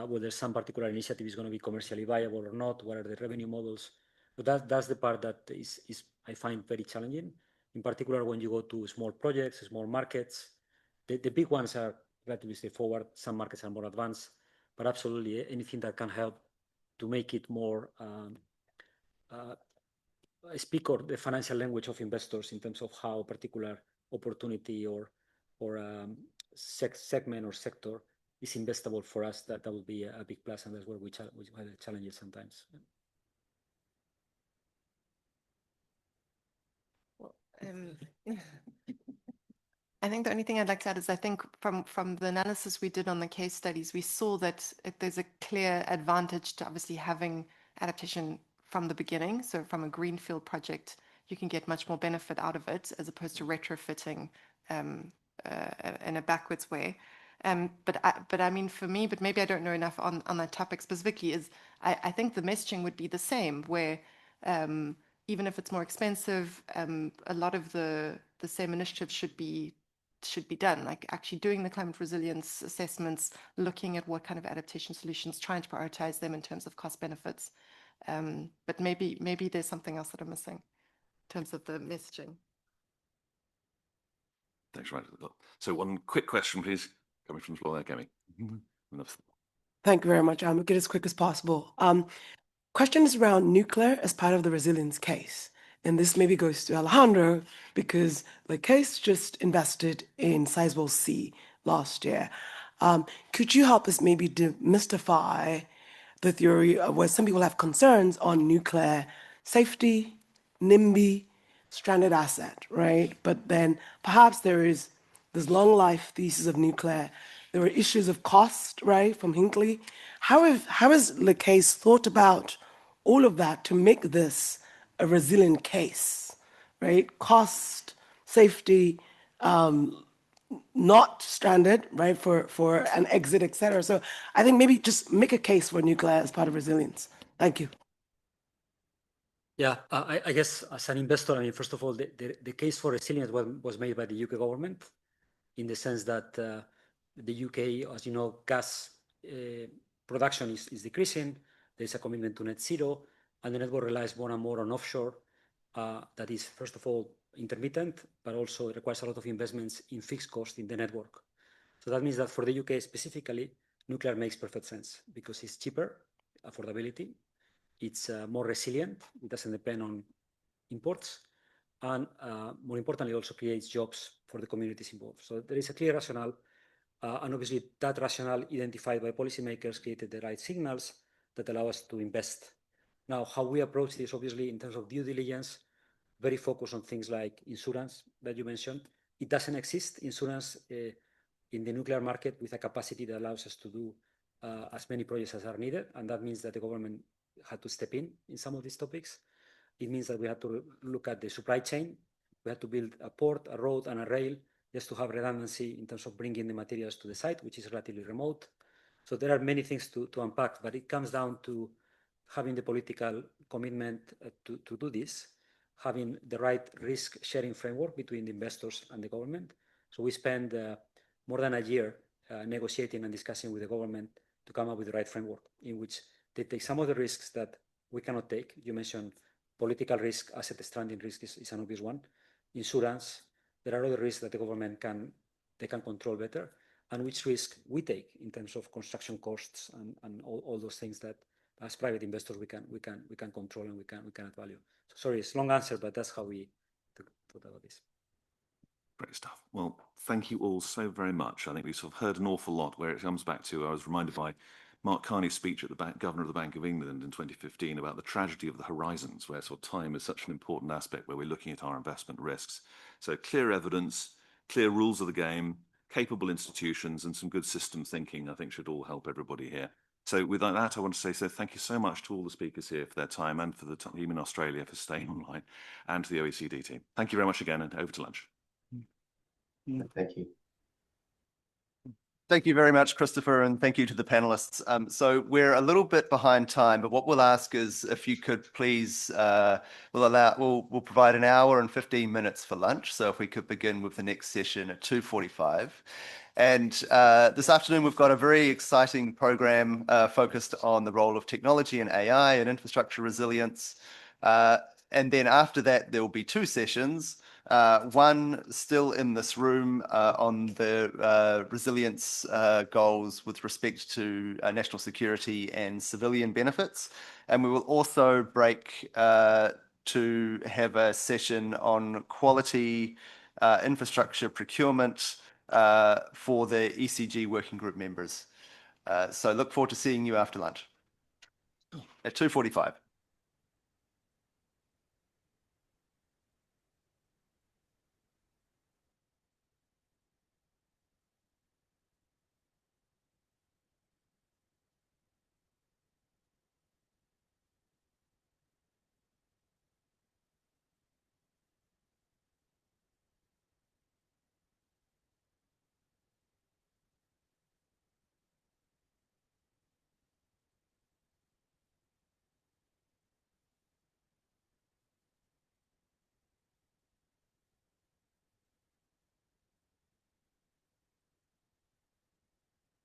whether some particular initiative is going to be commercially viable or not, what are the revenue models. But that's the part that is I find very challenging, in particular when you go to small projects, small markets. The big ones are relatively straightforward. Some markets are more advanced, but absolutely anything that can help to make it more speak or the financial language of investors in terms of how a particular opportunity or segment or sector is investable for us, that would be a big plus, and that's where we have the challenges sometimes. Well, I think the only thing I'd like to add is I think from the analysis we did on the case studies, we saw that there's a clear advantage to obviously having adaptation from the beginning. So from a greenfield project, you can get much more benefit out of it as opposed to retrofitting in a backwards way. But I mean, for me, but maybe I don't know enough on that topic specifically, is I think the messaging would be the same, where even if it's more expensive, a lot of the same initiatives should be done, like actually doing the climate resilience assessments, looking at what kind of adaptation solutions, trying to prioritize them in terms of cost benefits. But maybe there's something else that I'm missing in terms of the messaging. Thanks, right. So one quick question, please, coming from the floor there, Kemi. Thank you very much. I'll make it as quick as possible. Question is around nuclear as part of the resilience case. And this maybe goes to Alejandro, because the case just invested in Sizewell C last year. Could you help us maybe demystify the theory of where some people have concerns on nuclear safety, NIMBY, stranded asset, right? But then perhaps there is this long life thesis of nuclear. There were issues of cost, right, from Hinkley. How has the case thought about all of that to make this a resilient case, right? Cost, safety, not stranded, right, for an exit, et cetera. So I think maybe just make a case for nuclear as part of resilience. Thank you. Yeah, I guess as an investor, I mean, first of all, the case for resilience was made by the UK government, in the sense that the UK, as you know, gas production is decreasing. There's a commitment to net zero, and the network relies more and more on offshore. That is, first of all, intermittent, but also it requires a lot of investments in fixed cost in the network. So that means that for the UK specifically, nuclear makes perfect sense because it's cheaper, affordability, it's more resilient, it doesn't depend on imports, and more importantly, also creates jobs for the communities involved. So there is a clear rationale, and obviously that rationale identified by policymakers created the right signals that allow us to invest. Now, how we approach this, obviously, in terms of due diligence, very focused on things like insurance that you mentioned. It doesn't exist, insurance in the nuclear market with a capacity that allows us to do as many projects as are needed, and that means that the government had to step in some of these topics. It means that we had to look at the supply chain. We had to build a port, a road, and a rail just to have redundancy in terms of bringing the materials to the site, which is relatively remote. So there are many things to unpack, but it comes down to having the political commitment to do this, having the right risk-sharing framework between the investors and the government. So we spent more than a year negotiating and discussing with the government to come up with the right framework in which they take some of the risks that we cannot take. You mentioned political risk, asset stranding risk is an obvious one. Insurance, there are other risks that the government can control better, and which risk we take in terms of construction costs and all those things that as private investors we can control and we can add value. So sorry, it's a long answer, but that's how we thought about this. Great stuff. Well, thank you all so very much. I think we've sort of heard an awful lot where it comes back to, I was reminded by Mark Carney's speech at the Governor of the Bank of England in 2015 about the tragedy of the horizons, where sort of time is such an important aspect where we're looking at our investment risks. So clear evidence, clear rules of the game, capable institutions, and some good system thinking, I think should all help everybody here. So with that, I want to say thank you so much to all the speakers here for their time and for the team in Australia for staying online, and to the OECD team. Thank you very much again, and over to lunch. Thank you. Thank you very much, Christopher, and thank you to the panelists. So we're a little bit behind time, but what we'll ask is if you could please, we'll provide an hour and 15 minutes for lunch. So if we could begin with the next session at 2:45. And this afternoon, we've got a very exciting program focused on the role of technology and AI and infrastructure resilience. And then after that, there will be two sessions. One still in this room on the resilience goals with respect to national security and civilian benefits. And we will also break to have a session on quality infrastructure procurement for the ECG working group members. So look forward to seeing you after lunch at 2:45.